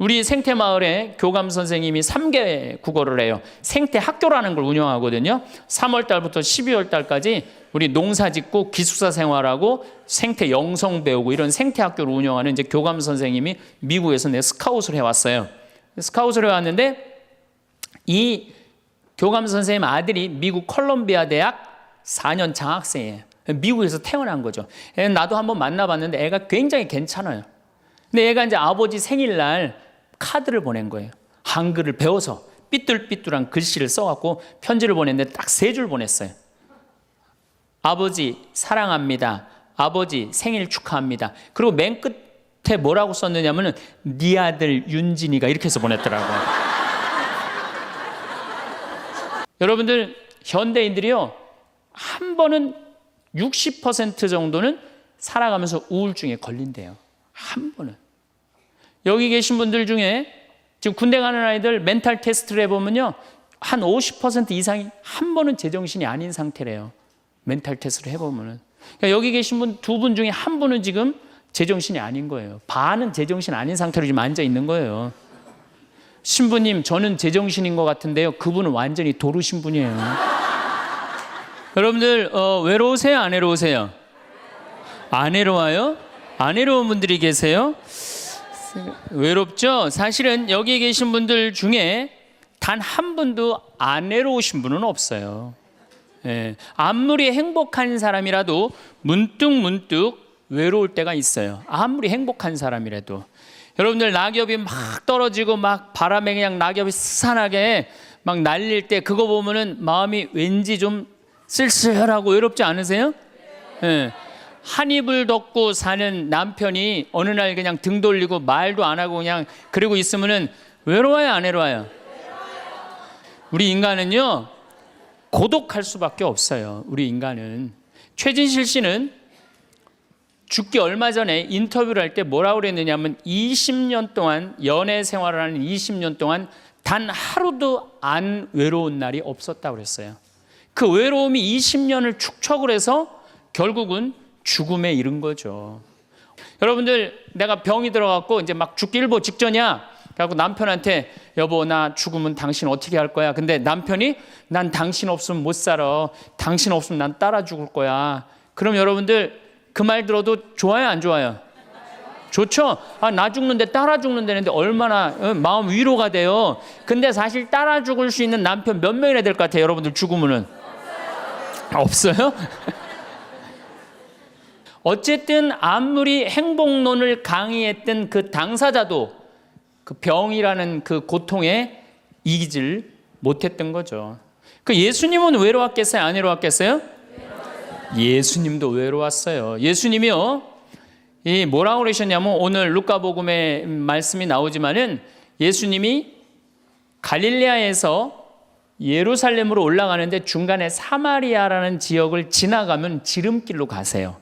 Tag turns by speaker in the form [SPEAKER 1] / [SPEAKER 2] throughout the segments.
[SPEAKER 1] 우리 생태마을에 교감 선생님이 3개 국어를 해요. 생태학교라는 걸 운영하거든요. 3월 달부터 12월 달까지 우리 농사 짓고 기숙사 생활하고 생태 영성 배우고 이런 생태학교를 운영하는 이제 교감 선생님이 미국에서 내 스카웃을 해왔어요. 스카웃을 해왔는데 이 교감 선생님 아들이 미국 컬럼비아 대학 4년 장학생이에요. 미국에서 태어난 거죠. 나도 한번 만나봤는데 애가 굉장히 괜찮아요. 근데 얘가 이제 아버지 생일날 카드를 보낸 거예요. 한글을 배워서 삐뚤삐뚤한 글씨를 써갖고 편지를 보냈는데 딱 3줄 보냈어요. 아버지 사랑합니다. 아버지 생일 축하합니다. 그리고 맨 끝에 뭐라고 썼느냐면은 네 아들 윤진이가 이렇게 해서 보냈더라고요. 여러분들 현대인들이요 한 번은 60% 정도는 살아가면서 우울증에 걸린대요. 한 번은. 여기 계신 분들 중에 지금 군대 가는 아이들 멘탈 테스트를 해보면요 한 50% 이상이 한 번은 제정신이 아닌 상태래요. 멘탈 테스트를 해보면은. 그러니까 여기 계신 분 2분 중에 한 분은 지금 제정신이 아닌 거예요. 반은 제정신 아닌 상태로 지금 앉아 있는 거예요. 신부님 저는 제정신인 것 같은데요. 그분은 완전히 도루 신분이에요. 여러분들 외로우세요? 안 외로우세요? 안 외로워요? 안 외로운 분들이 계세요? 외롭죠? 사실은 여기 계신 분들 중에 단 한 분도 안 외로우신 분은 없어요. 예, 아무리 행복한 사람이라도 문득 외로울 때가 있어요. 아무리 행복한 사람이라도. 여러분들 낙엽이 막 떨어지고 막 바람에 그냥 낙엽이 스산하게 막 날릴 때 그거 보면은 마음이 왠지 좀 쓸쓸하고 외롭지 않으세요? 예. 한 입을 덮고 사는 남편이 어느 날 그냥 등 돌리고 말도 안 하고 그냥 그러고 있으면은 외로워요, 안 외로워요? 우리 인간은요 고독할 수밖에 없어요. 우리 인간은. 최진실 씨는 죽기 얼마 전에 인터뷰를 할 때 뭐라고 그랬느냐면 20년 동안 연애 생활을 하는 20년 동안 단 하루도 안 외로운 날이 없었다고 그랬어요. 그 외로움이 20년을 축적을 해서 결국은 죽음에 이른 거죠. 여러분들 내가 병이 들어갖고 이제 막 죽기 일보 직전이야. 그래갖고 남편한테 여보 나 죽으면 당신 어떻게 할 거야? 근데 남편이 난 당신 없으면 못 살아. 당신 없으면 난 따라 죽을 거야. 그럼 여러분들 그 말 들어도 좋아요 안 좋아요? 좋죠? 나 죽는데 따라 죽는다는데 얼마나 마음 위로가 돼요. 근데 사실 따라 죽을 수 있는 남편 몇 명이나 될 것 같아요? 여러분들 죽으면은 없어요? 어쨌든 아무리 행복론을 강의했던 그 당사자도 그 병이라는 그 고통에 이기질 못했던 거죠. 그 예수님은 외로웠겠어요? 안 외로웠겠어요? 예수님도 외로웠어요. 예수님이요. 이 뭐라고 그러셨냐면 오늘 루카복음에 말씀이 나오지만은 예수님이 갈릴레아에서 예루살렘으로 올라가는데 중간에 사마리아라는 지역을 지나가면 지름길로 가세요.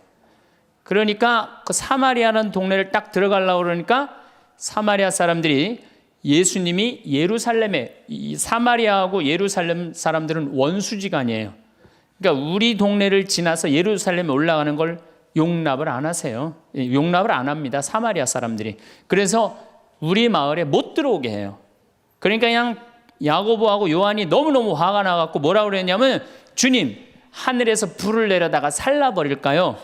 [SPEAKER 1] 그러니까 그 사마리아라는 동네를 딱 들어가려고 그러니까 사마리아 사람들이 예수님이 예루살렘에 이 사마리아하고 예루살렘 사람들은 원수지간이에요. 그러니까 우리 동네를 지나서 예루살렘에 올라가는 걸 용납을 안 하세요. 용납을 안 합니다. 사마리아 사람들이. 그래서 우리 마을에 못 들어오게 해요. 그러니까 그냥 야고보하고 요한이 너무너무 화가 나갖고 뭐라고 그랬냐면 주님 하늘에서 불을 내려다가 살라버릴까요?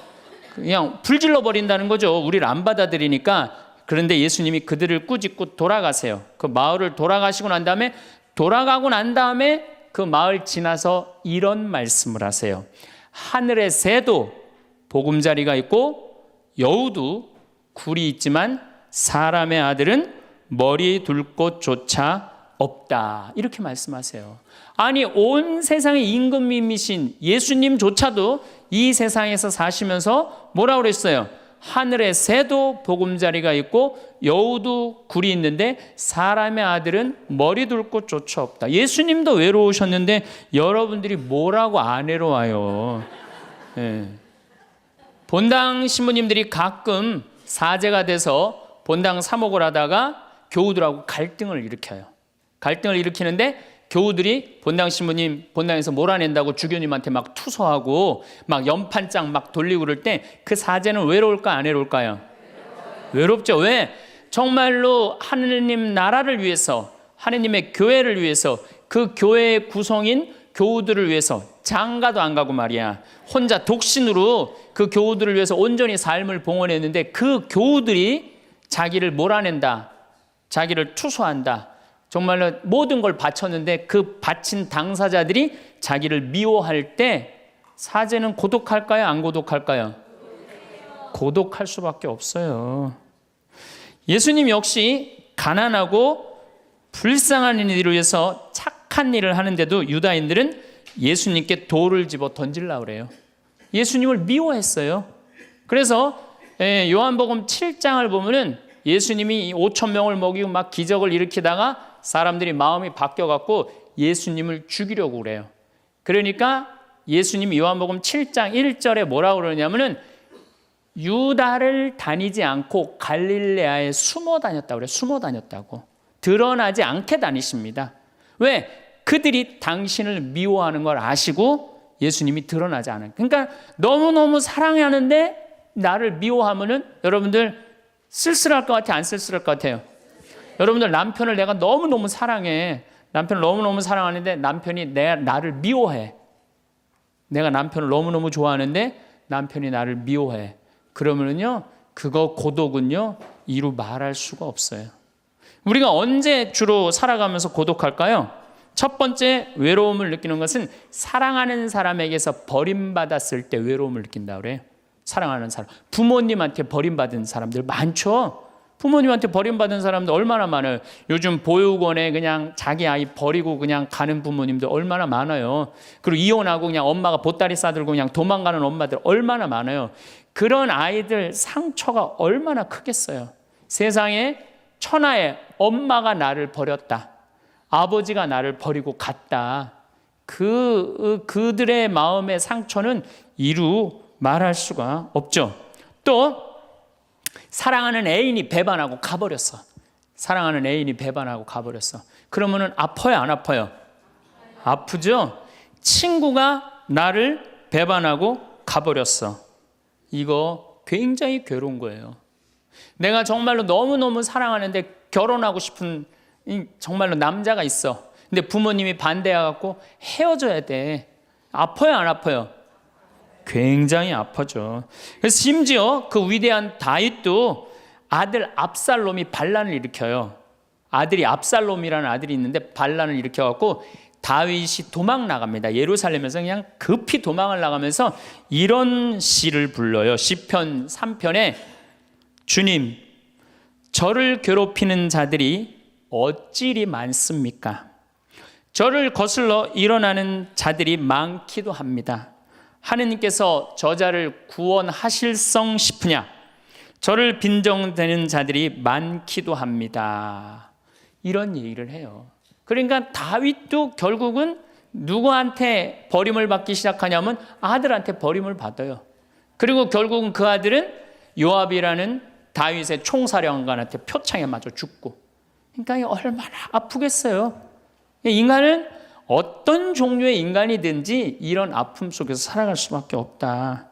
[SPEAKER 1] 그냥 불질러 버린다는 거죠. 우리를 안 받아들이니까. 그런데 예수님이 그들을 꾸짖고 돌아가세요. 그 마을을 돌아가시고 난 다음에 그 마을 지나서 이런 말씀을 하세요. 하늘의 새도 보금자리가 있고 여우도 굴이 있지만 사람의 아들은 머리 둘 곳조차 없다. 이렇게 말씀하세요. 아니 온 세상의 임금님이신 예수님조차도 이 세상에서 사시면서 뭐라고 그랬어요? 하늘의 새도 보금자리가 있고 여우도 굴이 있는데 사람의 아들은 머리 둘 곳조차 없다. 예수님도 외로우셨는데 여러분들이 뭐라고 안 외로워요? 네. 본당 신부님들이 가끔 사제가 돼서 본당 사목을 하다가 교우들하고 갈등을 일으켜요. 갈등을 일으키는데 교우들이 본당 신부님 본당에서 몰아낸다고 주교님한테 막 투서하고 막 연판장 막 돌리고 그럴 때 그 사제는 외로울까 안 외로울까요? 외롭죠. 왜? 정말로 하느님 나라를 위해서, 하느님의 교회를 위해서, 그 교회의 구성인 교우들을 위해서 장가도 안 가고 말이야, 혼자 독신으로 그 교우들을 위해서 온전히 삶을 봉헌했는데 그 교우들이 자기를 몰아낸다, 자기를 투소한다, 정말로 모든 걸 바쳤는데 그 바친 당사자들이 자기를 미워할 때 사제는 고독할까요? 안 고독할까요? 고독할 수밖에 없어요. 예수님 역시 가난하고 불쌍한 이들을 위해서 착한 일을 하는데도 유다인들은 예수님께 돌을 집어 던지려고 그래요. 예수님을 미워했어요. 그래서 요한복음 7장을 보면은 예수님이 5천 명을 먹이고 막 기적을 일으키다가 사람들이 마음이 바뀌어갖고 예수님을 죽이려고 그래요. 그러니까 예수님이 요한복음 7장 1절에 뭐라고 그러냐면은 유다를 다니지 않고 갈릴레아에 숨어 다녔다고 그래요. 숨어 다녔다고. 드러나지 않게 다니십니다. 왜? 그들이 당신을 미워하는 걸 아시고 예수님이 드러나지 않아요. 그러니까 너무너무 사랑하는데 나를 미워하면은 여러분들 쓸쓸할 것 같아요? 안 쓸쓸할 것 같아요? 여러분들 남편을 내가 너무너무 사랑해. 남편을 너무너무 사랑하는데 남편이 나를 미워해. 내가 남편을 너무너무 좋아하는데 남편이 나를 미워해. 그러면은요, 그거 고독은요, 이루 말할 수가 없어요. 우리가 언제 주로 살아가면서 고독할까요? 첫 번째 외로움을 느끼는 것은 사랑하는 사람에게서 버림받았을 때 외로움을 느낀다 그래요. 사랑하는 사람. 부모님한테 버림받은 사람들 많죠. 부모님한테 버림받은 사람들 얼마나 많아요. 요즘 보육원에 그냥 자기 아이 버리고 그냥 가는 부모님들 얼마나 많아요. 그리고 이혼하고 그냥 엄마가 보따리 싸들고 그냥 도망가는 엄마들 얼마나 많아요. 그런 아이들 상처가 얼마나 크겠어요. 세상에 천하에 엄마가 나를 버렸다, 아버지가 나를 버리고 갔다, 그들의 마음의 상처는 이루 말할 수가 없죠. 또 사랑하는 애인이 배반하고 가버렸어. 사랑하는 애인이 배반하고 가버렸어. 그러면은 아파요, 안 아파요? 아프죠? 친구가 나를 배반하고 가버렸어. 이거 굉장히 괴로운 거예요. 내가 정말로 너무너무 사랑하는데 결혼하고 싶은 정말로 남자가 있어. 근데 부모님이 반대해갖고 헤어져야 돼. 아파요, 안 아파요? 굉장히 아파죠. 그래서 심지어 그 위대한 다윗도 아들 압살롬이 반란을 일으켜요. 아들이 압살롬이라는 아들이 있는데 반란을 일으켜갖고 다윗이 도망 나갑니다. 예루살렘에서 그냥 급히 도망을 나가면서 이런 시를 불러요. 시편 3편에 주님, 저를 괴롭히는 자들이 어찌리 많습니까? 저를 거슬러 일어나는 자들이 많기도 합니다. 하느님께서 저자를 구원하실성 싶으냐? 저를 빈정대는 자들이 많기도 합니다. 이런 얘기를 해요. 그러니까 다윗도 결국은 누구한테 버림을 받기 시작하냐면 아들한테 버림을 받아요. 그리고 결국은 그 아들은 요압이라는 다윗의 총사령관한테 표창에 맞아 죽고. 그러니까 얼마나 아프겠어요. 인간은 어떤 종류의 인간이든지 이런 아픔 속에서 살아갈 수밖에 없다.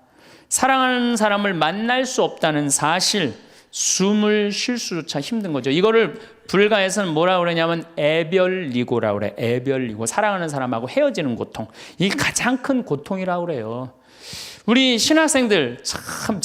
[SPEAKER 1] 사랑하는 사람을 만날 수 없다는 사실, 숨을 쉴 수조차 힘든 거죠. 이거를 불가에서는 뭐라고 그러냐면 애별리고라고 그래. 애별리고. 사랑하는 사람하고 헤어지는 고통. 이게 가장 큰 고통이라고 그래요. 우리 신학생들 참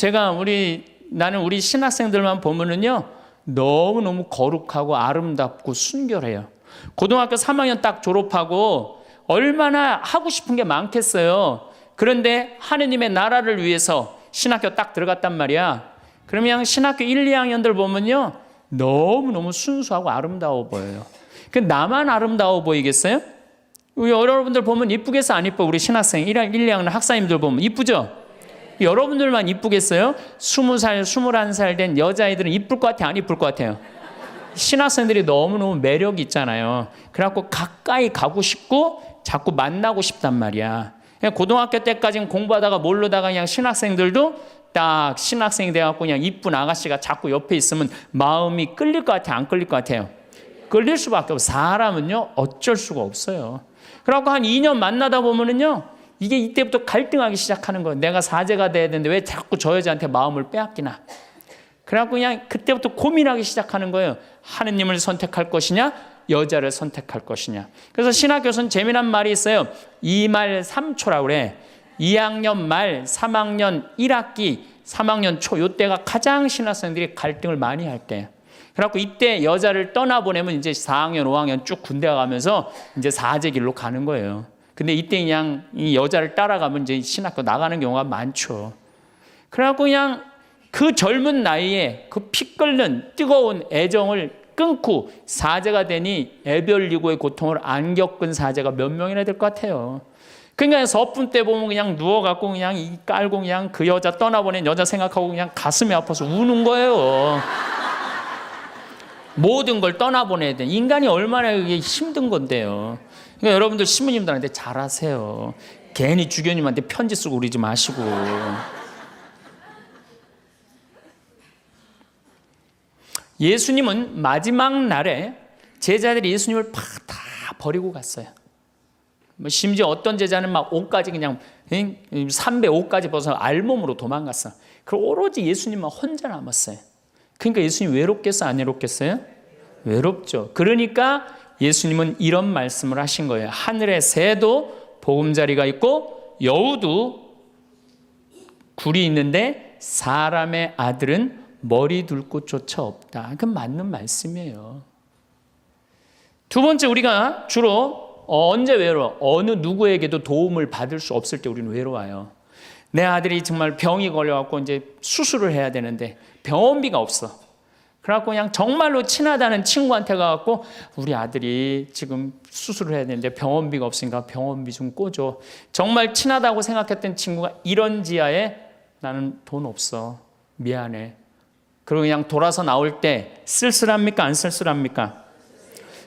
[SPEAKER 1] 나는 우리 신학생들만 보면은요, 너무너무 거룩하고 아름답고 순결해요. 고등학교 3학년 딱 졸업하고 얼마나 하고 싶은 게 많겠어요. 그런데 하느님의 나라를 위해서 신학교 딱 들어갔단 말이야. 그러면 신학교 1, 2학년들 보면요, 너무너무 순수하고 아름다워 보여요. 그 나만 아름다워 보이겠어요? 여러분들 보면 이쁘겠어, 안 이뻐? 우리 신학생 1, 2학년 학사님들 보면 이쁘죠? 여러분들만 이쁘겠어요? 20살, 21살 된 여자아이들은 이쁠 것 같아요, 안 이쁠 것 같아요? 신학생들이 너무너무 매력이 있잖아요. 그래갖고 가까이 가고 싶고 자꾸 만나고 싶단 말이야. 고등학교 때까지는 공부하다가 모르다가 그냥 신학생들도 딱 신학생이 돼갖고 그냥 이쁜 아가씨가 자꾸 옆에 있으면 마음이 끌릴 것 같아요, 안 끌릴 것 같아요? 끌릴 수밖에 없어요. 사람은요, 어쩔 수가 없어요. 그래갖고 한 2년 만나다 보면은요, 이게 이때부터 갈등하기 시작하는 거예요. 내가 사제가 돼야 되는데 왜 자꾸 저 여자한테 마음을 빼앗기나? 그래갖고 그냥 그때부터 고민하기 시작하는 거예요. 하느님을 선택할 것이냐, 여자를 선택할 것이냐. 그래서 신학교에서는 재미난 말이 있어요. 2말 3초라고 그래. 2학년 말, 3학년 1학기, 3학년 초, 이때가 가장 신학생들이 갈등을 많이 할 때. 그래갖고 이때 여자를 떠나보내면 이제 4학년, 5학년 쭉 군대 가면서 이제 사제길로 가는 거예요. 근데 이때 그냥 이 여자를 따라가면 이제 신학교 나가는 경우가 많죠. 그래갖고 그냥 그 젊은 나이에 그 피 끓는 뜨거운 애정을 끊고 사제가 되니 애별리고의 고통을 안 겪은 사제가 몇 명이나 될 것 같아요. 그러니까 서품 때 보면 그냥 누워갖고 그냥 이 깔고 그냥 그 여자 떠나보낸 여자 생각하고 그냥 가슴이 아파서 우는 거예요. 모든 걸 떠나보내야 돼. 인간이 얼마나 그게 힘든 건데요. 그러니까 여러분들 신부님들한테 잘하세요. 괜히 주교님한테 편지 쓰고 그러지 마시고. 예수님은 마지막 날에 제자들이 예수님을 다 버리고 갔어요. 심지어 어떤 제자는 막 옷까지 그냥 삼배 옷까지 벗어 알몸으로 도망갔어. 그리고 오로지 예수님만 혼자 남았어요. 그러니까 예수님 외롭겠어요? 안 외롭겠어요? 외롭죠. 그러니까 예수님은 이런 말씀을 하신 거예요. 하늘에 새도 보금자리가 있고 여우도 굴이 있는데 사람의 아들은 머리 둘 곳조차 없다. 그건 맞는 말씀이에요. 두 번째, 우리가 주로 언제 외로워? 어느 누구에게도 도움을 받을 수 없을 때 우리는 외로워요. 내 아들이 정말 병이 걸려갖고 이제 수술을 해야 되는데 병원비가 없어. 그래갖고 그냥 정말로 친하다는 친구한테 가갖고 우리 아들이 지금 수술을 해야 되는데 병원비가 없으니까 병원비 좀 꿔줘. 정말 친하다고 생각했던 친구가 이런 지하에 나는 돈 없어. 미안해. 그리고 그냥 돌아서 나올 때 쓸쓸합니까? 안 쓸쓸합니까?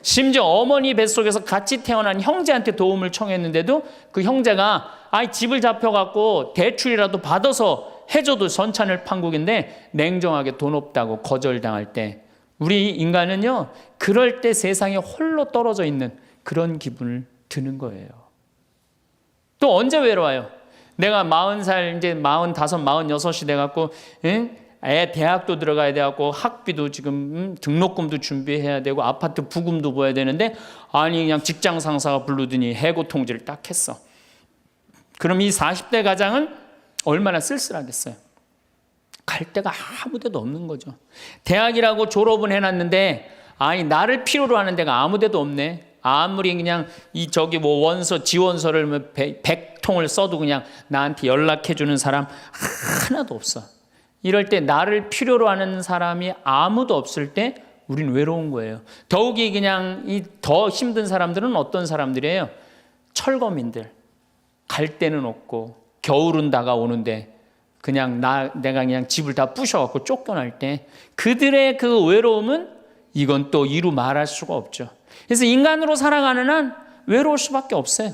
[SPEAKER 1] 심지어 어머니 뱃속에서 같이 태어난 형제한테 도움을 청했는데도 그 형제가 집을 잡혀갖고 대출이라도 받아서 해줘도 전찬을 판국인데 냉정하게 돈 없다고 거절당할 때 우리 인간은요, 그럴 때 세상에 홀로 떨어져 있는 그런 기분을 드는 거예요. 또 언제 외로워요? 내가 40살, 이제 45, 46이 돼갖고 애 대학도 들어가야 돼갖고 학비도 지금 등록금도 준비해야 되고 아파트 부금도 보야 되는데 그냥 직장 상사가 부르더니 해고 통지를 딱 했어. 그럼 이 40대 가장은 얼마나 쓸쓸하겠어요. 갈 데가 아무 데도 없는 거죠. 대학이라고 졸업은 해놨는데 나를 필요로 하는 데가 아무 데도 없네. 아무리 그냥 원서 지원서를 100통을 써도 그냥 나한테 연락해 주는 사람 하나도 없어. 이럴 때 나를 필요로 하는 사람이 아무도 없을 때 우린 외로운 거예요. 더욱이 그냥 더 힘든 사람들은 어떤 사람들이에요? 철거민들. 갈 데는 없고 겨울은 다가오는데 그냥 내가 그냥 집을 다 부셔갖고 쫓겨날 때 그들의 그 외로움은 이건 또 이루 말할 수가 없죠. 그래서 인간으로 살아가는 한 외로울 수밖에 없어요.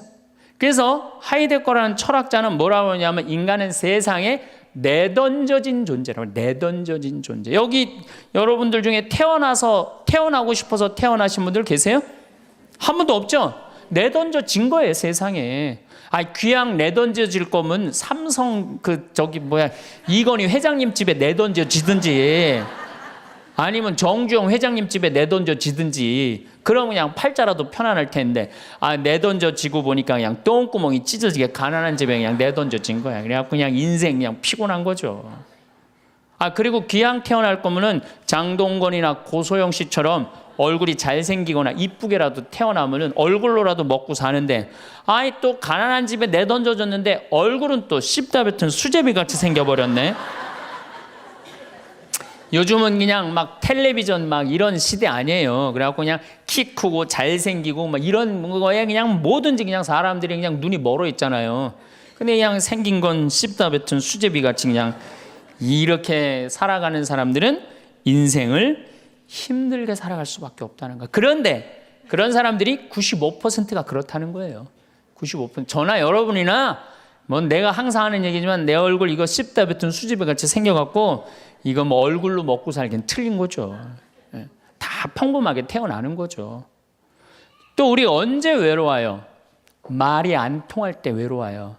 [SPEAKER 1] 그래서 하이데거라는 철학자는 뭐라고 하냐면 인간은 세상에 내던져진 존재라고. 내던져진 존재. 여기 여러분들 중에 태어나고 싶어서 태어나신 분들 계세요? 한 분도 없죠? 내던져진 거예요, 세상에. 귀양 내던져질 거면 삼성 이건희 회장님 집에 내던져지든지 아니면 정주영 회장님 집에 내던져지든지 그럼 그냥 팔자라도 편안할 텐데 내던져지고 보니까 그냥 똥구멍이 찢어지게 가난한 집에 그냥 내던져진 거야. 그래갖고 그냥 인생 그냥 피곤한 거죠. 그리고 귀양 태어날 거면은 장동건이나 고소영 씨처럼 얼굴이 잘생기거나 이쁘게라도 태어나면은 얼굴로라도 먹고 사는데 또 가난한 집에 내던져졌는데 얼굴은 또 씹다 뱉은 수제비 같이 생겨버렸네. 요즘은 그냥 막 텔레비전 막 이런 시대 아니에요. 그래갖고 그냥 키 크고 잘생기고 막 이런 거에 그냥 뭐든지 그냥 사람들이 그냥 눈이 멀어 있잖아요. 근데 그냥 생긴 건 씹다 뱉은 수제비 같이 그냥 이렇게 살아가는 사람들은 인생을 힘들게 살아갈 수밖에 없다는 거예요. 그런데 그런 사람들이 95%가 그렇다는 거예요. 95%. 저나 여러분이나 내가 항상 하는 얘기지만 내 얼굴 이거 씹다 뱉은 수제비 같이 생겨갖고 이거 얼굴로 먹고 살기엔 틀린 거죠. 다 평범하게 태어나는 거죠. 또 우리 언제 외로워요? 말이 안 통할 때 외로워요.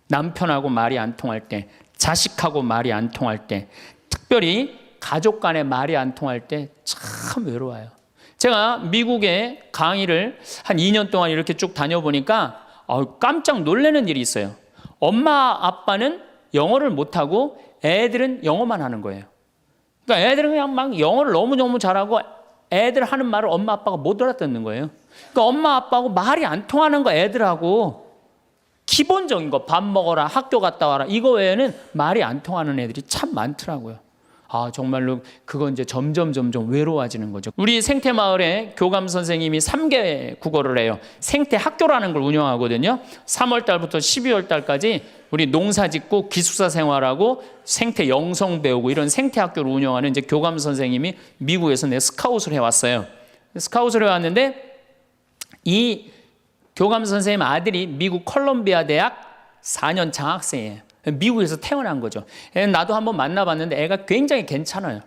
[SPEAKER 1] 남편하고 말이 안 통할 때, 자식하고 말이 안 통할 때, 특별히 가족 간에 말이 안 통할 때 참 외로워요. 제가 미국에 강의를 한 2년 동안 이렇게 쭉 다녀보니까 깜짝 놀라는 일이 있어요. 엄마 아빠는 영어를 못하고 애들은 영어만 하는 거예요. 그러니까 애들은 그냥 막 영어를 너무너무 잘하고 애들 하는 말을 엄마 아빠가 못 알아듣는 거예요. 그러니까 엄마 아빠하고 말이 안 통하는 거 애들하고 기본적인 거 밥 먹어라 학교 갔다 와라 이거 외에는 말이 안 통하는 애들이 참 많더라고요. 정말로 그건 이제 점점 외로워지는 거죠. 우리 생태마을에 교감 선생님이 3개 국어를 해요. 생태학교라는 걸 운영하거든요. 3월 달부터 12월 달까지 우리 농사 짓고 기숙사 생활하고 생태 영성 배우고 이런 생태학교를 운영하는 이제 교감 선생님이 미국에서 스카웃을 해왔어요. 스카웃을 해왔는데 이 교감 선생님 아들이 미국 컬럼비아 대학 4년 장학생이에요. 미국에서 태어난 거죠. 나도 한번 만나봤는데 애가 굉장히 괜찮아요.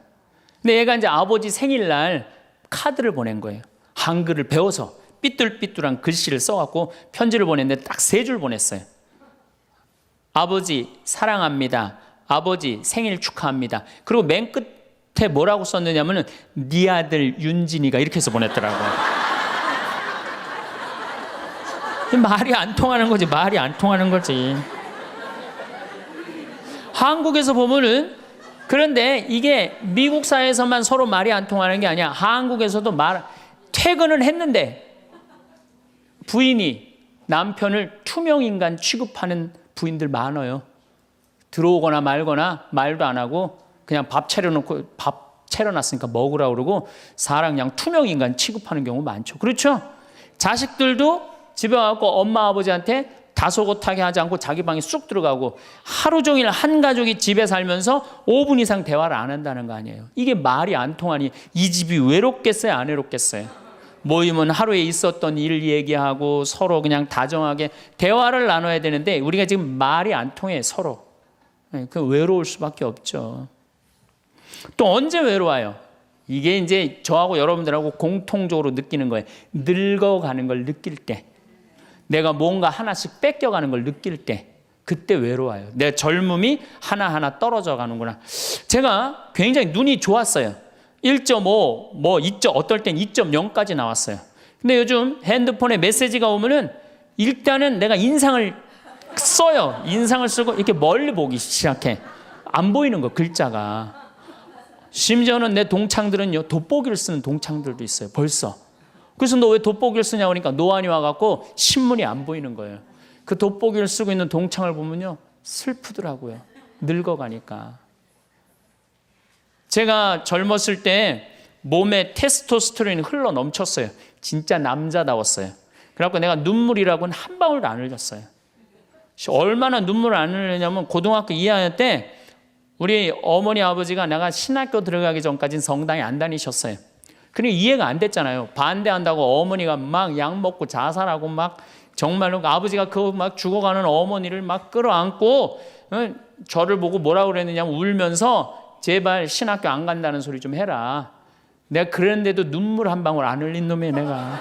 [SPEAKER 1] 근데 애가 이제 아버지 생일날 카드를 보낸 거예요. 한글을 배워서 삐뚤삐뚤한 글씨를 써갖고 편지를 보냈는데 딱 3줄 보냈어요. 아버지 사랑합니다. 아버지 생일 축하합니다. 그리고 맨 끝에 뭐라고 썼느냐면은 네 아들 윤진이가 이렇게 해서 보냈더라고요. 말이 안 통하는 거지. 말이 안 통하는 거지. 한국에서 보면은 그런데 이게 미국 사회에서만 서로 말이 안 통하는 게 아니야. 한국에서도 퇴근을 했는데 부인이 남편을 투명인간 취급하는 부인들 많아요. 들어오거나 말거나 말도 안 하고 그냥 밥 차려놨으니까 먹으라고 그러고 사람 그냥 투명인간 취급하는 경우 많죠. 그렇죠? 자식들도 집에 와서 엄마 아버지한테 다소곳하게 하지 않고 자기 방에 쑥 들어가고 하루 종일 한 가족이 집에 살면서 5분 이상 대화를 안 한다는 거 아니에요. 이게 말이 안 통하니 이 집이 외롭겠어요? 안 외롭겠어요? 모이면 하루에 있었던 일 얘기하고 서로 그냥 다정하게 대화를 나눠야 되는데 우리가 지금 말이 안 통해 서로. 그 외로울 수밖에 없죠. 또 언제 외로워요? 이게 이제 저하고 여러분들하고 공통적으로 느끼는 거예요. 늙어가는 걸 느낄 때. 내가 뭔가 하나씩 뺏겨가는 걸 느낄 때 그때 외로워요. 내 젊음이 하나하나 떨어져 가는구나. 제가 굉장히 눈이 좋았어요. 1.5, 어떨 땐 2.0까지 나왔어요. 근데 요즘 핸드폰에 메시지가 오면은 일단은 내가 인상을 써요. 인상을 쓰고 이렇게 멀리 보기 시작해. 안 보이는 거 글자가. 심지어는 내 동창들은요 돋보기를 쓰는 동창들도 있어요. 벌써. 그래서 너 왜 돋보기를 쓰냐고 하니까 노안이 와갖고 신문이 안 보이는 거예요. 그 돋보기를 쓰고 있는 동창을 보면요 슬프더라고요. 늙어가니까. 제가 젊었을 때 몸에 테스토스테론이 흘러 넘쳤어요. 진짜 남자다웠어요. 그래갖고 내가 눈물이라고는 한 방울도 안 흘렸어요. 얼마나 눈물을 안 흘리냐면 고등학교 2학년 때 우리 어머니 아버지가 내가 신학교 들어가기 전까지는 성당에 안 다니셨어요. 그러니까 이해가 안 됐잖아요. 반대한다고 어머니가 막 약 먹고 자살하고 막 정말로 아버지가 그 막 죽어가는 어머니를 막 끌어안고 저를 보고 뭐라고 그랬느냐면 울면서 제발 신학교 안 간다는 소리 좀 해라. 내가 그랬는데도 눈물 한 방울 안 흘린 놈이에요 내가.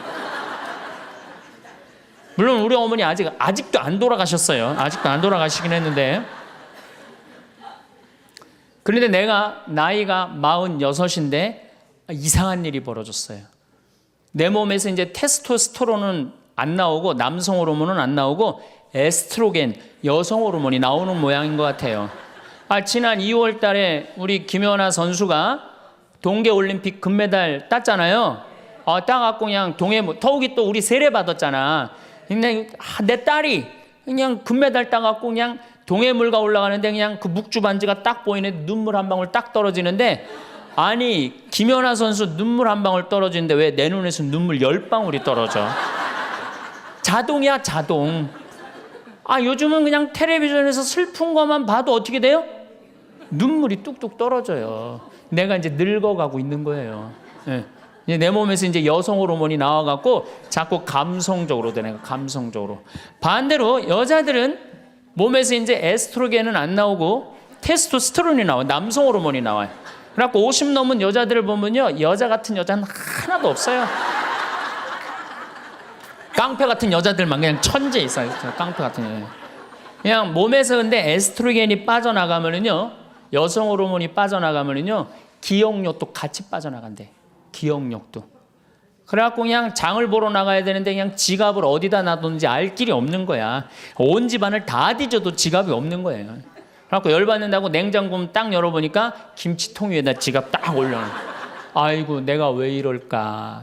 [SPEAKER 1] 물론 우리 어머니 아직도 안 돌아가셨어요. 아직도 안 돌아가시긴 했는데. 그런데 내가 나이가 46인데 이상한 일이 벌어졌어요. 내 몸에서 이제 테스토스테론은 안 나오고 남성 호르몬은 안 나오고 에스트로겐 여성 호르몬이 나오는 모양인 것 같아요. 지난 2월 달에 우리 김연아 선수가 동계올림픽 금메달 땄잖아요. 따갖고 그냥 더욱이 또 우리 세례 받았잖아. 근데 내 딸이 그냥 금메달 따갖고 그냥 동해물가 올라가는데 그냥 그 묵주 반지가 딱 보이는데 눈물 한 방울 딱 떨어지는데 아니 김연아 선수 눈물 한 방울 떨어지는데 왜 내 눈에서 눈물 10방울이 떨어져? 자동이야 자동. 요즘은 그냥 텔레비전에서 슬픈 것만 봐도 어떻게 돼요? 눈물이 뚝뚝 떨어져요. 내가 이제 늙어가고 있는 거예요. 네. 내 몸에서 이제 여성 호르몬이 나와갖고 자꾸 감성적으로 되네. 감성적으로. 반대로 여자들은 몸에서 이제 에스트로겐은 안 나오고 테스토스테론이 나와요. 남성 호르몬이 나와요. 그래갖고 50 넘은 여자들을 보면요 여자 같은 여자는 하나도 없어요. 깡패 같은 여자들만 그냥 천재 있어요. 깡패 같은 여자. 그냥 몸에서 근데 에스트로겐이 빠져나가면은요 여성 호르몬이 빠져나가면은요 기억력도 같이 빠져나간대. 기억력도. 그래갖고 그냥 장을 보러 나가야 되는데 그냥 지갑을 어디다 놔뒀는지 알 길이 없는 거야. 온 집안을 다 뒤져도 지갑이 없는 거예요. 그래갖고 열받는다고 냉장고 딱 열어보니까 김치통 위에다 지갑 딱 올려놔. 아이고 내가 왜 이럴까.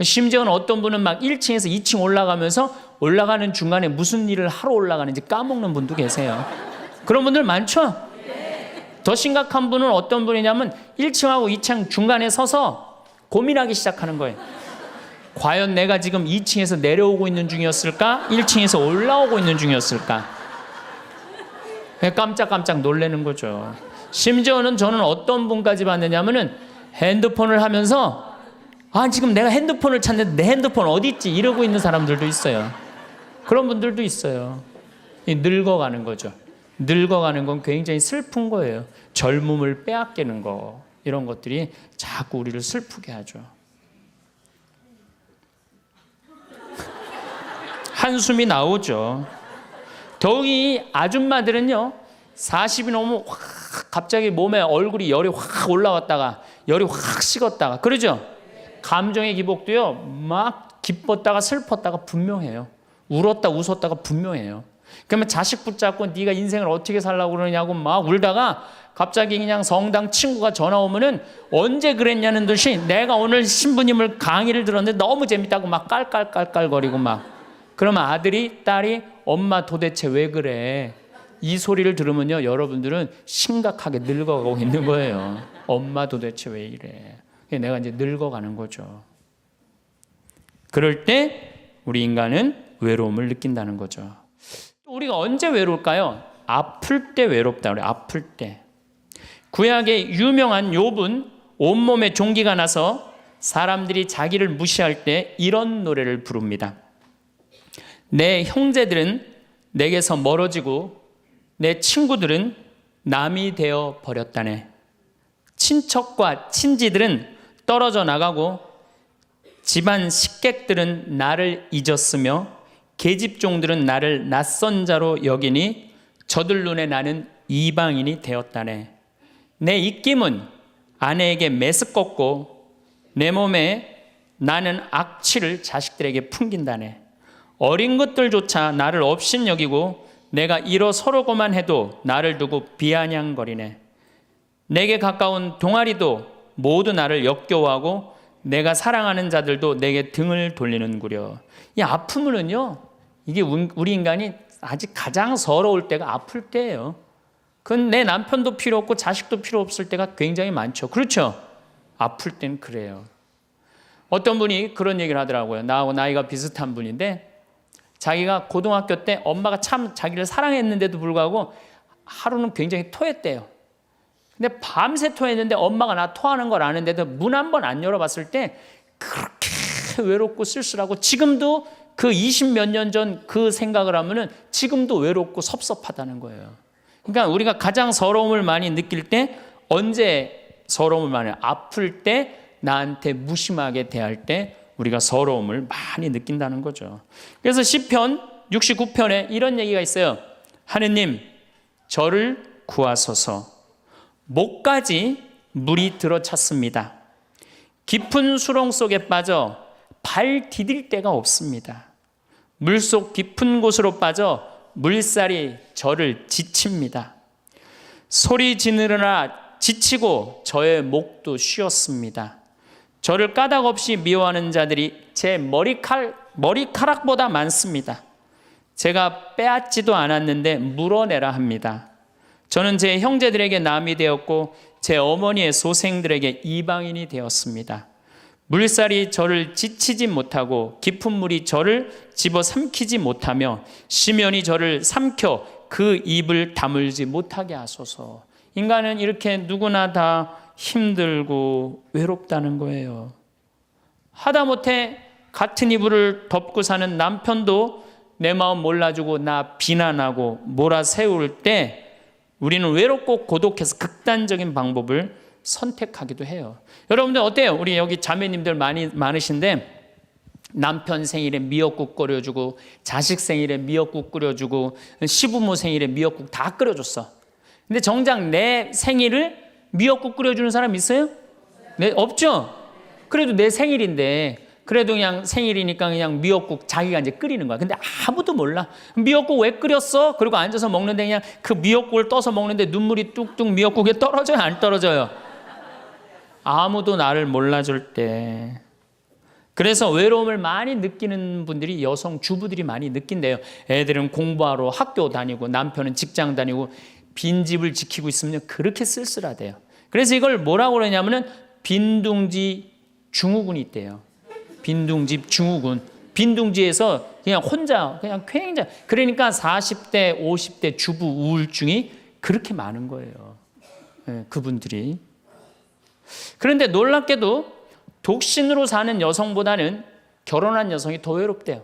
[SPEAKER 1] 심지어는 어떤 분은 막 1층에서 2층 올라가면서 올라가는 중간에 무슨 일을 하러 올라가는지 까먹는 분도 계세요. 그런 분들 많죠? 더 심각한 분은 어떤 분이냐면 1층하고 2층 중간에 서서 고민하기 시작하는 거예요. 과연 내가 지금 2층에서 내려오고 있는 중이었을까? 1층에서 올라오고 있는 중이었을까? 깜짝깜짝 놀라는 거죠. 심지어는 저는 어떤 분까지 봤느냐면은 핸드폰을 하면서 지금 내가 핸드폰을 찾는데 내 핸드폰 어디 있지? 이러고 있는 사람들도 있어요. 그런 분들도 있어요. 늙어가는 거죠. 늙어가는 건 굉장히 슬픈 거예요. 젊음을 빼앗기는 거, 이런 것들이 자꾸 우리를 슬프게 하죠. 한숨이 나오죠. 더욱이 아줌마들은요, 40이 넘으면 확 갑자기 몸에 얼굴이 열이 확 올라왔다가 열이 확 식었다가 그러죠. 감정의 기복도요, 막 기뻤다가 슬펐다가 분명해요. 울었다 웃었다가 분명해요. 그러면 자식 붙잡고 네가 인생을 어떻게 살라고 그러냐고 막 울다가 갑자기 그냥 성당 친구가 전화 오면은 언제 그랬냐는 듯이 내가 오늘 신부님을 강의를 들었는데 너무 재밌다고 막 깔깔깔깔거리고 막. 그러면 아들이 딸이 엄마 도대체 왜 그래? 이 소리를 들으면요, 여러분들은 심각하게 늙어가고 있는 거예요. 엄마 도대체 왜 이래? 내가 이제 늙어가는 거죠. 그럴 때 우리 인간은 외로움을 느낀다는 거죠. 우리가 언제 외로울까요? 아플 때 외롭다 그래요. 아플 때. 구약의 유명한 욥은 온몸에 종기가 나서 사람들이 자기를 무시할 때 이런 노래를 부릅니다. 내 형제들은 내게서 멀어지고 내 친구들은 남이 되어 버렸다네. 친척과 친지들은 떨어져 나가고 집안 식객들은 나를 잊었으며 계집종들은 나를 낯선 자로 여기니 저들 눈에 나는 이방인이 되었다네. 내 입김은 아내에게 메스껍고 내 몸에 나는 악취를 자식들에게 풍긴다네. 어린 것들조차 나를 업신여기고 내가 일어서려고만 해도 나를 두고 비아냥거리네. 내게 가까운 동아리도 모두 나를 역겨워하고 내가 사랑하는 자들도 내게 등을 돌리는구려. 이 아픔은요, 이게 우리 인간이 아직 가장 서러울 때가 아플 때예요. 그건 내 남편도 필요 없고 자식도 필요 없을 때가 굉장히 많죠. 그렇죠? 아플 땐 그래요. 어떤 분이 그런 얘기를 하더라고요. 나하고 나이가 비슷한 분인데 자기가 고등학교 때 엄마가 참 자기를 사랑했는데도 불구하고 하루는 굉장히 토했대요. 근데 밤새 토했는데 엄마가 나 토하는 걸 아는데도 문 한 번 안 열어봤을 때 그렇게 외롭고 쓸쓸하고 지금도 그 20몇 년 전 그 생각을 하면은 지금도 외롭고 섭섭하다는 거예요. 그러니까 우리가 가장 서러움을 많이 느낄 때 언제 서러움을 많이 아플 때 나한테 무심하게 대할 때 우리가 서러움을 많이 느낀다는 거죠. 그래서 시편 69편에 이런 얘기가 있어요. 하느님 저를 구하소서. 목까지 물이 들어찼습니다. 깊은 수렁 속에 빠져 발 디딜 데가 없습니다. 물속 깊은 곳으로 빠져 물살이 저를 지칩니다. 소리 지르느라 지치고 저의 목도 쉬었습니다. 저를 까닭 없이 미워하는 자들이 제 머리카락보다 많습니다. 제가 빼앗지도 않았는데 물어내라 합니다. 저는 제 형제들에게 남이 되었고 제 어머니의 소생들에게 이방인이 되었습니다. 물살이 저를 지치지 못하고 깊은 물이 저를 집어삼키지 못하며 심연이 저를 삼켜 그 입을 다물지 못하게 하소서. 인간은 이렇게 누구나 다 힘들고 외롭다는 거예요. 하다못해 같은 이불을 덮고 사는 남편도 내 마음 몰라주고 나 비난하고 몰아세울 때 우리는 외롭고 고독해서 극단적인 방법을 선택하기도 해요. 여러분들 어때요? 우리 여기 자매님들 많으신데 남편 생일에 미역국 끓여주고 자식 생일에 미역국 끓여주고 시부모 생일에 미역국 다 끓여줬어. 근데 정작 내 생일을 미역국 끓여주는 사람 있어요? 네, 없죠? 그래도 내 생일인데, 그래도 그냥 생일이니까 그냥 미역국 자기가 이제 끓이는 거야. 근데 아무도 몰라. 미역국 왜 끓였어? 그리고 앉아서 먹는데 그냥 그 미역국을 떠서 먹는데 눈물이 뚝뚝 미역국에 떨어져요? 안 떨어져요? 아무도 나를 몰라줄 때. 그래서 외로움을 많이 느끼는 분들이 여성 주부들이 많이 느낀대요. 애들은 공부하러 학교 다니고 남편은 직장 다니고 빈집을 지키고 있으면 그렇게 쓸쓸하대요. 그래서 이걸 뭐라고 그러냐면은 빈둥지 증후군이 있대요. 빈둥지 증후군. 빈둥지에서 그냥 혼자 그냥 굉장히, 그러니까 40대 50대 주부 우울증이 그렇게 많은 거예요. 네, 그분들이. 그런데 놀랍게도 독신으로 사는 여성보다는 결혼한 여성이 더 외롭대요.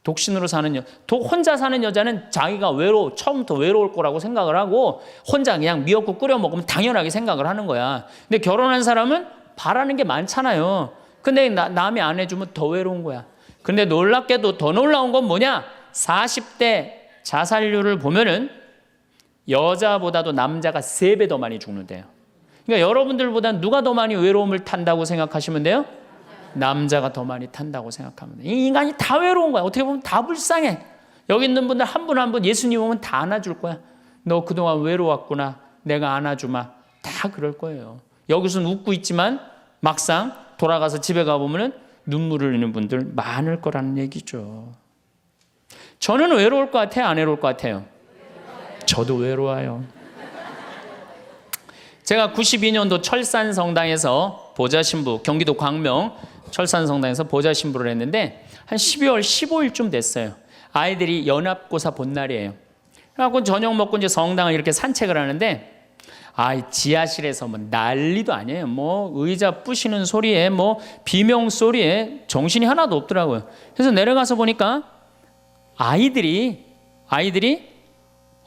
[SPEAKER 1] 독신으로 사는 혼자 사는 여자는 자기가 처음부터 외로울 거라고 생각을 하고 혼자 그냥 미역국 끓여 먹으면 당연하게 생각을 하는 거야. 근데 결혼한 사람은 바라는 게 많잖아요. 근데 남이 안 해주면 더 외로운 거야. 근데 놀랍게도 더 놀라운 건 뭐냐? 40대 자살률을 보면은 여자보다도 남자가 3배 더 많이 죽는데요. 그러니까 여러분들보다 누가 더 많이 외로움을 탄다고 생각하시면 돼요? 남자가 더 많이 탄다고 생각하면 돼요. 이 인간이 다 외로운 거야. 어떻게 보면 다 불쌍해. 여기 있는 분들 한 분 한 분 예수님 오면 다 안아줄 거야. 너 그동안 외로웠구나. 내가 안아주마. 다 그럴 거예요. 여기서는 웃고 있지만 막상 돌아가서 집에 가보면 눈물을 흘리는 분들 많을 거라는 얘기죠. 저는 외로울 것 같아요? 안 외로울 것 같아요? 저도 외로워요. 제가 92년도 철산성당에서 보좌신부, 경기도 광명 철산성당에서 보좌신부를 했는데 한 12월 15일쯤 됐어요. 아이들이 연합고사 본 날이에요. 그래갖고 저녁 먹고 이제 성당을 이렇게 산책을 하는데 지하실에서 뭐 난리도 아니에요. 뭐 의자 부시는 소리에 뭐 비명 소리에 정신이 하나도 없더라고요. 그래서 내려가서 보니까 아이들이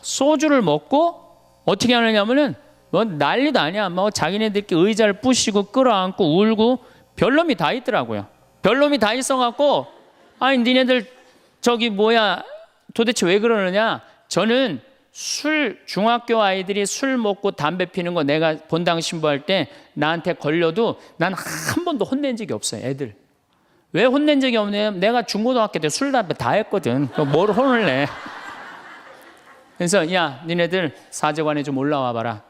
[SPEAKER 1] 소주를 먹고 어떻게 하느냐면은 뭐 난리도 아니야. 뭐 자기네들끼리 의자를 부시고 끌어안고 울고 별놈이 다 있더라고요. 별놈이 다 있어갖고 니네들 도대체 왜 그러느냐? 저는 중학교 아이들이 술 먹고 담배 피는 거 내가 본당 신부할 때 나한테 걸려도 난 한 번도 혼낸 적이 없어요. 애들. 왜 혼낸 적이 없냐면 내가 중고등학교 때 술 담배 다 했거든. 뭘 혼을 내. 그래서 야 니네들 사제관에 좀 올라와 봐라.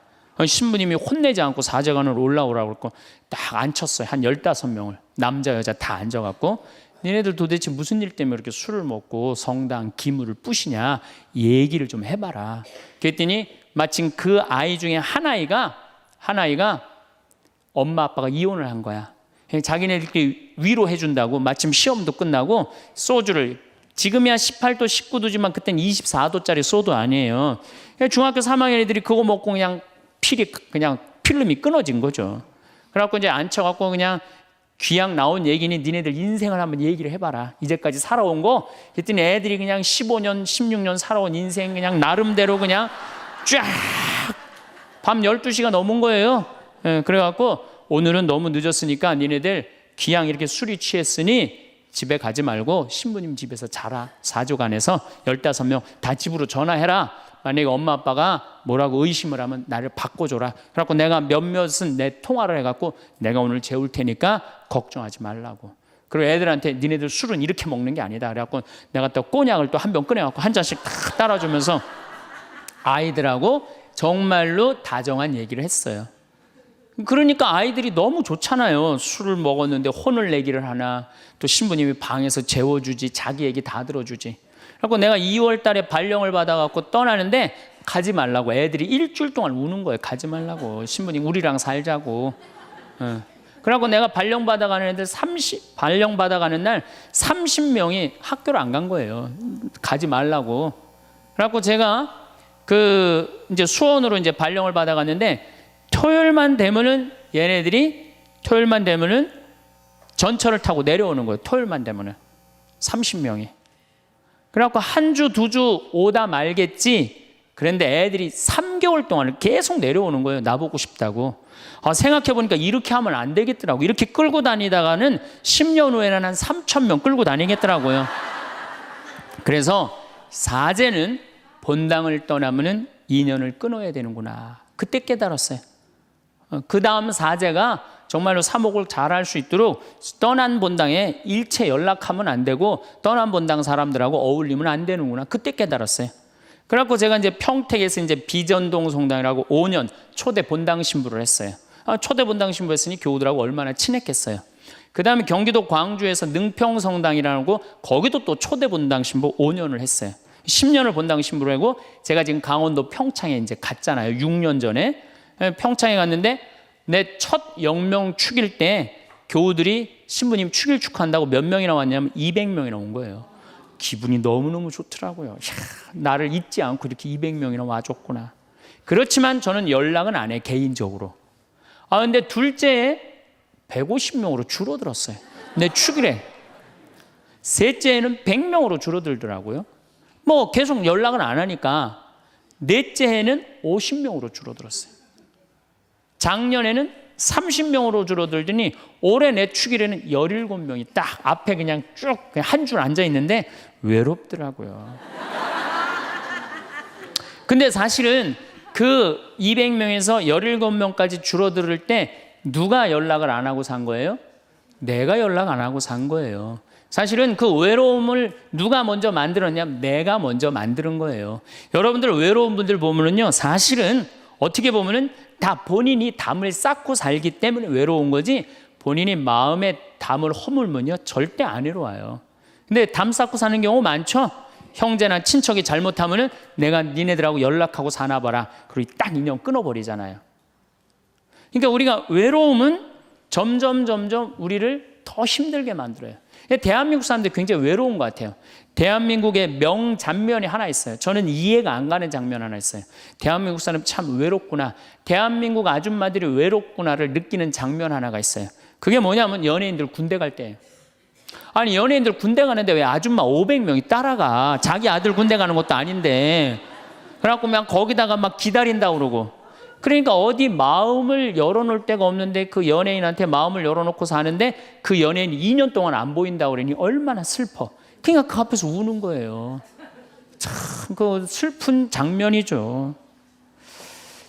[SPEAKER 1] 신부님이 혼내지 않고 사제관으로 올라오라고 그랬고 딱 앉혔어요. 한 15명을 남자 여자 다 앉아갖고 니네들 도대체 무슨 일 때문에 이렇게 술을 먹고 성당 기물을 부시냐 얘기를 좀 해봐라. 그랬더니 마침 그 아이 중에 한 아이가 엄마 아빠가 이혼을 한 거야. 자기네들끼리 위로해 준다고 마침 시험도 끝나고 소주를, 지금이야 18도 19도지만 그땐 24도짜리 소도 아니에요. 중학교 3학년 애들이 그거 먹고 그냥 필름이 끊어진 거죠. 그래갖고 이제 앉혀갖고 그냥 귀양 나온 얘기니 니네들 인생을 한번 얘기를 해봐라. 이제까지 살아온 거. 그랬더니 애들이 그냥 15년, 16년 살아온 인생 그냥 나름대로 그냥 쫙 밤 12시가 넘은 거예요. 그래갖고 오늘은 너무 늦었으니까 니네들 귀양 이렇게 술이 취했으니 집에 가지 말고 신부님 집에서 자라. 사조관에서 15명 다 집으로 전화해라. 만약에 엄마 아빠가 뭐라고 의심을 하면 나를 바꿔줘라. 그래갖고 내가 몇몇은 내 통화를 해갖고 내가 오늘 재울 테니까 걱정하지 말라고. 그리고 애들한테 니네들 술은 이렇게 먹는 게 아니다. 그래갖고 내가 또 꼬냑을 또 한 병 꺼내갖고 한 잔씩 다 따라주면서 아이들하고 정말로 다정한 얘기를 했어요. 그러니까 아이들이 너무 좋잖아요. 술을 먹었는데 혼을 내기를 하나, 또 신부님이 방에서 재워주지, 자기 얘기 다 들어주지. 그래서 내가 2월 달에 발령을 받아갖고 떠나는데 가지 말라고. 애들이 일주일 동안 우는 거예요. 가지 말라고. 신부님 우리랑 살자고. 그래갖고 내가 발령 받아가는 애들 발령 받아가는 날 30명이 학교를 안 간 거예요. 가지 말라고. 그래갖고 제가 이제 수원으로 이제 발령을 받아갔는데 토요일만 되면은 전철을 타고 내려오는 거예요. 토요일만 되면은 30명이. 그래갖고 한 주, 2주 오다 말겠지. 그런데 애들이 3개월 동안 계속 내려오는 거예요. 나보고 싶다고. 생각해보니까 이렇게 하면 안 되겠더라고. 이렇게 끌고 다니다가는 10년 후에는 한 3,000명 끌고 다니겠더라고요. 그래서 사제는 본당을 떠나면은 인연을 끊어야 되는구나. 그때 깨달았어요. 그 다음 사제가 정말로 사목을 잘할 수 있도록 떠난 본당에 일체 연락하면 안 되고 떠난 본당 사람들하고 어울리면 안 되는구나. 그때 깨달았어요. 그래갖고 제가 이제 평택에서 이제 비전동 성당이라고 5년 초대 본당 신부를 했어요. 초대 본당 신부 했으니 교우들하고 얼마나 친했겠어요. 그 다음에 경기도 광주에서 능평 성당이라고 거기도 또 초대 본당 신부 5년을 했어요. 10년을 본당 신부로 하고 제가 지금 강원도 평창에 이제 갔잖아요. 6년 전에 평창에 갔는데 내 첫 영명 축일 때 교우들이 신부님 축일 축하한다고 몇 명이나 왔냐면 200명이나 온 거예요. 기분이 너무너무 좋더라고요. 이야, 나를 잊지 않고 이렇게 200명이나 와줬구나. 그렇지만 저는 연락은 안 해, 개인적으로. 근데 둘째에 150명으로 줄어들었어요. 내 축일에. 셋째에는 100명으로 줄어들더라고요. 뭐 계속 연락은 안 하니까 넷째에는 50명으로 줄어들었어요. 작년에는 30명으로 줄어들더니 올해 내 축일에는 17명이 딱 앞에 그냥 쭉 한 줄 앉아 있는데 외롭더라고요. 근데 사실은 그 200명에서 17명까지 줄어들 때 누가 연락을 안 하고 산 거예요? 내가 연락 안 하고 산 거예요. 사실은 그 외로움을 누가 먼저 만들었냐면 내가 먼저 만드는 거예요. 여러분들 외로운 분들 보면은요, 사실은 어떻게 보면은 다 본인이 담을 쌓고 살기 때문에 외로운 거지, 본인이 마음에 담을 허물면요 절대 안 외로워요. 근데 담 쌓고 사는 경우 많죠. 형제나 친척이 잘못하면은 내가 니네들하고 연락하고 사나 봐라. 그리고 딱 인연 끊어버리잖아요. 그러니까 우리가 외로움은 점점 우리를 더 힘들게 만들어요. 대한민국 사람들 굉장히 외로운 것 같아요. 대한민국의 명장면이 하나 있어요. 저는 이해가 안 가는 장면 하나 있어요. 대한민국 사람 참 외롭구나, 대한민국 아줌마들이 외롭구나를 느끼는 장면 하나가 있어요. 그게 뭐냐면 연예인들 군대 갈 때예요. 아니, 연예인들 군대 가는데 왜 아줌마 500명이 따라가? 자기 아들 군대 가는 것도 아닌데. 그래갖고 그냥 거기다가 막 기다린다고 그러고. 그러니까 어디 마음을 열어놓을 데가 없는데 그 연예인한테 마음을 열어놓고 사는데 그 연예인이 2년 동안 안 보인다고 그러니 얼마나 슬퍼. 그러니까 그 앞에서 우는 거예요. 참 그 슬픈 장면이죠.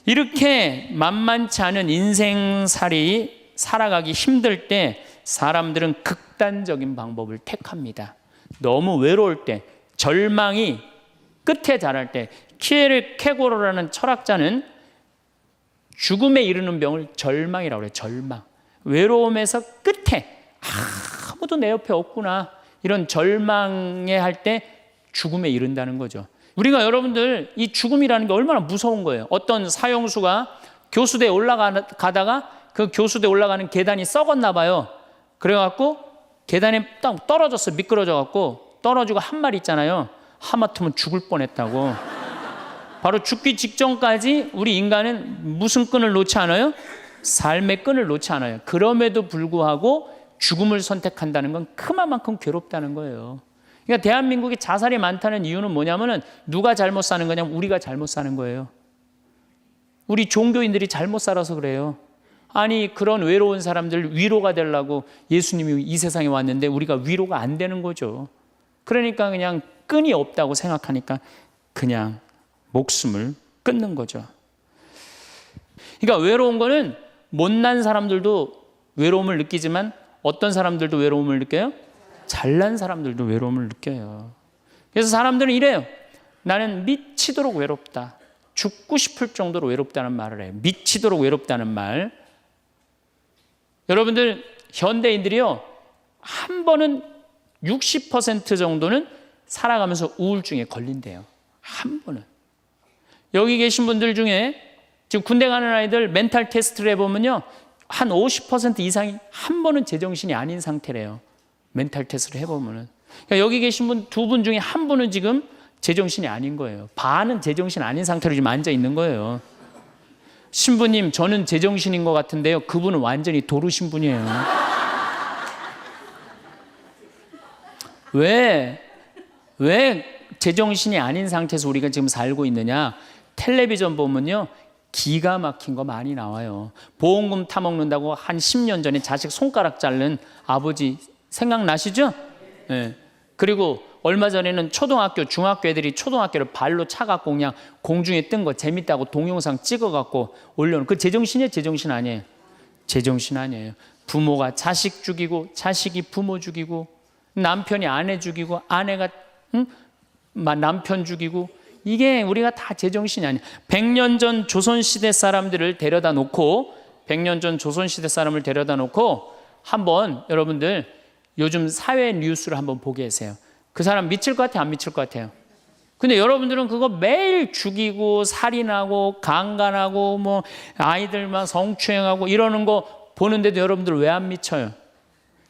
[SPEAKER 1] 이렇게 만만치 않은 인생살이 살아가기 힘들 때 사람들은 극단적인 방법을 택합니다. 너무 외로울 때, 절망이 끝에 달할 때, 키에르케고르라는 철학자는 죽음에 이르는 병을 절망이라고 그래요. 절망. 외로움에서 끝에 아무도 내 옆에 없구나, 이런 절망에 할 때 죽음에 이른다는 거죠. 우리가 여러분들 이 죽음이라는 게 얼마나 무서운 거예요. 어떤 사형수가 교수대에 올라가다가 그 교수대에 올라가는 계단이 썩었나 봐요. 그래갖고 계단에 딱 떨어졌어. 미끄러져갖고 떨어지고 한 말 있잖아요. 하마터면 죽을 뻔했다고. 바로 죽기 직전까지 우리 인간은 무슨 끈을 놓지 않아요? 삶의 끈을 놓지 않아요. 그럼에도 불구하고 죽음을 선택한다는 건 그만큼 괴롭다는 거예요. 그러니까 대한민국이 자살이 많다는 이유는 뭐냐면은 누가 잘못 사는 거냐면 우리가 잘못 사는 거예요. 우리 종교인들이 잘못 살아서 그래요. 아니, 그런 외로운 사람들 위로가 되려고 예수님이 이 세상에 왔는데 우리가 위로가 안 되는 거죠. 그러니까 그냥 끈이 없다고 생각하니까 그냥 목숨을 끊는 거죠. 그러니까 외로운 거는 못난 사람들도 외로움을 느끼지만 어떤 사람들도 외로움을 느껴요? 잘난 사람들도 외로움을 느껴요. 그래서 사람들은 이래요. 나는 미치도록 외롭다. 죽고 싶을 정도로 외롭다는 말을 해요. 미치도록 외롭다는 말. 여러분들 현대인들이요, 한 번은 60% 정도는 살아가면서 우울증에 걸린대요. 한 번은. 여기 계신 분들 중에 지금 군대 가는 아이들 멘탈 테스트를 해보면요, 한 50% 이상이 한 번은 제정신이 아닌 상태래요. 멘탈 테스트를 해보면은. 그러니까 여기 계신 분 두 분 중에 한 분은 지금 제정신이 아닌 거예요. 반은 제정신 아닌 상태로 지금 앉아 있는 거예요. 신부님, 저는 제정신인 것 같은데요. 그분은 완전히 도루신 분이에요. 왜 제정신이 아닌 상태에서 우리가 지금 살고 있느냐? 텔레비전 보면요, 기가 막힌 거 많이 나와요. 보험금 타먹는다고 한 10년 전에 자식 손가락 자른 아버지 생각나시죠? 네. 그리고 얼마 전에는 초등학교, 중학교 애들이 초등학교를 발로 차갖고 그냥 공중에 뜬 거 재밌다고 동영상 찍어갖고 올려놓은, 그 제정신이에요? 제정신 아니에요? 제정신 아니에요. 부모가 자식 죽이고, 자식이 부모 죽이고, 남편이 아내 죽이고, 아내가 남편 죽이고, 이게 우리가 다 제정신이 아니에요. 100년 전 조선시대 사람들을 데려다 놓고, 100년 전 조선시대 사람을 데려다 놓고 한번 여러분들 요즘 사회 뉴스를 한번 보게 하세요. 그 사람 미칠 것 같아요? 안 미칠 것 같아요? 근데 여러분들은 그거 매일 죽이고 살인하고 강간하고 뭐 아이들만 성추행하고 이러는 거 보는데도 여러분들 왜 안 미쳐요?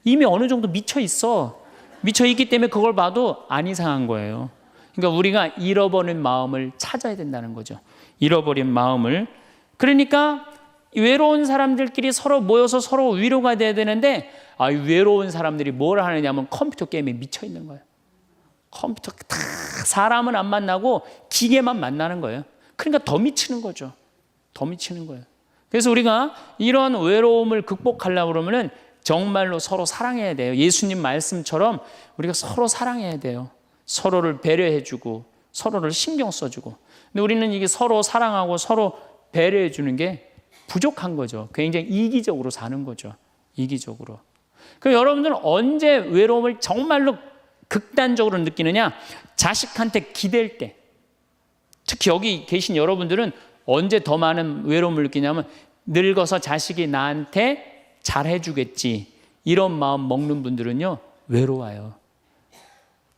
[SPEAKER 1] 이미 어느 정도 미쳐 있어. 미쳐 있기 때문에 그걸 봐도 안 이상한 거예요. 그러니까 우리가 잃어버린 마음을 찾아야 된다는 거죠. 잃어버린 마음을. 그러니까 외로운 사람들끼리 서로 모여서 서로 위로가 돼야 되는데, 외로운 사람들이 뭘 하느냐면 컴퓨터 게임에 미쳐 있는 거예요. 컴퓨터 다 사람은 안 만나고 기계만 만나는 거예요. 그러니까 더 미치는 거죠. 더 미치는 거예요. 그래서 우리가 이런 외로움을 극복하려고 그러면은 정말로 서로 사랑해야 돼요. 예수님 말씀처럼 우리가 서로 사랑해야 돼요. 서로를 배려해주고 서로를 신경 써주고. 근데 우리는 이게 서로 사랑하고 서로 배려해주는 게 부족한 거죠. 굉장히 이기적으로 사는 거죠. 이기적으로. 그럼 여러분들은 언제 외로움을 정말로 극단적으로 느끼느냐? 자식한테 기댈 때. 특히 여기 계신 여러분들은 언제 더 많은 외로움을 느끼냐면, 늙어서 자식이 나한테 잘해주겠지, 이런 마음 먹는 분들은요 외로워요.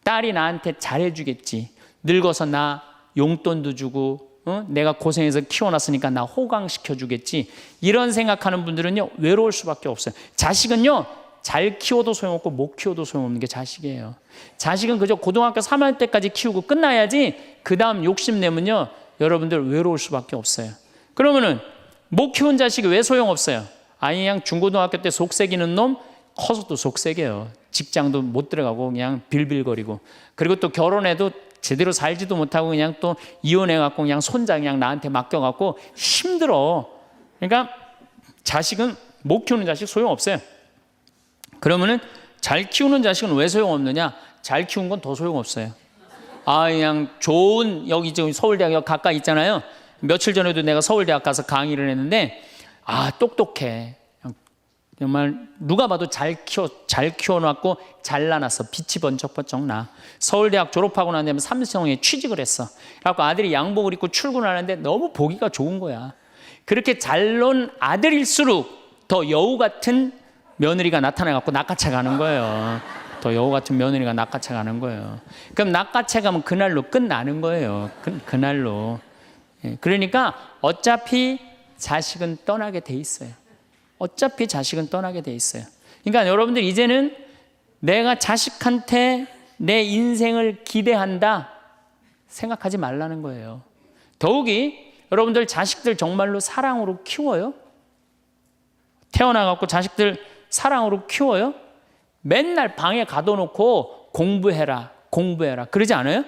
[SPEAKER 1] 딸이 나한테 잘해주겠지, 늙어서 나 용돈도 주고 내가 고생해서 키워놨으니까 나 호강시켜주겠지, 이런 생각하는 분들은요 외로울 수밖에 없어요. 자식은요 잘 키워도 소용없고 못 키워도 소용없는 게 자식이에요. 자식은 그저 고등학교 3학년 때까지 키우고 끝나야지, 그 다음 욕심내면요 여러분들 외로울 수밖에 없어요. 그러면은 못 키운 자식이 왜 소용없어요? 그냥 중고등학교 때 속새기는 놈 커서도 속새겨요. 직장도 못 들어가고 그냥 빌빌거리고, 그리고 또 결혼해도 제대로 살지도 못하고 그냥 또 이혼해갖고 그냥 손자 그냥 나한테 맡겨갖고 힘들어. 그러니까 자식은 못 키우는 자식 소용없어요. 그러면은 잘 키우는 자식은 왜 소용없느냐? 잘 키운 건 더 소용없어요. 그냥 좋은, 여기 지금 서울대학 가까이 있잖아요. 며칠 전에도 내가 서울대학 가서 강의를 했는데, 똑똑해. 정말 누가 봐도 잘 키워놨고 잘라놨어. 빛이 번쩍번쩍 나. 서울대학 졸업하고 난 다음에 삼성에 취직을 했어. 그래갖고 아들이 양복을 입고 출근하는데 너무 보기가 좋은 거야. 그렇게 잘 논 아들일수록 더 여우 같은 며느리가 나타나갖고 낚아채 가는 거예요. 더 여우 같은 며느리가 낚아채 가는 거예요. 그럼 낚아채 가면 그날로 끝나는 거예요. 그날로. 그러니까 어차피 자식은 떠나게 돼 있어요. 어차피 자식은 떠나게 돼 있어요. 그러니까 여러분들 이제는 내가 자식한테 내 인생을 기대한다 생각하지 말라는 거예요. 더욱이 여러분들 자식들 정말로 사랑으로 키워요? 태어나갖고 자식들 사랑으로 키워요? 맨날 방에 가둬놓고 공부해라 그러지 않아요?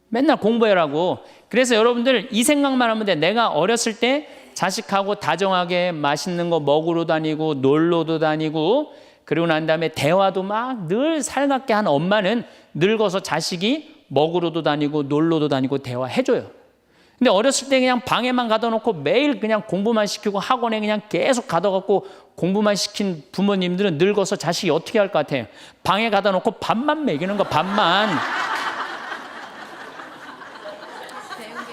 [SPEAKER 1] 맨날 공부해라고. 그래서 여러분들 이 생각만 하면 돼. 내가 어렸을 때 자식하고 다정하게 맛있는 거 먹으러 다니고 놀러도 다니고, 그리고 난 다음에 대화도 막 늘 살갑게 한 엄마는 늙어서 자식이 먹으러도 다니고 놀러도 다니고 대화해줘요. 근데 어렸을 때 그냥 방에만 가둬놓고 매일 그냥 공부만 시키고 학원에 그냥 계속 가둬갖고 공부만 시킨 부모님들은 늙어서 자식이 어떻게 할 것 같아요? 방에 가둬놓고 밥만 먹이는 거, 밥만.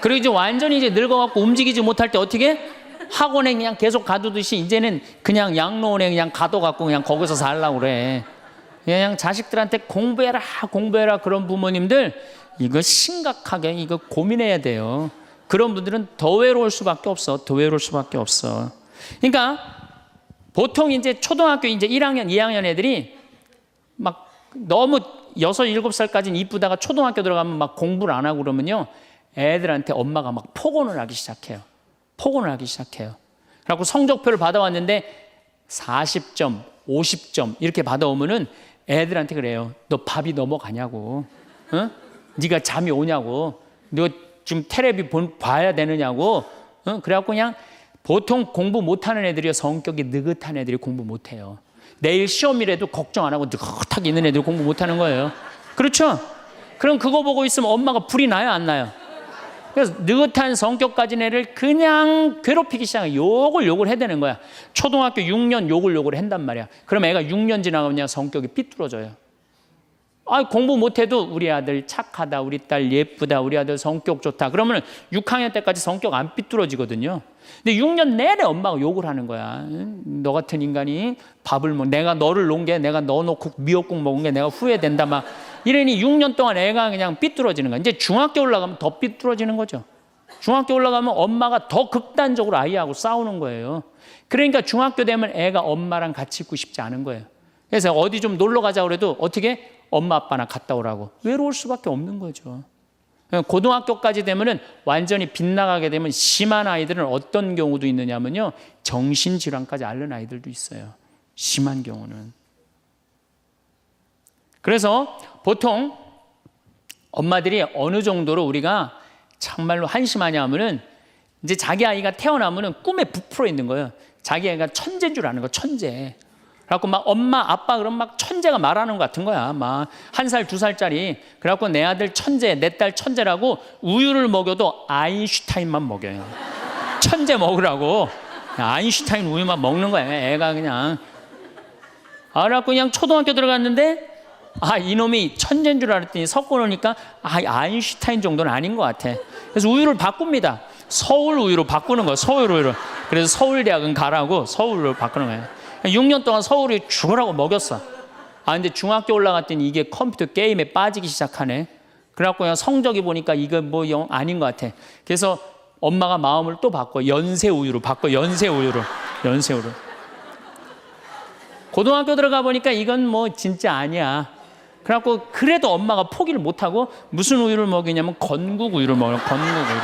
[SPEAKER 1] 그리고 이제 완전히 이제 늙어갖고 움직이지 못할 때 어떻게? 학원에 그냥 계속 가두듯이 이제는 그냥 양로원에 그냥 가둬갖고 그냥 거기서 살라고 그래. 그냥 자식들한테 공부해라 그런 부모님들, 이거 심각하게 이거 고민해야 돼요. 그런 분들은 더 외로울 수밖에 없어. 더 외로울 수밖에 없어. 그러니까 보통 이제 초등학교 이제 1학년, 2학년 애들이 막 너무 6, 7살까지는 이쁘다가 초등학교 들어가면 막 공부를 안 하고 그러면요, 애들한테 엄마가 막 폭언을 하기 시작해요. 그래갖고 성적표를 받아왔는데 40점, 50점 이렇게 받아오면은 애들한테 그래요. 너 밥이 넘어가냐고. 네가 잠이 오냐고. 너 지금 텔레비 봐야 되느냐고. 그래갖고 그냥 보통 공부 못하는 애들이요, 성격이 느긋한 애들이 공부 못해요. 내일 시험이라도 걱정 안 하고 느긋하게 있는 애들이 공부 못하는 거예요. 그렇죠? 그럼 그거 보고 있으면 엄마가 불이 나요, 안 나요? 그래서 느긋한 성격 가진 애를 그냥 괴롭히기 시작해. 욕을 해대는 거야. 초등학교 6년 욕을 한단 말이야. 그럼 애가 6년 지나가면 그냥 성격이 삐뚤어져요. 공부 못해도 우리 아들 착하다, 우리 딸 예쁘다, 우리 아들 성격 좋다. 그러면 6학년 때까지 성격 안 삐뚤어지거든요. 근데 6년 내내 엄마가 욕을 하는 거야. 너 같은 인간이 밥을 내가 너를 놓은 게, 내가 너 놓고 미역국 먹은 게 내가 후회된다 막 이러니 6년 동안 애가 그냥 삐뚤어지는 거야. 이제 중학교 올라가면 더 삐뚤어지는 거죠. 중학교 올라가면 엄마가 더 극단적으로 아이하고 싸우는 거예요. 그러니까 중학교 되면 애가 엄마랑 같이 있고 싶지 않은 거예요. 그래서 어디 좀 놀러 가자고 그래도 어떻게? 엄마 아빠나 갔다 오라고. 외로울 수밖에 없는 거죠. 고등학교까지 되면은 완전히 빗나가게 되면 심한 아이들은 어떤 경우도 있느냐면요, 정신질환까지 앓는 아이들도 있어요. 심한 경우는. 그래서 보통 엄마들이 어느 정도로 우리가 정말로 한심하냐 하면은 이제 자기 아이가 태어나면은 꿈에 부풀어 있는 거예요. 자기 아이가 천재인 줄 아는 거, 천재. 그래갖고 막 엄마, 아빠 그럼 막 천재가 말하는 것 같은 거야. 막 1살, 2살짜리. 그래갖고 내 아들 천재, 내 딸 천재라고 우유를 먹여도 아인슈타인만 먹여요. 천재 먹으라고. 아인슈타인 우유만 먹는 거야. 애가 그냥. 그래갖고 그냥 초등학교 들어갔는데 이놈이 천재인 줄 알았더니 섞어 놓으니까 아인슈타인 정도는 아닌 것 같아. 그래서 우유를 바꿉니다. 서울 우유로 바꾸는 거야. 서울 우유로. 그래서 서울대학은 가라고 서울로 바꾸는 거야. 6년 동안 서울이 죽으라고 먹였어. 근데 중학교 올라갔더니 이게 컴퓨터 게임에 빠지기 시작하네. 그래갖고 그냥 성적이 보니까 이거 뭐 영 아닌 것 같아. 그래서 엄마가 마음을 또 바꿔. 연세 우유로 바꿔. 연세 우유로. 고등학교 들어가 보니까 이건 뭐 진짜 아니야. 그래갖고 그래도 엄마가 포기를 못하고 무슨 우유를 먹이냐면 건국 우유를 먹어요. 건국 우유를.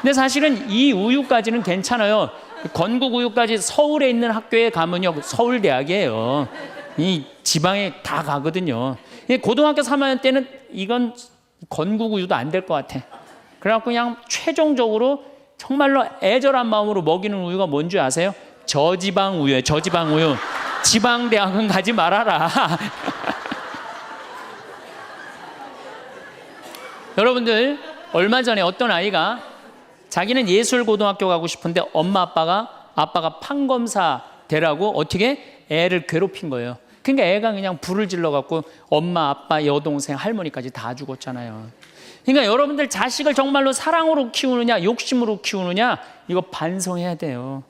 [SPEAKER 1] 근데 사실은 이 우유까지는 괜찮아요. 건국 우유까지 서울에 있는 학교에 가면요, 서울대학이에요. 이 지방에 다 가거든요. 고등학교 3학년 때는 이건 건국 우유도 안 될 것 같아. 그래갖고 그냥 최종적으로 정말로 애절한 마음으로 먹이는 우유가 뭔지 아세요? 저지방 우유예요. 저지방 우유. 지방대학은 가지 말아라. 여러분들, 얼마 전에 어떤 아이가 자기는 예술고등학교 가고 싶은데 엄마 아빠가 판검사 되라고 어떻게 애를 괴롭힌 거예요. 그러니까 애가 그냥 불을 질러갖고 엄마 아빠 여동생 할머니까지 다 죽었잖아요. 그러니까 여러분들 자식을 정말로 사랑으로 키우느냐 욕심으로 키우느냐 이거 반성해야 돼요.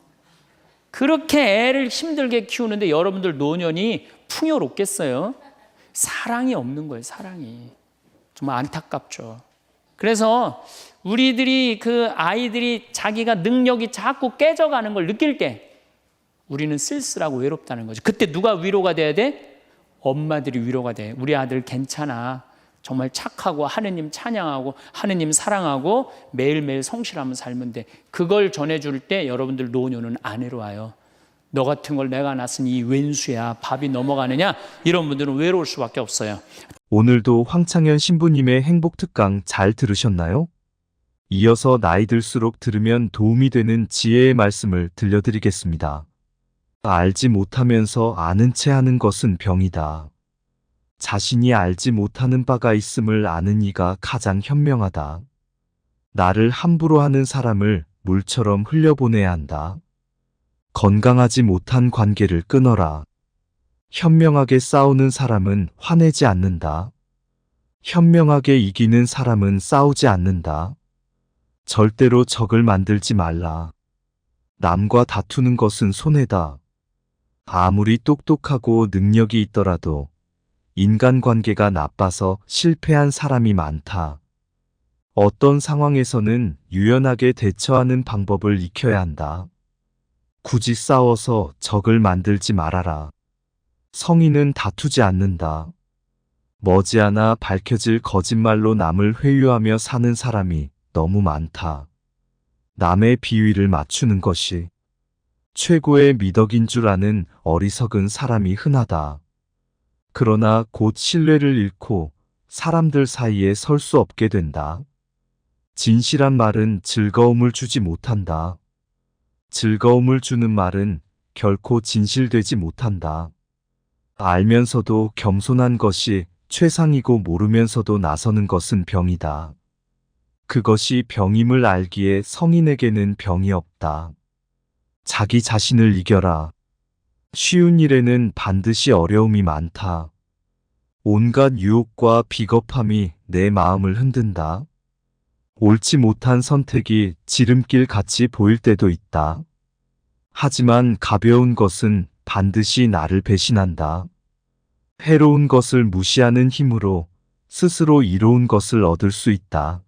[SPEAKER 1] 그렇게 애를 힘들게 키우는데 여러분들 노년이 풍요롭겠어요? 사랑이 없는 거예요. 사랑이. 정말 안타깝죠. 그래서 우리들이 그 아이들이 자기가 능력이 자꾸 깨져가는 걸 느낄 때 우리는 쓸쓸하고 외롭다는 거죠. 그때 누가 위로가 돼야 돼? 엄마들이 위로가 돼. 우리 아들 괜찮아. 정말 착하고 하느님 찬양하고 하느님 사랑하고 매일매일 성실하면 살면 돼. 그걸 전해줄 때 여러분들 노년은 안 외로워요. 너 같은 걸 내가 낳았으니 이 왼수야. 밥이 넘어가느냐? 이런 분들은 외로울 수밖에 없어요.
[SPEAKER 2] 오늘도 황창현 신부님의 행복특강 잘 들으셨나요? 이어서 나이 들수록 들으면 도움이 되는 지혜의 말씀을 들려드리겠습니다. 알지 못하면서 아는 채 하는 것은 병이다. 자신이 알지 못하는 바가 있음을 아는 이가 가장 현명하다. 나를 함부로 하는 사람을 물처럼 흘려보내야 한다. 건강하지 못한 관계를 끊어라. 현명하게 싸우는 사람은 화내지 않는다. 현명하게 이기는 사람은 싸우지 않는다. 절대로 적을 만들지 말라. 남과 다투는 것은 손해다. 아무리 똑똑하고 능력이 있더라도 인간관계가 나빠서 실패한 사람이 많다. 어떤 상황에서는 유연하게 대처하는 방법을 익혀야 한다. 굳이 싸워서 적을 만들지 말아라. 성인은 다투지 않는다. 머지않아 밝혀질 거짓말로 남을 회유하며 사는 사람이 너무 많다. 남의 비위를 맞추는 것이 최고의 미덕인 줄 아는 어리석은 사람이 흔하다. 그러나 곧 신뢰를 잃고 사람들 사이에 설 수 없게 된다. 진실한 말은 즐거움을 주지 못한다. 즐거움을 주는 말은 결코 진실되지 못한다. 알면서도 겸손한 것이 최상이고 모르면서도 나서는 것은 병이다. 그것이 병임을 알기에 성인에게는 병이 없다. 자기 자신을 이겨라. 쉬운 일에는 반드시 어려움이 많다. 온갖 유혹과 비겁함이 내 마음을 흔든다. 옳지 못한 선택이 지름길 같이 보일 때도 있다. 하지만 가벼운 것은 반드시 나를 배신한다. 해로운 것을 무시하는 힘으로 스스로 이로운 것을 얻을 수 있다.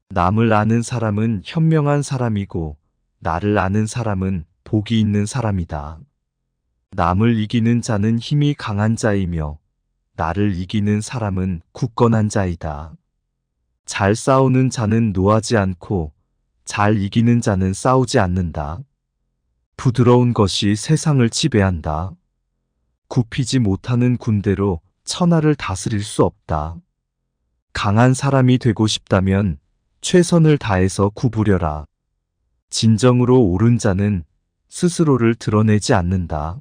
[SPEAKER 2] 남을 아는 사람은 현명한 사람이고 나를 아는 사람은 복이 있는 사람이다. 남을 이기는 자는 힘이 강한 자이며 나를 이기는 사람은 굳건한 자이다. 잘 싸우는 자는 노하지 않고 잘 이기는 자는 싸우지 않는다. 부드러운 것이 세상을 지배한다. 굽히지 못하는 군대로 천하를 다스릴 수 없다. 강한 사람이 되고 싶다면 최선을 다해서 구부려라. 진정으로 옳은 자는 스스로를 드러내지 않는다.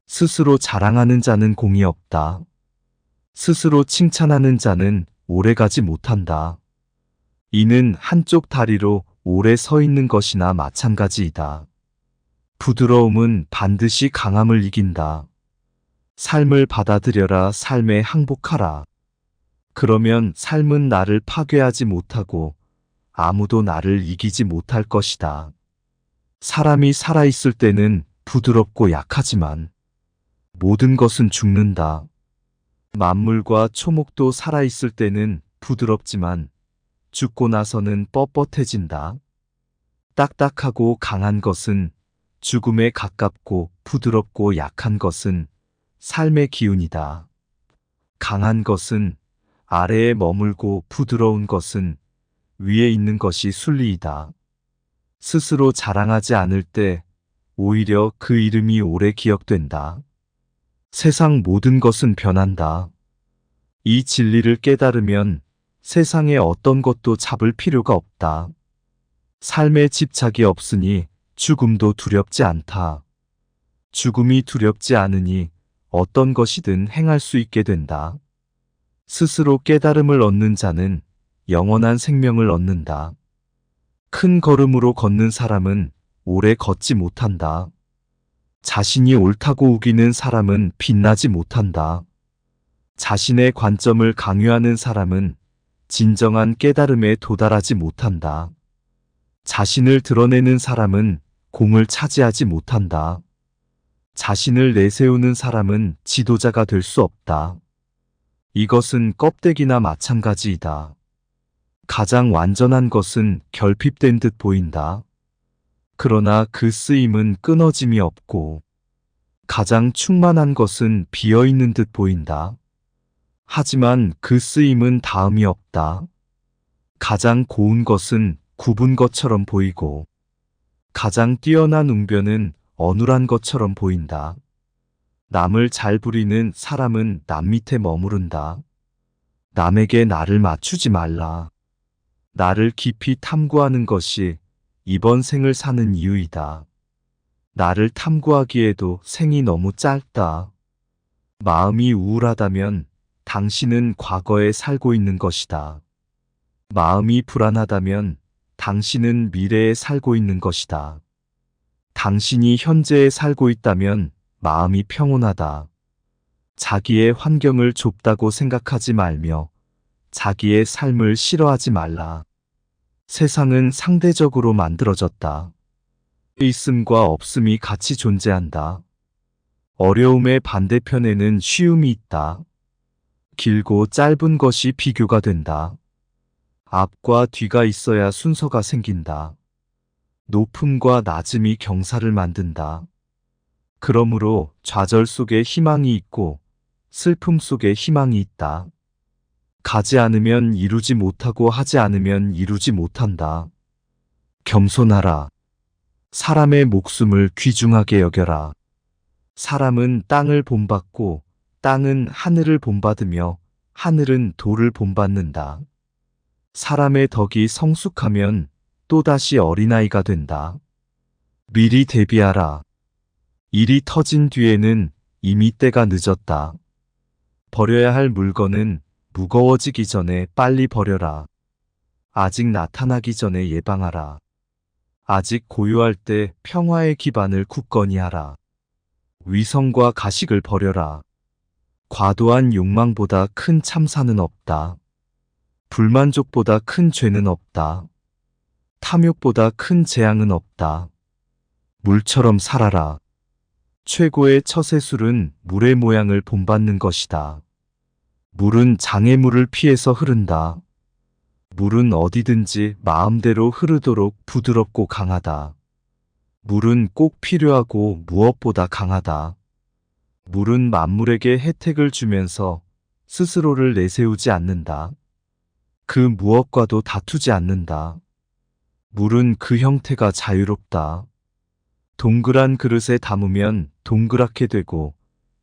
[SPEAKER 2] 스스로 자랑하는 자는 공이 없다. 스스로 칭찬하는 자는 오래가지 못한다. 이는 한쪽 다리로 오래 서 있는 것이나 마찬가지이다. 부드러움은 반드시 강함을 이긴다. 삶을 받아들여라. 삶에 항복하라. 그러면 삶은 나를 파괴하지 못하고 아무도 나를 이기지 못할 것이다. 사람이 살아있을 때는 부드럽고 약하지만 모든 것은 죽는다. 만물과 초목도 살아있을 때는 부드럽지만 죽고 나서는 뻣뻣해진다. 딱딱하고 강한 것은 죽음에 가깝고 부드럽고 약한 것은 삶의 기운이다. 강한 것은 아래에 머물고 부드러운 것은 위에 있는 것이 순리이다. 스스로 자랑하지 않을 때 오히려 그 이름이 오래 기억된다. 세상 모든 것은 변한다. 이 진리를 깨달으면 세상의 어떤 것도 잡을 필요가 없다. 삶에 집착이 없으니 죽음도 두렵지 않다. 죽음이 두렵지 않으니 어떤 것이든 행할 수 있게 된다. 스스로 깨달음을 얻는 자는 영원한 생명을 얻는다. 큰 걸음으로 걷는 사람은 오래 걷지 못한다. 자신이 옳다고 우기는 사람은 빛나지 못한다. 자신의 관점을 강요하는 사람은 진정한 깨달음에 도달하지 못한다. 자신을 드러내는 사람은 공을 차지하지 못한다. 자신을 내세우는 사람은 지도자가 될 수 없다. 이것은 껍데기나 마찬가지이다. 가장 완전한 것은 결핍된 듯 보인다. 그러나 그 쓰임은 끊어짐이 없고 가장 충만한 것은 비어있는 듯 보인다. 하지만 그 쓰임은 다음이 없다. 가장 고운 것은 굽은 것처럼 보이고 가장 뛰어난 웅변은 어눌한 것처럼 보인다. 남을 잘 부리는 사람은 남 밑에 머무른다. 남에게 나를 맞추지 말라. 나를 깊이 탐구하는 것이 이번 생을 사는 이유이다. 나를 탐구하기에도 생이 너무 짧다. 마음이 우울하다면 당신은 과거에 살고 있는 것이다. 마음이 불안하다면 당신은 미래에 살고 있는 것이다. 당신이 현재에 살고 있다면 마음이 평온하다. 자기의 환경을 좁다고 생각하지 말며 자기의 삶을 싫어하지 말라. 세상은 상대적으로 만들어졌다. 있음과 없음이 같이 존재한다. 어려움의 반대편에는 쉬움이 있다. 길고 짧은 것이 비교가 된다. 앞과 뒤가 있어야 순서가 생긴다. 높음과 낮음이 경사를 만든다. 그러므로 좌절 속에 희망이 있고 슬픔 속에 희망이 있다. 가지 않으면 이루지 못하고 하지 않으면 이루지 못한다. 겸손하라. 사람의 목숨을 귀중하게 여겨라. 사람은 땅을 본받고 땅은 하늘을 본받으며 하늘은 돌을 본받는다. 사람의 덕이 성숙하면 또다시 어린아이가 된다. 미리 대비하라. 일이 터진 뒤에는 이미 때가 늦었다. 버려야 할 물건은 무거워지기 전에 빨리 버려라. 아직 나타나기 전에 예방하라. 아직 고요할 때 평화의 기반을 굳건히 하라. 위선과 가식을 버려라. 과도한 욕망보다 큰 참사는 없다. 불만족보다 큰 죄는 없다. 탐욕보다 큰 재앙은 없다. 물처럼 살아라. 최고의 처세술은 물의 모양을 본받는 것이다. 물은 장애물을 피해서 흐른다. 물은 어디든지 마음대로 흐르도록 부드럽고 강하다. 물은 꼭 필요하고 무엇보다 강하다. 물은 만물에게 혜택을 주면서 스스로를 내세우지 않는다. 그 무엇과도 다투지 않는다. 물은 그 형태가 자유롭다. 동그란 그릇에 담으면 동그랗게 되고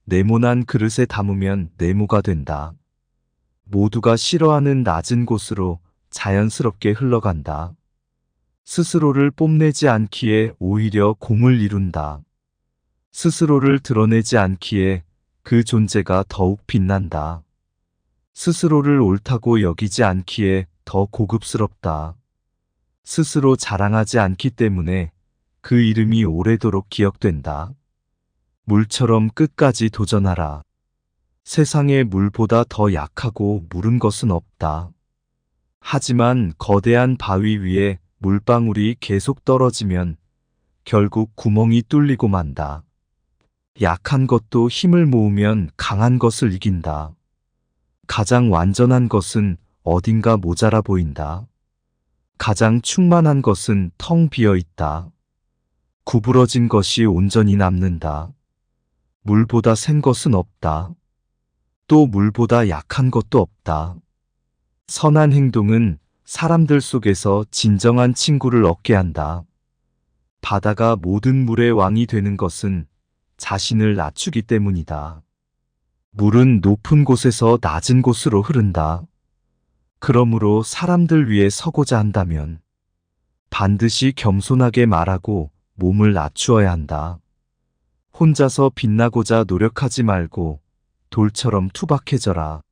[SPEAKER 2] 네모난 그릇에 담으면 네모가 된다. 모두가 싫어하는 낮은 곳으로 자연스럽게 흘러간다. 스스로를 뽐내지 않기에 오히려 공을 이룬다. 스스로를 드러내지 않기에 그 존재가 더욱 빛난다. 스스로를 옳다고 여기지 않기에 더 고급스럽다. 스스로 자랑하지 않기 때문에 그 이름이 오래도록 기억된다. 물처럼 끝까지 도전하라. 세상에 물보다 더 약하고 무른 것은 없다. 하지만 거대한 바위 위에 물방울이 계속 떨어지면 결국 구멍이 뚫리고 만다. 약한 것도 힘을 모으면 강한 것을 이긴다. 가장 완전한 것은 어딘가 모자라 보인다. 가장 충만한 것은 텅 비어 있다. 구부러진 것이 온전히 남는다. 물보다 센 것은 없다. 또 물보다 약한 것도 없다. 선한 행동은 사람들 속에서 진정한 친구를 얻게 한다. 바다가 모든 물의 왕이 되는 것은 자신을 낮추기 때문이다. 물은 높은 곳에서 낮은 곳으로 흐른다. 그러므로 사람들 위에 서고자 한다면 반드시 겸손하게 말하고 몸을 낮추어야 한다. 혼자서 빛나고자 노력하지 말고 돌처럼 투박해져라.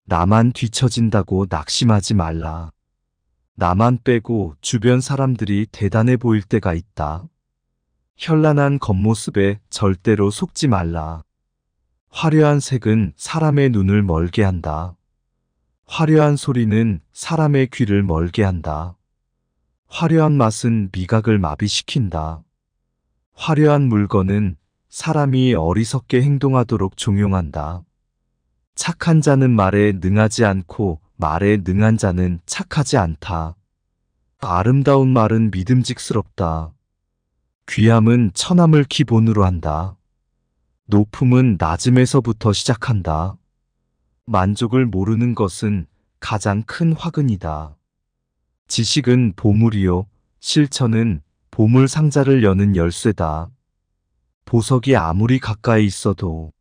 [SPEAKER 2] 나만 뒤처진다고 낙심하지 말라. 나만 빼고 주변 사람들이 대단해 보일 때가 있다. 현란한 겉모습에 절대로 속지 말라. 화려한 색은 사람의 눈을 멀게 한다. 화려한 소리는 사람의 귀를 멀게 한다. 화려한 맛은 미각을 마비시킨다. 화려한 물건은 사람이 어리석게 행동하도록 종용한다. 착한 자는 말에 능하지 않고 말에 능한 자는 착하지 않다. 아름다운 말은 믿음직스럽다. 귀함은 천함을 기본으로 한다. 높음은 낮음에서부터 시작한다. 만족을 모르는 것은 가장 큰 화근이다. 지식은 보물이요, 실천은 보물 상자를 여는 열쇠다. 보석이 아무리 가까이 있어도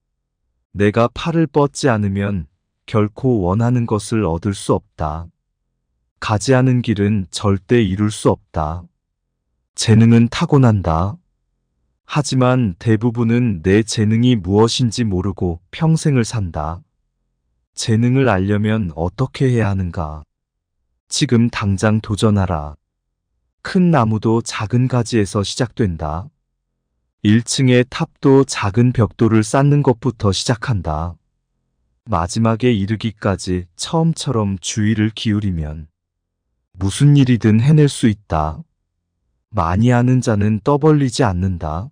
[SPEAKER 2] 내가 팔을 뻗지 않으면 결코 원하는 것을 얻을 수 없다. 가지 않은 길은 절대 이룰 수 없다. 재능은 타고난다. 하지만 대부분은 내 재능이 무엇인지 모르고 평생을 산다. 재능을 알려면 어떻게 해야 하는가? 지금 당장 도전하라. 큰 나무도 작은 가지에서 시작된다. 1층의 탑도 작은 벽돌을 쌓는 것부터 시작한다. 마지막에 이르기까지 처음처럼 주의를 기울이면 무슨 일이든 해낼 수 있다. 많이 아는 자는 떠벌리지 않는다.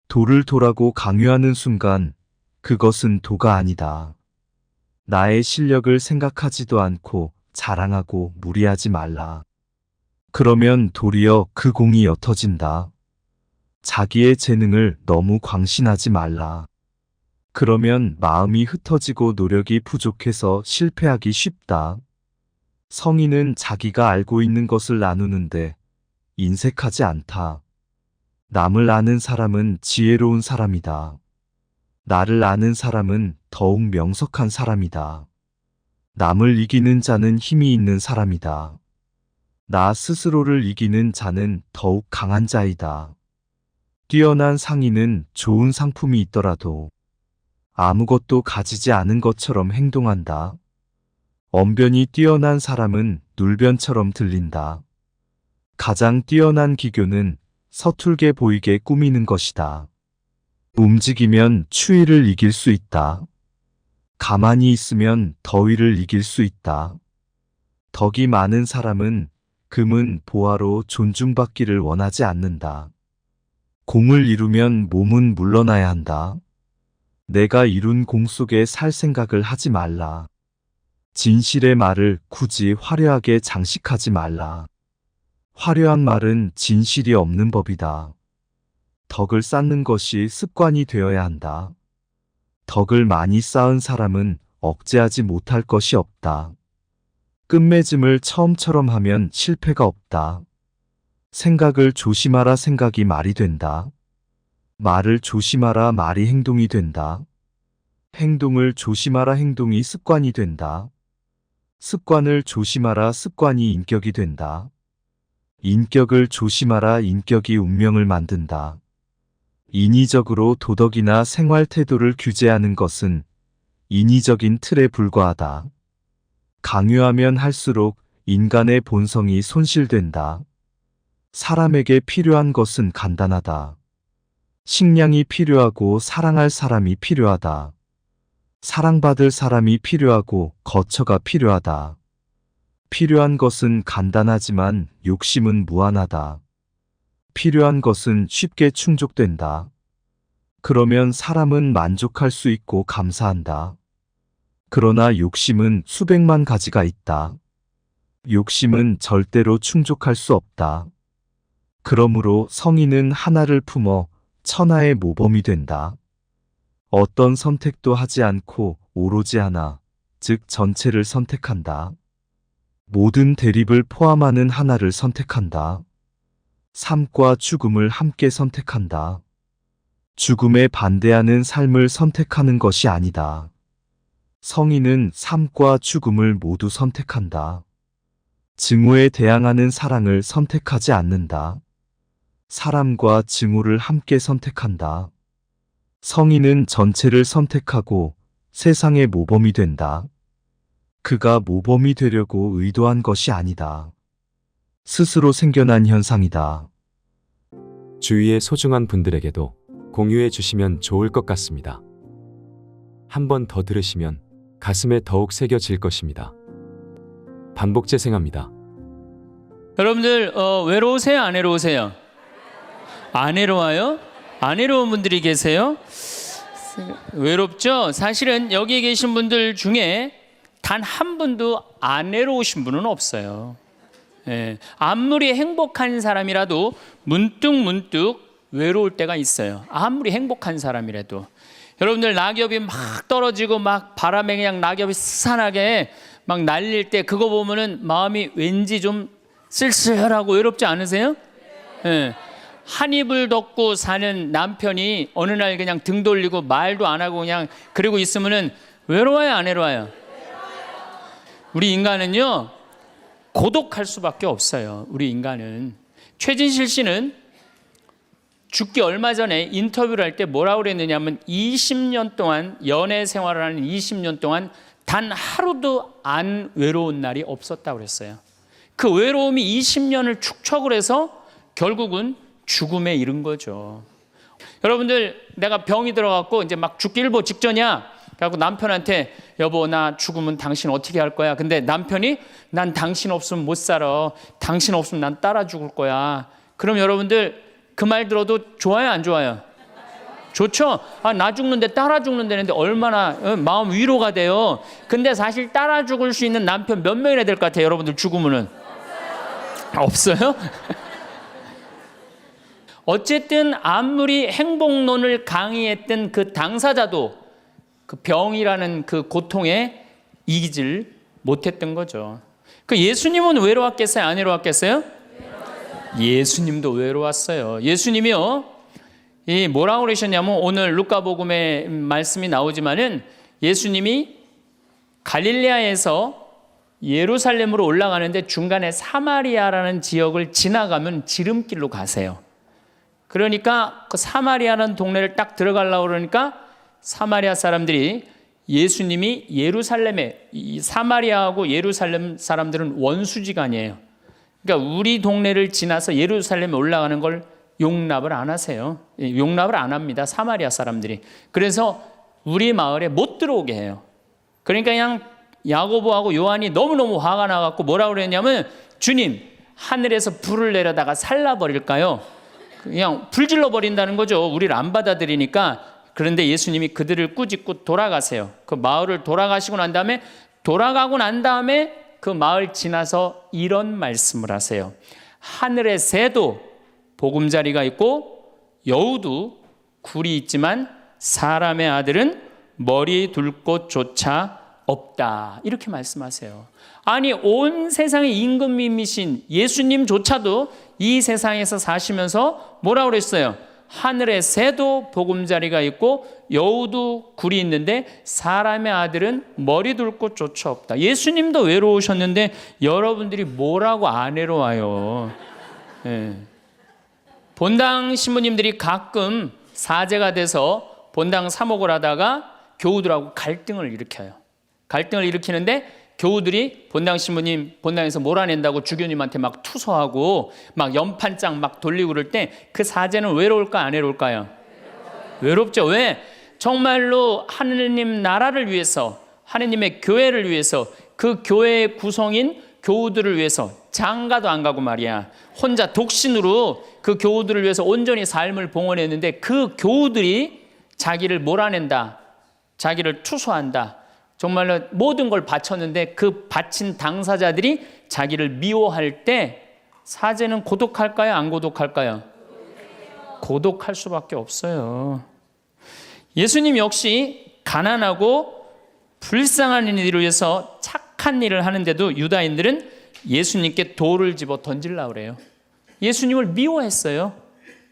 [SPEAKER 2] 도를 도라고 강요하는 순간 그것은 도가 아니다. 나의 실력을 생각하지도 않고 자랑하고 무리하지 말라. 그러면 도리어 그 공이 옅어진다. 자기의 재능을 너무 광신하지 말라. 그러면 마음이 흩어지고 노력이 부족해서 실패하기 쉽다. 성인은 자기가 알고 있는 것을 나누는데 인색하지 않다. 남을 아는 사람은 지혜로운 사람이다. 나를 아는 사람은 더욱 명석한 사람이다. 남을 이기는 자는 힘이 있는 사람이다. 나 스스로를 이기는 자는 더욱 강한 자이다. 뛰어난 상인은 좋은 상품이 있더라도 아무것도 가지지 않은 것처럼 행동한다. 언변이 뛰어난 사람은 눌변처럼 들린다. 가장 뛰어난 기교는 서툴게 보이게 꾸미는 것이다. 움직이면 추위를 이길 수 있다. 가만히 있으면 더위를 이길 수 있다. 덕이 많은 사람은 금은 보화로 존중받기를 원하지 않는다. 공을 이루면 몸은 물러나야 한다. 내가 이룬 공 속에 살 생각을 하지 말라. 진실의 말을 굳이 화려하게 장식하지 말라. 화려한 말은 진실이 없는 법이다. 덕을 쌓는 것이 습관이 되어야 한다. 덕을 많이 쌓은 사람은 억제하지 못할 것이 없다. 끝맺음을 처음처럼 하면 실패가 없다. 생각을 조심하라 생각이 말이 된다. 말을 조심하라 말이 행동이 된다. 행동을 조심하라 행동이 습관이 된다. 습관을 조심하라 습관이 인격이 된다. 인격을 조심하라 인격이 운명을 만든다. 인위적으로 도덕이나 생활 태도를 규제하는 것은 인위적인 틀에 불과하다. 강요하면 할수록 인간의 본성이 손실된다. 사람에게 필요한 것은 간단하다. 식량이 필요하고 사랑할 사람이 필요하다. 사랑받을 사람이 필요하고 거처가 필요하다. 필요한 것은 간단하지만 욕심은 무한하다. 필요한 것은 쉽게 충족된다. 그러면 사람은 만족할 수 있고 감사한다. 그러나 욕심은 수백만 가지가 있다. 욕심은 절대로 충족할 수 없다. 그러므로 성인은 하나를 품어 천하의 모범이 된다. 어떤 선택도 하지 않고 오로지 하나, 즉 전체를 선택한다. 모든 대립을 포함하는 하나를 선택한다. 삶과 죽음을 함께 선택한다. 죽음에 반대하는 삶을 선택하는 것이 아니다. 성인은 삶과 죽음을 모두 선택한다. 증오에 대항하는 사랑을 선택하지 않는다. 사람과 증오를 함께 선택한다. 성인은 전체를 선택하고 세상의 모범이 된다. 그가 모범이 되려고 의도한 것이 아니다. 스스로 생겨난 현상이다.
[SPEAKER 3] 주위의 소중한 분들에게도 공유해 주시면 좋을 것 같습니다. 한 번 더 들으시면 가슴에 더욱 새겨질 것입니다. 반복 재생합니다.
[SPEAKER 1] 여러분들 외로우세요? 안 외로우세요? 안 외로워요? 안 외로운 분들이 계세요? 외롭죠? 사실은 여기 계신 분들 중에 단 한 분도 안 외로우신 분은 없어요. 예, 아무리 행복한 사람이라도 문득 외로울 때가 있어요. 아무리 행복한 사람이라도. 여러분들 낙엽이 막 떨어지고 막 바람에 그냥 낙엽이 스산하게 막 날릴 때 그거 보면은 마음이 왠지 좀 쓸쓸하고 외롭지 않으세요? 예. 한 이불 덮고 사는 남편이 어느 날 그냥 등 돌리고 말도 안 하고 그냥 그러고 있으면은 외로워요, 안 외로워요? 우리 인간은요 고독할 수밖에 없어요. 우리 인간은. 최진실 씨는 죽기 얼마 전에 인터뷰를 할 때 뭐라고 그랬느냐면 20년 동안 연애 생활을 하는 20년 동안 단 하루도 안 외로운 날이 없었다고 그랬어요. 그 외로움이 20년을 축적을 해서 결국은 죽음에 이른 거죠. 여러분들 내가 병이 들어갖고 이제 막 죽기 일보 직전이야. 그래갖고 남편한테 여보 나 죽으면 당신 어떻게 할 거야? 근데 남편이 난 당신 없으면 못 살아. 당신 없으면 난 따라 죽을 거야. 그럼 여러분들 그 말 들어도 좋아요 안 좋아요? 좋죠? 아, 나 죽는데 따라 죽는다는데 얼마나 마음 위로가 돼요. 근데 사실 따라 죽을 수 있는 남편 몇 명이나 될 것 같아요? 여러분들 죽으면은 없어요? 어쨌든 아무리 행복론을 강의했던 그 당사자도 그 병이라는 그 고통에 이기질 못했던 거죠. 그 예수님은 외로웠겠어요? 안 외로웠겠어요? 예수님도 외로웠어요. 예수님이요, 이 뭐라고 그러셨냐면 오늘 루카복음에 말씀이 나오지만은 예수님이 갈릴레아에서 예루살렘으로 올라가는데 중간에 사마리아라는 지역을 지나가면 지름길로 가세요. 그러니까 그 사마리아라는 동네를 딱 들어가려고 그러니까 사마리아 사람들이 예수님이 예루살렘에, 이 사마리아하고 예루살렘 사람들은 원수지간이에요. 그러니까 우리 동네를 지나서 예루살렘에 올라가는 걸 용납을 안 하세요. 용납을 안 합니다, 사마리아 사람들이. 그래서 우리 마을에 못 들어오게 해요. 그러니까 그냥 야고보하고 요한이 너무너무 화가 나갖고 뭐라고 그랬냐면, 주님, 하늘에서 불을 내려다가 살라버릴까요? 그냥 불질러 버린다는 거죠. 우리를 안 받아들이니까. 그런데 예수님이 그들을 꾸짖고 돌아가세요. 그 마을을 돌아가시고 난 다음에, 돌아가고 난 다음에 그 마을 지나서 이런 말씀을 하세요. 하늘의 새도 보금자리가 있고 여우도 굴이 있지만 사람의 아들은 머리 둘 곳조차 없다. 이렇게 말씀하세요. 아니, 온 세상의 임금님이신 예수님조차도 이 세상에서 사시면서 뭐라고 그랬어요? 하늘의 새도 보금자리가 있고 여우도 굴이 있는데 사람의 아들은 머리 둘 곳조차 없다. 예수님도 외로우셨는데 여러분들이 뭐라고 안 외로워요? 예. 본당 신부님들이 가끔 사제가 돼서 본당 사목을 하다가 교우들하고 갈등을 일으켜요. 갈등을 일으키는데 교우들이 본당 신부님 본당에서 몰아낸다고 주교님한테 막 투서하고 막 연판장 막 돌리고 그럴 때 그 사제는 외로울까 안 외로울까요? 외롭죠. 왜? 정말로 하느님 나라를 위해서, 하느님의 교회를 위해서, 그 교회의 구성인 교우들을 위해서 장가도 안 가고 말이야, 혼자 독신으로 그 교우들을 위해서 온전히 삶을 봉헌했는데 그 교우들이 자기를 몰아낸다, 자기를 투소한다, 정말로 모든 걸 바쳤는데 그 바친 당사자들이 자기를 미워할 때 사제는 고독할까요? 안 고독할까요? 고독할 수밖에 없어요. 예수님 역시 가난하고 불쌍한 이들을 위해서 착한 일을 하는데도 유다인들은 예수님께 돌을 집어 던지려고 그래요. 예수님을 미워했어요.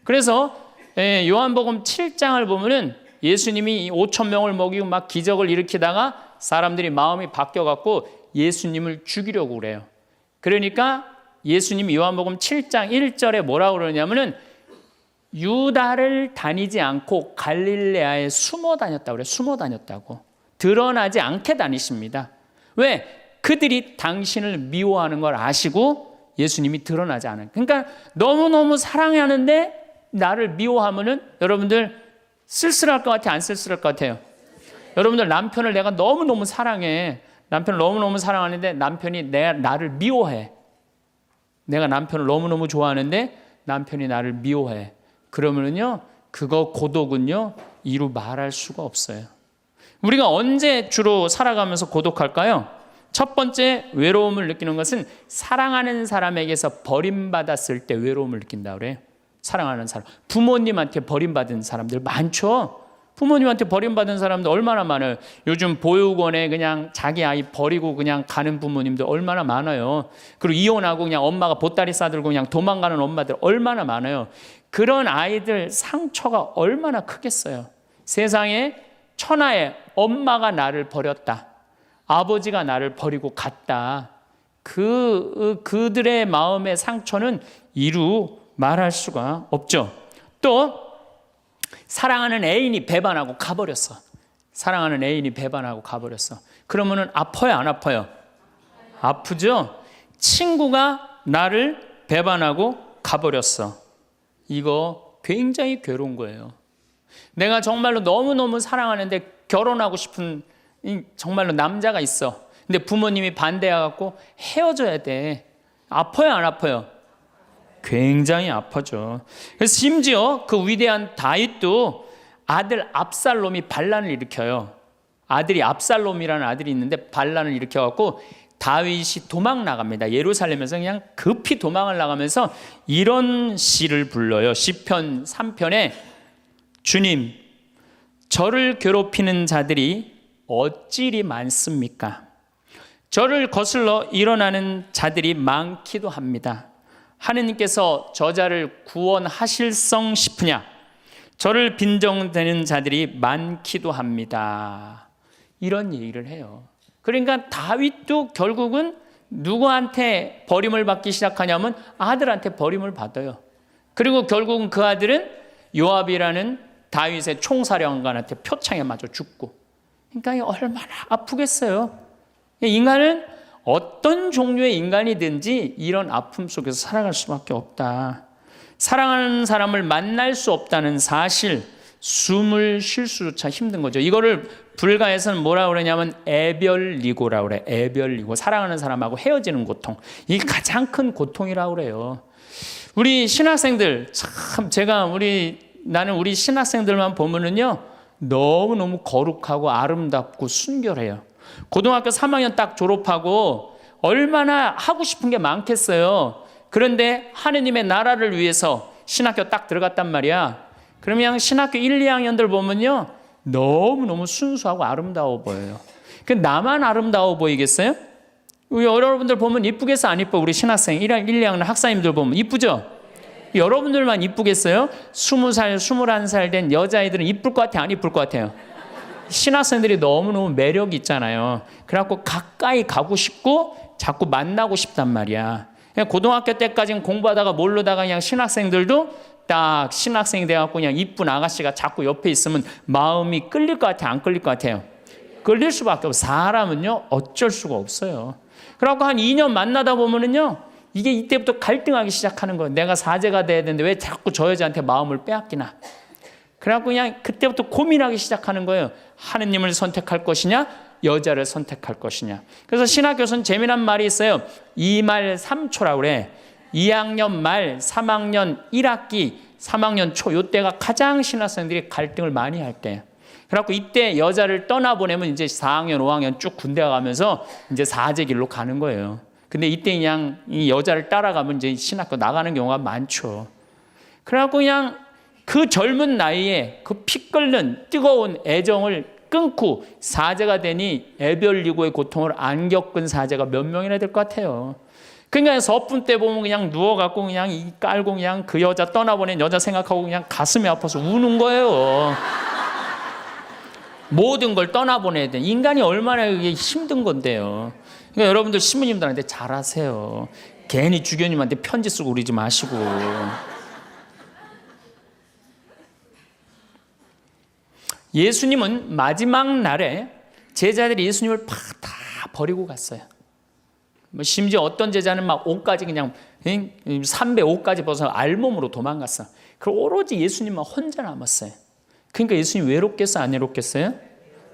[SPEAKER 1] 그래서 요한복음 7장을 보면은 예수님이 5천 명을 먹이고 막 기적을 일으키다가 사람들이 마음이 바뀌어갖고 예수님을 죽이려고 그래요. 그러니까 예수님이 요한복음 7장 1절에 뭐라고 그러냐면은 유다를 다니지 않고 갈릴레아에 숨어 다녔다고 그래요. 숨어 다녔다고. 드러나지 않게 다니십니다. 왜? 그들이 당신을 미워하는 걸 아시고 예수님이 드러나지 않아요. 그러니까 너무너무 사랑하는데 나를 미워하면은 여러분들 쓸쓸할 것 같아요? 안 쓸쓸할 것 같아요? 여러분들 남편을 내가 너무너무 사랑해. 남편을 너무너무 사랑하는데 남편이 나를 미워해. 내가 남편을 너무너무 좋아하는데 남편이 나를 미워해. 그러면은요, 그거 고독은요, 이루 말할 수가 없어요. 우리가 언제 주로 살아가면서 고독할까요? 첫 번째 외로움을 느끼는 것은 사랑하는 사람에게서 버림받았을 때 외로움을 느낀다 그래요. 사랑하는 사람. 부모님한테 버림받은 사람들 많죠? 부모님한테 버림받은 사람들 얼마나 많아요. 요즘 보육원에 그냥 자기 아이 버리고 그냥 가는 부모님들 얼마나 많아요. 그리고 이혼하고 그냥 엄마가 보따리 싸들고 그냥 도망가는 엄마들 얼마나 많아요. 그런 아이들 상처가 얼마나 크겠어요. 세상에 천하에 엄마가 나를 버렸다, 아버지가 나를 버리고 갔다, 그들의 마음의 상처는 이루 말할 수가 없죠. 또 사랑하는 애인이 배반하고 가버렸어. 사랑하는 애인이 배반하고 가버렸어. 그러면은 아파요, 안 아파요? 아프죠? 친구가 나를 배반하고 가버렸어. 이거 굉장히 괴로운 거예요. 내가 정말로 너무너무 사랑하는데 결혼하고 싶은 정말로 남자가 있어. 근데 부모님이 반대해갖고 헤어져야 돼. 아파요, 안 아파요? 굉장히 아파죠. 그래서 심지어 그 위대한 다윗도 아들 압살롬이 반란을 일으켜요. 아들이 압살롬이라는 아들이 있는데 반란을 일으켜갖고 다윗이 도망 나갑니다. 예루살렘에서 그냥 급히 도망을 나가면서 이런 시를 불러요. 시편 3편에 주님, 저를 괴롭히는 자들이 어찌리 많습니까? 저를 거슬러 일어나는 자들이 많기도 합니다. 하느님께서 저자를 구원하실성 싶으냐? 저를 빈정대는 자들이 많기도 합니다. 이런 얘기를 해요. 그러니까 다윗도 결국은 누구한테 버림을 받기 시작하냐면 아들한테 버림을 받아요. 그리고 결국은 그 아들은 요압이라는 다윗의 총사령관한테 표창에 맞아 죽고. 그러니까 얼마나 아프겠어요. 인간은 어떤 종류의 인간이든지 이런 아픔 속에서 살아갈 수밖에 없다. 사랑하는 사람을 만날 수 없다는 사실, 숨을 쉴 수조차 힘든 거죠. 이거를 불가에서는 뭐라고 그러냐면 애별리고라고 그래. 애별리고. 사랑하는 사람하고 헤어지는 고통. 이게 가장 큰 고통이라고 그래요. 우리 신학생들 참 나는 우리 신학생들만 보면은요 너무너무 거룩하고 아름답고 순결해요. 고등학교 3학년 딱 졸업하고 얼마나 하고 싶은 게 많겠어요. 그런데 하느님의 나라를 위해서 신학교 딱 들어갔단 말이야. 그러면 신학교 1, 2학년들 보면요 너무너무 순수하고 아름다워 보여요. 나만 아름다워 보이겠어요? 여러분들 보면 이쁘겠어 안 이뻐? 우리 신학생 1, 2학년 학사님들 보면 이쁘죠? 여러분들만 이쁘겠어요? 20살, 21살 된 여자아이들은 이쁠 것 같아요? 안 이쁠 것 같아요? 신학생들이 너무너무 매력이 있잖아요. 그래갖고 가까이 가고 싶고 자꾸 만나고 싶단 말이야. 고등학교 때까지는 공부하다가 모르다가 그냥 신학생들도 딱 신학생이 돼갖고 그냥 이쁜 아가씨가 자꾸 옆에 있으면 마음이 끌릴 것 같아요? 안 끌릴 것 같아요? 끌릴 수밖에 없어요. 사람은요 어쩔 수가 없어요. 그래갖고 한 2년 만나다 보면은요 이게 이때부터 갈등하기 시작하는 거예요. 내가 사제가 돼야 되는데 왜 자꾸 저 여자한테 마음을 빼앗기나. 그래갖고 그냥 그때부터 고민하기 시작하는 거예요. 하느님을 선택할 것이냐 여자를 선택할 것이냐. 그래서 신학교에서는 재미난 말이 있어요. 2말 3초라고 그래. 2학년 말 3학년 1학기 3학년 초 이때가 가장 신학생들이 갈등을 많이 할 때예요. 그래갖고 이때 여자를 떠나보내면 이제 4학년 5학년 쭉 군대 가면서 이제 사제 길로 가는 거예요. 근데 이때 그냥 이 여자를 따라가면 이제 신학교 나가는 경우가 많죠. 그래갖고 그냥 그 젊은 나이에 그 피 끓는 뜨거운 애정을 끊고 사제가 되니 애별리고의 고통을 안 겪은 사제가 몇 명이나 될 것 같아요. 그러니까 서푼 때 보면 그냥 누워갖고 그냥 이 깔고 그냥 그 여자 떠나보낸 여자 생각하고 그냥 가슴이 아파서 우는 거예요. 모든 걸 떠나보내야 돼. 인간이 얼마나 이게 힘든 건데요. 그러니까 여러분들 신부님들한테 잘하세요. 괜히 주교님한테 편지 쓰고 그러지 마시고. 예수님은 마지막 날에 제자들이 예수님을 다 버리고 갔어요. 심지어 어떤 제자는 막 옷까지 그냥 삼배 옷까지 벗어 알몸으로 도망갔어. 그리고 오로지 예수님만 혼자 남았어요. 그러니까 예수님 외롭겠어요? 안 외롭겠어요?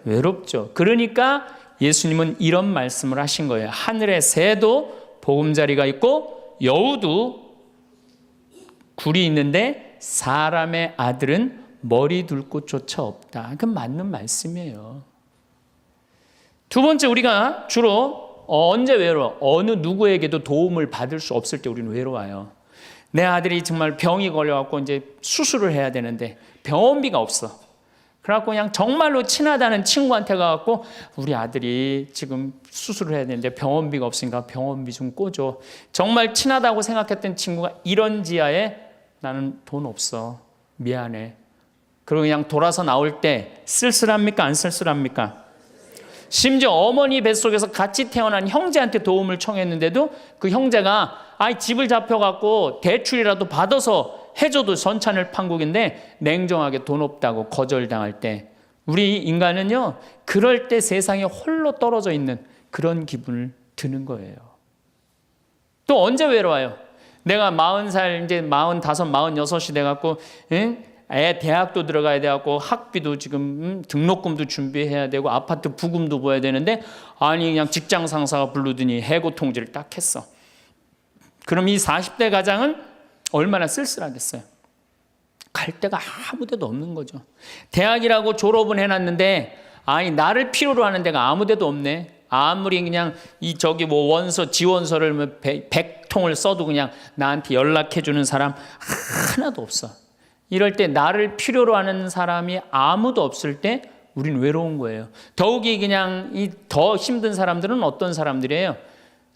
[SPEAKER 1] 외롭죠. 그러니까 예수님은 이런 말씀을 하신 거예요. 하늘에 새도 보금자리가 있고 여우도 굴이 있는데 사람의 아들은 머리 둘 곳조차 없다. 그건 맞는 말씀이에요. 두 번째, 우리가 주로 언제 외로워? 어느 누구에게도 도움을 받을 수 없을 때 우리는 외로워요. 내 아들이 정말 병이 걸려갖고 이제 수술을 해야 되는데 병원비가 없어. 그래갖고 그냥 정말로 친하다는 친구한테 가갖고 우리 아들이 지금 수술을 해야 되는데 병원비가 없으니까 병원비 좀 꿔줘. 정말 친하다고 생각했던 친구가 이런 지하에 나는 돈 없어. 미안해. 그리고 그냥 돌아서 나올 때 쓸쓸합니까? 안 쓸쓸합니까? 심지어 어머니 뱃속에서 같이 태어난 형제한테 도움을 청했는데도 그 형제가 집을 잡혀갖고 대출이라도 받아서 해줘도 선찬을 판국인데 냉정하게 돈 없다고 거절당할 때 우리 인간은요 그럴 때 세상에 홀로 떨어져 있는 그런 기분을 드는 거예요. 또 언제 외로워요? 내가 40살 이제 45, 46이 돼갖고 애 대학도 들어가야 돼갖고 학비도 지금 등록금도 준비해야 되고 아파트 부금도 보야 되는데 그냥 직장 상사가 부르더니 해고 통지를 딱 했어. 그럼 이 40대 가장은 얼마나 쓸쓸하겠어요. 갈 데가 아무 데도 없는 거죠. 대학이라고 졸업은 해놨는데 나를 필요로 하는 데가 아무 데도 없네. 아무리 그냥 원서 지원서를 100통을 써도 그냥 나한테 연락해 주는 사람 하나도 없어. 이럴 때 나를 필요로 하는 사람이 아무도 없을 때 우린 외로운 거예요. 더욱이 그냥 더 힘든 사람들은 어떤 사람들이에요?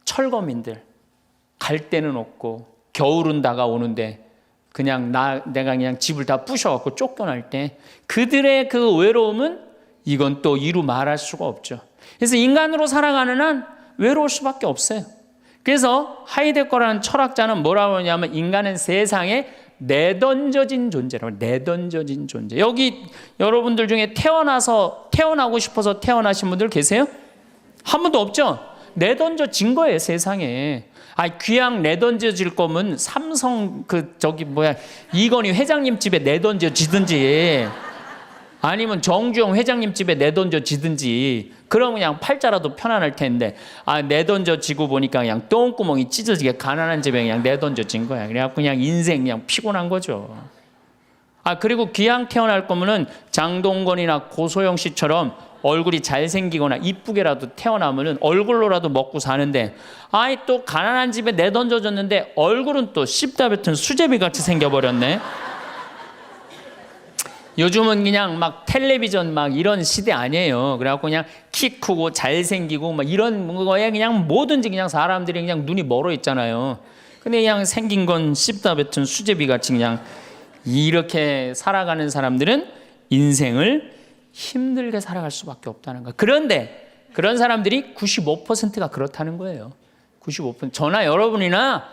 [SPEAKER 1] 철거민들. 갈 데는 없고 겨울은 다가오는데 그냥 내가 그냥 집을 다 부셔갖고 쫓겨날 때 그들의 그 외로움은 이건 또 이루 말할 수가 없죠. 그래서 인간으로 살아가는 한 외로울 수밖에 없어요. 그래서 하이데거라는 철학자는 뭐라고 하냐면 인간은 세상의 내던져진 존재라고. 내던져진 존재. 여기 여러분들 중에 태어나고 싶어서 태어나신 분들 계세요? 한 분도 없죠? 내던져진 거예요, 세상에. 귀양 내던져질 거면 삼성 이건희 회장님 집에 내던져지든지 아니면 정주영 회장님 집에 내던져지든지 그러면 그냥 팔자라도 편안할 텐데 내던져지고 보니까 그냥 똥구멍이 찢어지게 가난한 집에 그냥 내던져진 거야. 그래갖고 그냥 인생 그냥 피곤한 거죠. 그리고 귀양 태어날 거면은 장동건이나 고소영 씨처럼 얼굴이 잘생기거나 이쁘게라도 태어나면은 얼굴로라도 먹고 사는데 또 가난한 집에 내던져졌는데 얼굴은 또 씹다 뱉은 수제비 같이 생겨버렸네. 요즘은 그냥 막 텔레비전 막 이런 시대 아니에요. 그래갖고 그냥 키 크고 잘생기고 막 이런 거에 그냥 뭐든지 그냥 사람들이 그냥 눈이 멀어 있잖아요. 근데 그냥 생긴 건 씹다 뱉은 수제비 같이 그냥 이렇게 살아가는 사람들은 인생을 힘들게 살아갈 수밖에 없다는 거. 그런데 그런 사람들이 95%가 그렇다는 거예요. 95%. 저나 여러분이나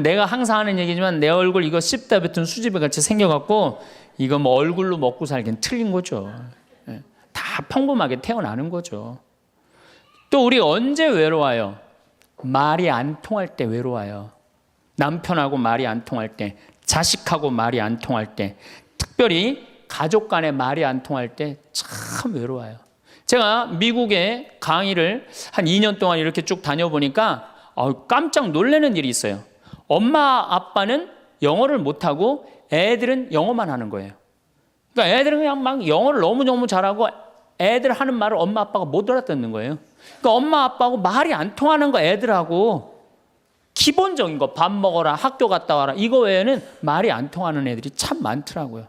[SPEAKER 1] 내가 항상 하는 얘기지만 내 얼굴 이거 씹다 뱉은 수제비 같이 생겨갖고 이거 얼굴로 먹고 살기는 틀린 거죠. 다 평범하게 태어나는 거죠. 또 우리 언제 외로워요? 말이 안 통할 때 외로워요. 남편하고 말이 안 통할 때, 자식하고 말이 안 통할 때, 특별히 가족 간에 말이 안 통할 때 참 외로워요. 제가 미국에 강의를 한 2년 동안 이렇게 쭉 다녀보니까 깜짝 놀라는 일이 있어요. 엄마 아빠는 영어를 못하고 애들은 영어만 하는 거예요. 그러니까 애들은 그냥 막 영어를 너무너무 잘하고 애들 하는 말을 엄마 아빠가 못 알아듣는 거예요. 그러니까 엄마 아빠하고 말이 안 통하는 거 애들하고 기본적인 거 밥 먹어라 학교 갔다 와라 이거 외에는 말이 안 통하는 애들이 참 많더라고요.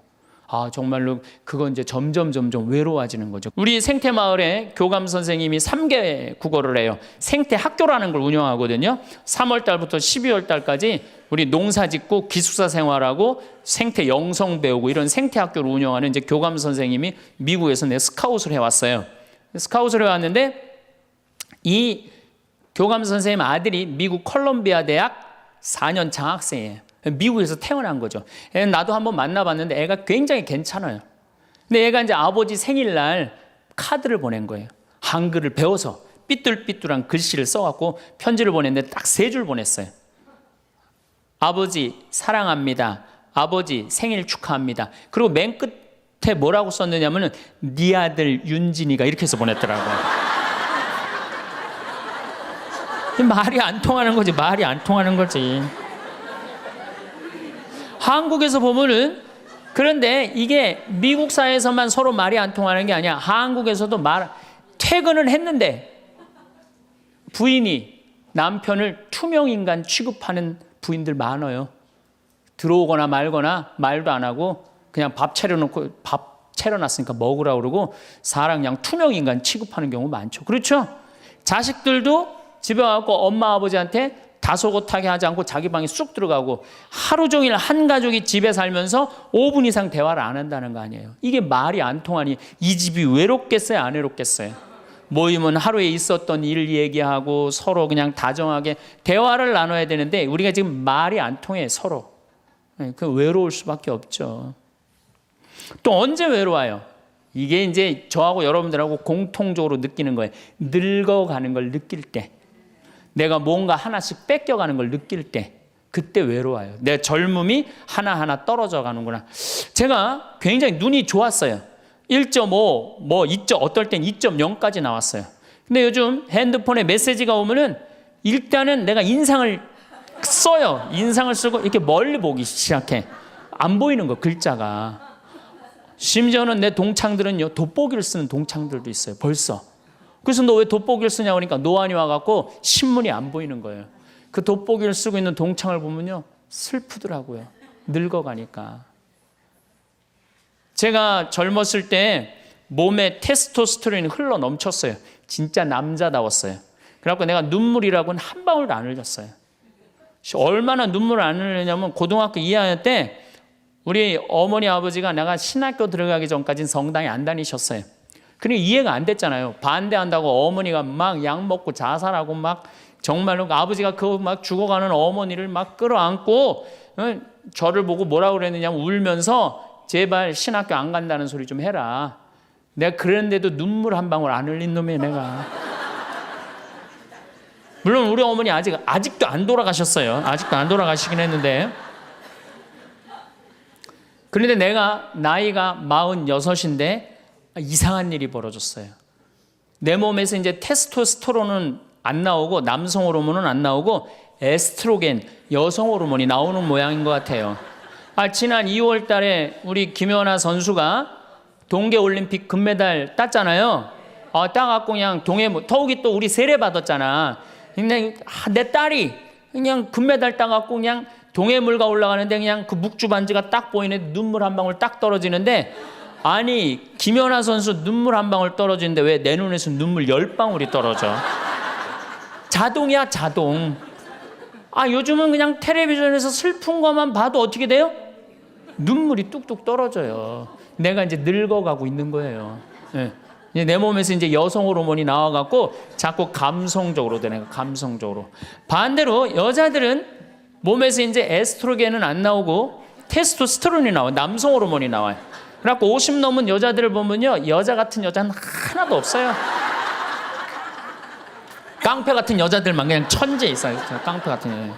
[SPEAKER 1] 정말로 그건 이제 점점 외로워지는 거죠. 우리 생태마을에 교감 선생님이 3개 국어를 해요. 생태학교라는 걸 운영하거든요. 3월 달부터 12월 달까지 우리 농사 짓고 기숙사 생활하고 생태 영성 배우고 이런 생태학교를 운영하는 이제 교감 선생님이 미국에서 스카웃을 해왔어요. 스카웃을 해왔는데 이 교감 선생님 아들이 미국 컬럼비아 대학 4년 장학생이에요. 미국에서 태어난 거죠. 나도 한번 만나봤는데 애가 굉장히 괜찮아요. 근데 애가 이제 아버지 생일날 카드를 보낸 거예요. 한글을 배워서 삐뚤삐뚤한 글씨를 써갖고 편지를 보냈는데 딱 3줄 보냈어요. 아버지 사랑합니다. 아버지 생일 축하합니다. 그리고 맨 끝에 뭐라고 썼느냐면은 네 아들 윤진이가 이렇게 해서 보냈더라고요. 말이 안 통하는 거지. 말이 안 통하는 거지. 한국에서 보면은 그런데 이게 미국 사회에서만 서로 말이 안 통하는 게 아니야. 한국에서도 퇴근을 했는데 부인이 남편을 투명인간 취급하는 부인들 많아요. 들어오거나 말거나 말도 안 하고 그냥 밥 차려놨으니까 먹으라고 그러고 사람 그냥 투명인간 취급하는 경우 많죠. 그렇죠? 자식들도 집에 와서 엄마 아버지한테 다소곳하게 하지 않고 자기 방에 쑥 들어가고 하루 종일 한 가족이 집에 살면서 5분 이상 대화를 안 한다는 거 아니에요. 이게 말이 안 통하니 이 집이 외롭겠어요? 안 외롭겠어요? 모이면 하루에 있었던 일 얘기하고 서로 그냥 다정하게 대화를 나눠야 되는데 우리가 지금 말이 안 통해 서로. 그 외로울 수밖에 없죠. 또 언제 외로워요? 이게 이제 저하고 여러분들하고 공통적으로 느끼는 거예요. 늙어가는 걸 느낄 때. 내가 뭔가 하나씩 뺏겨가는 걸 느낄 때 그때 외로워요. 내 젊음이 하나하나 떨어져 가는구나. 제가 굉장히 눈이 좋았어요. 1.5, 어떨 땐 2.0까지 나왔어요. 근데 요즘 핸드폰에 메시지가 오면은 일단은 내가 인상을 써요. 인상을 쓰고 이렇게 멀리 보기 시작해. 안 보이는 거 글자가. 심지어는 내 동창들은요 돋보기를 쓰는 동창들도 있어요. 벌써. 그래서 너 왜 돋보기를 쓰냐고 하니까 노안이 와갖고 신문이 안 보이는 거예요. 그 돋보기를 쓰고 있는 동창을 보면요 슬프더라고요. 늙어가니까. 제가 젊었을 때 몸에 테스토스테론이 흘러 넘쳤어요. 진짜 남자다웠어요. 그래갖고 내가 눈물이라고는 한 방울도 안 흘렸어요. 얼마나 눈물을 안 흘리냐면 고등학교 2학년 때 우리 어머니 아버지가 내가 신학교 들어가기 전까지는 성당에 안 다니셨어요. 그러니까 이해가 안 됐잖아요. 반대한다고 어머니가 막 약 먹고 자살하고 막 정말로 아버지가 그 막 죽어가는 어머니를 막 끌어안고 저를 보고 뭐라고 그랬느냐면 울면서 제발 신학교 안 간다는 소리 좀 해라. 내가 그랬는데도 눈물 한 방울 안 흘린 놈이야 내가. 물론 우리 어머니 아직도 안 돌아가셨어요. 아직도 안 돌아가시긴 했는데. 그런데 내가 나이가 46인데 이상한 일이 벌어졌어요. 내 몸에서 이제 테스토스테론은 안 나오고 남성 호르몬은 안 나오고 에스트로겐, 여성 호르몬이 나오는 모양인 것 같아요. 지난 2월 달에 우리 김연아 선수가 동계올림픽 금메달 땄잖아요. 따갖고 그냥 더욱이 또 우리 세례 받았잖아. 근데 내 딸이 그냥 금메달 따갖고 그냥 동해물가 올라가는데 그냥 그 묵주 반지가 딱 보이는데 눈물 한 방울 딱 떨어지는데, 아니 김연아 선수 눈물 한 방울 떨어지는데 왜 내 눈에서 눈물 10방울이 떨어져? 자동이야 자동. 요즘은 그냥 텔레비전에서 슬픈 것만 봐도 어떻게 돼요? 눈물이 뚝뚝 떨어져요. 내가 이제 늙어가고 있는 거예요. 네. 내 몸에서 이제 여성 호르몬이 나와갖고 자꾸 감성적으로 되는 거예요. 감성적으로. 반대로 여자들은 몸에서 이제 에스트로겐은 안 나오고 테스토스테론이 나와요. 남성 호르몬이 나와요. 그래갖고 50 넘은 여자들을 보면요, 여자 같은 여자는 하나도 없어요. 깡패 같은 여자들만 그냥 천재 있어요. 깡패 같은 여자.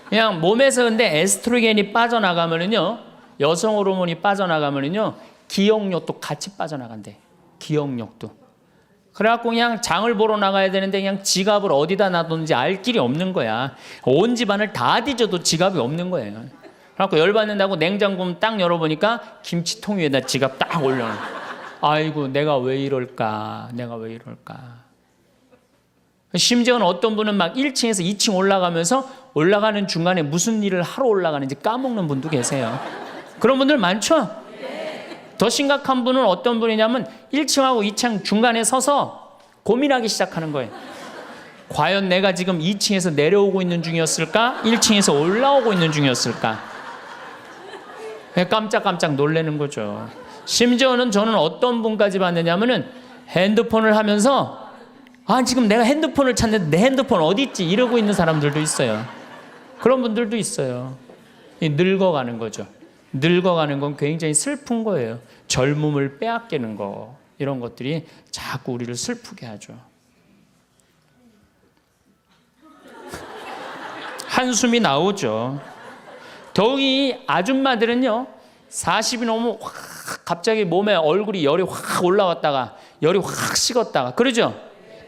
[SPEAKER 1] 그냥 몸에서 근데 에스트로겐이 빠져나가면은요, 여성 호르몬이 빠져나가면은요, 기억력도 같이 빠져나간대. 기억력도. 그래갖고 그냥 장을 보러 나가야 되는데 그냥 지갑을 어디다 놔뒀는지 알 길이 없는 거야. 온 집안을 다 뒤져도 지갑이 없는 거예요. 그래갖고 열받는다고 냉장고 딱 열어보니까 김치통 위에다 지갑 딱 올려놔. 아이고 내가 왜 이럴까. 심지어는 어떤 분은 막 1층에서 2층 올라가면서 올라가는 중간에 무슨 일을 하러 올라가는지 까먹는 분도 계세요. 그런 분들 많죠? 더 심각한 분은 어떤 분이냐면 1층하고 2층 중간에 서서 고민하기 시작하는 거예요. 과연 내가 지금 2층에서 내려오고 있는 중이었을까? 1층에서 올라오고 있는 중이었을까? 깜짝깜짝 놀라는 거죠. 심지어는 저는 어떤 분까지 봤느냐면은 핸드폰을 하면서 지금 내가 핸드폰을 찾는데 내 핸드폰 어디 있지? 이러고 있는 사람들도 있어요. 그런 분들도 있어요. 늙어가는 거죠. 늙어가는 건 굉장히 슬픈 거예요. 젊음을 빼앗기는 거, 이런 것들이 자꾸 우리를 슬프게 하죠. 한숨이 나오죠. 더욱이 아줌마들은요, 40이 넘으면 확 갑자기 몸에 얼굴이 열이 확 올라왔다가 열이 확 식었다가 그러죠.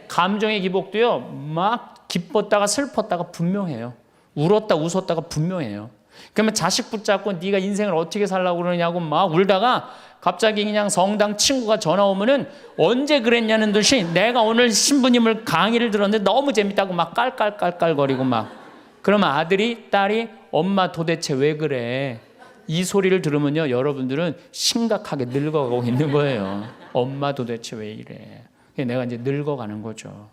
[SPEAKER 1] 감정의 기복도요, 막 기뻤다가 슬펐다가 분명해요. 울었다 웃었다가 분명해요. 그러면 자식 붙잡고 네가 인생을 어떻게 살라고 그러냐고 막 울다가 갑자기 그냥 성당 친구가 전화 오면은 언제 그랬냐는 듯이 내가 오늘 신부님을 강의를 들었는데 너무 재밌다고 막 깔깔깔깔거리고 막. 그러면 아들이 딸이 엄마 도대체 왜 그래? 이 소리를 들으면요, 여러분들은 심각하게 늙어가고 있는 거예요. 엄마 도대체 왜 이래? 내가 이제 늙어가는 거죠.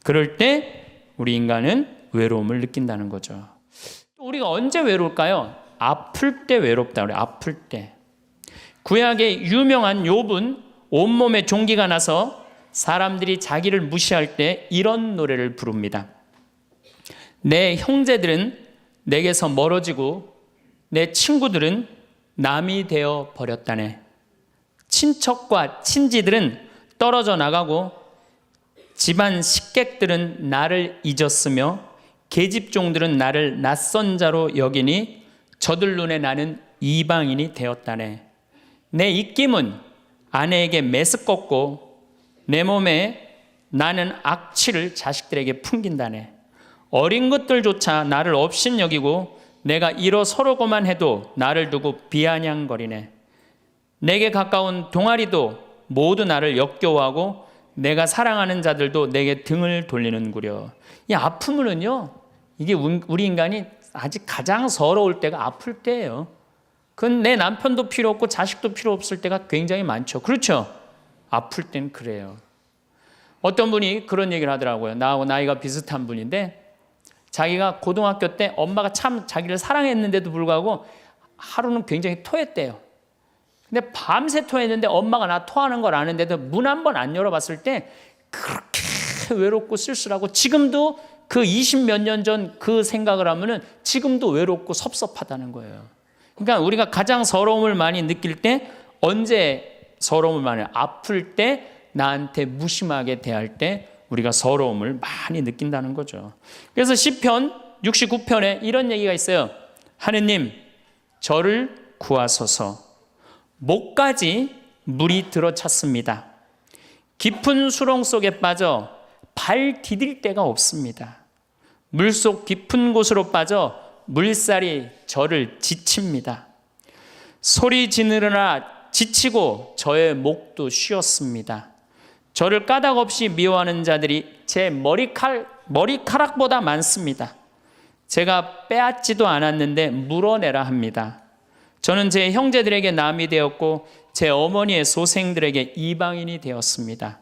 [SPEAKER 1] 그럴 때 우리 인간은 외로움을 느낀다는 거죠. 우리가 언제 외로울까요? 아플 때 외롭다 그래요. 아플 때. 구약의 유명한 욥은 온몸에 종기가 나서 사람들이 자기를 무시할 때 이런 노래를 부릅니다. 내 형제들은 내게서 멀어지고 내 친구들은 남이 되어 버렸다네. 친척과 친지들은 떨어져 나가고 집안 식객들은 나를 잊었으며 계집종들은 나를 낯선 자로 여기니 저들 눈에 나는 이방인이 되었다네. 내 입김은 아내에게 메스껍고 내 몸에 나는 악취를 자식들에게 풍긴다네. 어린 것들조차 나를 업신여기고 내가 일어서려고만 해도 나를 두고 비아냥거리네. 내게 가까운 동아리도 모두 나를 역겨워하고 내가 사랑하는 자들도 내게 등을 돌리는구려. 이 아픔은요, 이게 우리 인간이 아직 가장 서러울 때가 아플 때예요. 그건 내 남편도 필요 없고 자식도 필요 없을 때가 굉장히 많죠. 그렇죠? 아플 땐 그래요. 어떤 분이 그런 얘기를 하더라고요. 나하고 나이가 비슷한 분인데 자기가 고등학교 때 엄마가 참 자기를 사랑했는데도 불구하고 하루는 굉장히 토했대요. 근데 밤새 토했는데 엄마가 나 토하는 걸 아는데도 문 한 번 안 열어봤을 때 그렇게 외롭고 쓸쓸하고 지금도 그 20몇 년 전 그 생각을 하면은 지금도 외롭고 섭섭하다는 거예요. 그러니까 우리가 가장 서러움을 많이 느낄 때 언제 서러움을 많이 아플 때 나한테 무심하게 대할 때 우리가 서러움을 많이 느낀다는 거죠. 그래서 시편 69편에 이런 얘기가 있어요. 하느님 저를 구하소서. 목까지 물이 들어찼습니다. 깊은 수렁 속에 빠져 발 디딜 데가 없습니다. 물속 깊은 곳으로 빠져 물살이 저를 지칩니다. 소리 지르느라 지치고 저의 목도 쉬었습니다. 저를 까닭 없이 미워하는 자들이 제 머리카락보다 많습니다. 제가 빼앗지도 않았는데 물어내라 합니다. 저는 제 형제들에게 남이 되었고 제 어머니의 소생들에게 이방인이 되었습니다.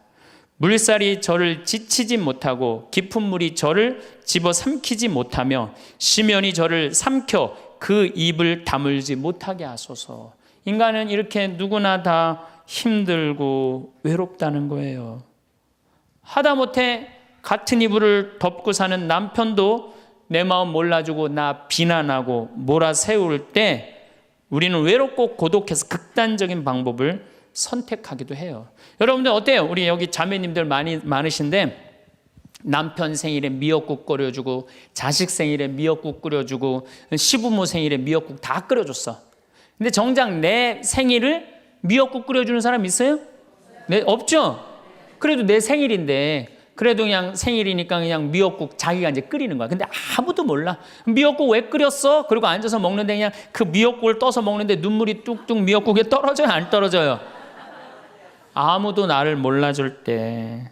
[SPEAKER 1] 물살이 저를 지치지 못하고 깊은 물이 저를 집어삼키지 못하며 심연이 저를 삼켜 그 입을 다물지 못하게 하소서. 인간은 이렇게 누구나 다 힘들고 외롭다는 거예요. 하다못해 같은 이불을 덮고 사는 남편도 내 마음 몰라주고 나 비난하고 몰아세울 때 우리는 외롭고 고독해서 극단적인 방법을 선택하기도 해요. 여러분들 어때요? 우리 여기 자매님들 많으신데 남편 생일에 미역국 끓여주고 자식 생일에 미역국 끓여주고 시부모 생일에 미역국 다 끓여줬어. 근데 정작 내 생일을 미역국 끓여주는 사람 있어요? 네, 없죠? 그래도 내 생일인데 그래도 그냥 생일이니까 그냥 미역국 자기가 이제 끓이는 거야. 근데 아무도 몰라. 미역국 왜 끓였어? 그리고 앉아서 먹는데 그냥 그 미역국을 떠서 먹는데 눈물이 뚝뚝 미역국에 떨어져요? 안 떨어져요? 아무도 나를 몰라줄 때.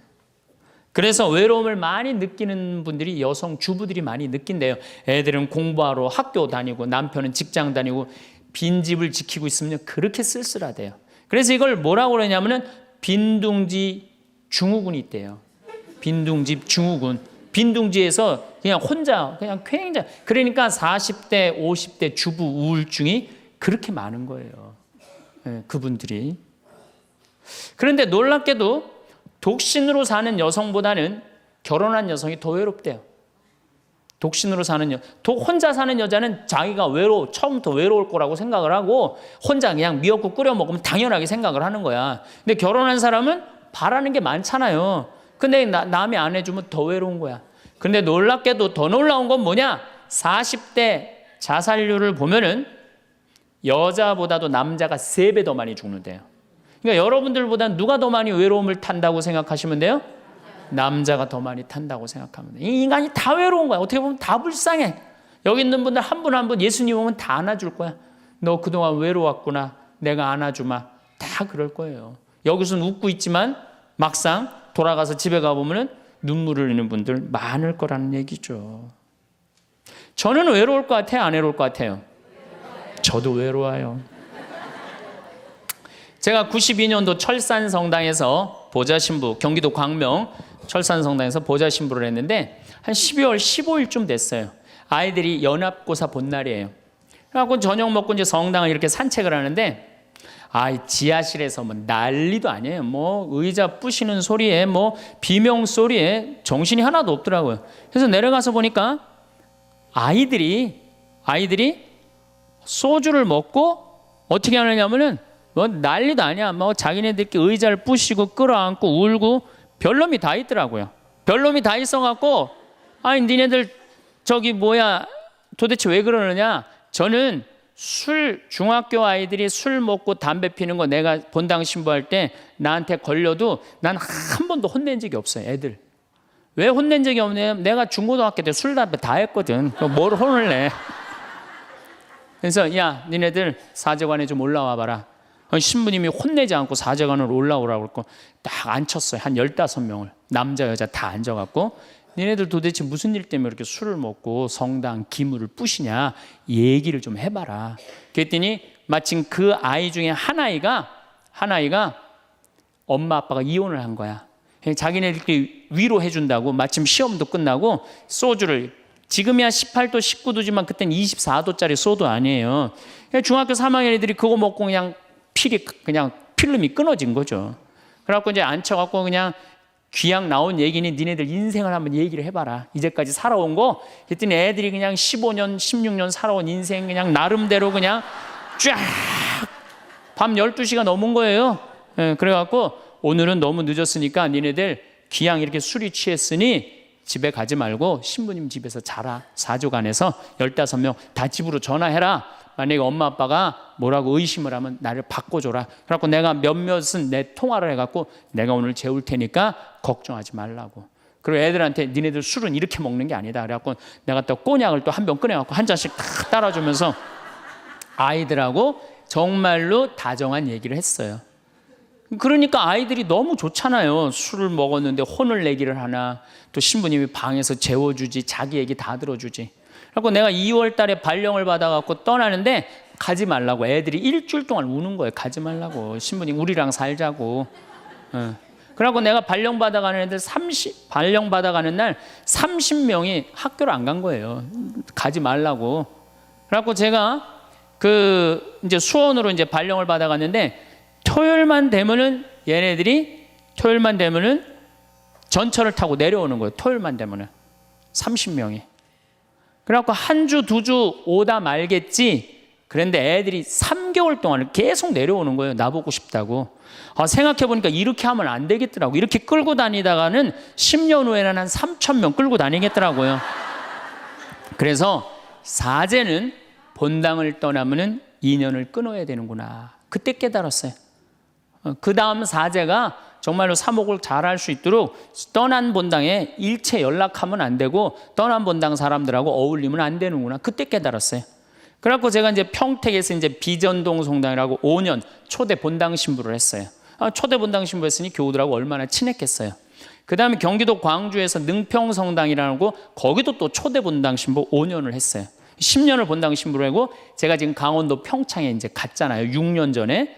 [SPEAKER 1] 그래서 외로움을 많이 느끼는 분들이 여성 주부들이 많이 느낀대요. 애들은 공부하러 학교 다니고 남편은 직장 다니고 빈집을 지키고 있으면 그렇게 쓸쓸하대요. 그래서 이걸 뭐라고 그러냐면은 빈둥지 증후군이 있대요. 빈둥지 증후군. 빈둥지에서 그냥 혼자 그냥 굉장히 그러니까 40대 50대 주부 우울증이 그렇게 많은 거예요. 네, 그분들이. 그런데 놀랍게도 독신으로 사는 여성보다는 결혼한 여성이 더 외롭대요. 독신으로 사는 혼자 사는 여자는 자기가 처음부터 외로울 거라고 생각을 하고 혼자 그냥 미역국 끓여 먹으면 당연하게 생각을 하는 거야. 근데 결혼한 사람은 바라는 게 많잖아요. 근데 남이 안 해주면 더 외로운 거야. 근데 놀랍게도 더 놀라운 건 뭐냐? 40대 자살률을 보면은 여자보다도 남자가 3배 더 많이 죽는데요. 그러니까 여러분들보다 누가 더 많이 외로움을 탄다고 생각하시면 돼요? 남자가 더 많이 탄다고 생각하면 돼요. 이 인간이 다 외로운 거야. 어떻게 보면 다 불쌍해. 여기 있는 분들 한 분 한 분 예수님 오면 다 안아줄 거야. 너 그동안 외로웠구나. 내가 안아주마. 다 그럴 거예요. 여기서는 웃고 있지만 막상 돌아가서 집에 가보면 눈물을 흘리는 분들 많을 거라는 얘기죠. 저는 외로울 것 같아요? 안 외로울 것 같아요? 저도 외로워요. 제가 92년도 철산성당에서 보좌신부, 경기도 광명 철산성당에서 보좌신부를 했는데 한 12월 15일쯤 됐어요. 아이들이 연합고사 본 날이에요. 그래갖고 저녁 먹고 이제 성당을 이렇게 산책을 하는데 지하실에서 뭐 난리도 아니에요. 뭐 의자 부시는 소리에 뭐 비명 소리에 정신이 하나도 없더라고요. 그래서 내려가서 보니까 아이들이 소주를 먹고 어떻게 하느냐면은 뭐 난리도 아니야. 뭐 자기네들끼리 의자를 부시고 끌어안고 울고 별놈이 다 있더라고요. 별놈이 다 있어갖고 니네들 도대체 왜 그러느냐? 저는 중학교 아이들이 술 먹고 담배 피는 거 내가 본당 신부할 때 나한테 걸려도 난 한 번도 혼낸 적이 없어요. 애들. 왜 혼낸 적이 없냐면 내가 중고등학교 때 술 담배 다 했거든. 뭘 혼을 내. 그래서 야 니네들 사제관에 좀 올라와 봐라. 신부님이 혼내지 않고 사제관으로 올라오라고 그랬고 딱 앉혔어요. 한 15명을 남자 여자 다 앉아갖고 니네들 도대체 무슨 일 때문에 이렇게 술을 먹고 성당 기물을 부시냐 얘기를 좀 해봐라. 그랬더니 마침 그 아이 중에 한 아이가 엄마 아빠가 이혼을 한 거야. 자기네들끼리 위로해 준다고 마침 시험도 끝나고 소주를 지금이야 18도 19도지만 그때는 24도짜리 소도 아니에요. 중학교 3학년 애들이 그거 먹고 그냥 필름이 끊어진 거죠. 그래갖고 이제 앉혀갖고 그냥 귀양 나온 얘기니 니네들 인생을 한번 얘기를 해봐라. 이제까지 살아온 거. 그랬더니 애들이 그냥 15년, 16년 살아온 인생 그냥 나름대로 그냥 쫙 밤 12시가 넘은 거예요. 예, 그래갖고 오늘은 너무 늦었으니까 니네들 귀양 이렇게 술이 취했으니 집에 가지 말고 신부님 집에서 자라. 사족안에서 15명 다 집으로 전화해라. 만약에 엄마 아빠가 뭐라고 의심을 하면 나를 바꿔줘라. 그래갖고 내가 몇몇은 내 통화를 해갖고 내가 오늘 재울 테니까 걱정하지 말라고. 그리고 애들한테 니네들 술은 이렇게 먹는 게 아니다. 그래갖고 내가 또 꼬냑을 또 한 병 꺼내갖고 한 잔씩 탁 따라주면서 아이들하고 정말로 다정한 얘기를 했어요. 그러니까 아이들이 너무 좋잖아요. 술을 먹었는데 혼을 내기를 하나, 또 신부님이 방에서 재워주지, 자기 얘기 다 들어주지. 그래서 내가 2월 달에 발령을 받아갖고 떠나는데 가지 말라고. 애들이 일주일 동안 우는 거예요. 가지 말라고. 신부님 우리랑 살자고. 그래갖고 내가 발령 받아가는 애들 발령 받아가는 날 30명이 학교를 안 간 거예요. 가지 말라고. 그래갖고 제가 이제 수원으로 이제 발령을 받아갔는데 토요일만 되면은 전철을 타고 내려오는 거예요. 토요일만 되면은 30명이. 그래갖고 한 주, 두 주 오다 말겠지. 그런데 애들이 3개월 동안 계속 내려오는 거예요. 나보고 싶다고. 생각해보니까 이렇게 하면 안 되겠더라고. 이렇게 끌고 다니다가는 10년 후에는 한 3,000명 끌고 다니겠더라고요. 그래서 사제는 본당을 떠나면은 인연을 끊어야 되는구나. 그때 깨달았어요. 그 다음 사제가 정말로 사목을 잘할 수 있도록 떠난 본당에 일체 연락하면 안 되고 떠난 본당 사람들하고 어울리면 안 되는구나. 그때 깨달았어요. 그래갖고 제가 이제 평택에서 이제 비전동 성당이라고 5년 초대 본당 신부를 했어요. 초대 본당 신부 했으니 교우들하고 얼마나 친했겠어요. 그 다음에 경기도 광주에서 능평 성당이라고 거기도 또 초대 본당 신부 5년을 했어요. 10년을 본당 신부로 하고 제가 지금 강원도 평창에 이제 갔잖아요. 6년 전에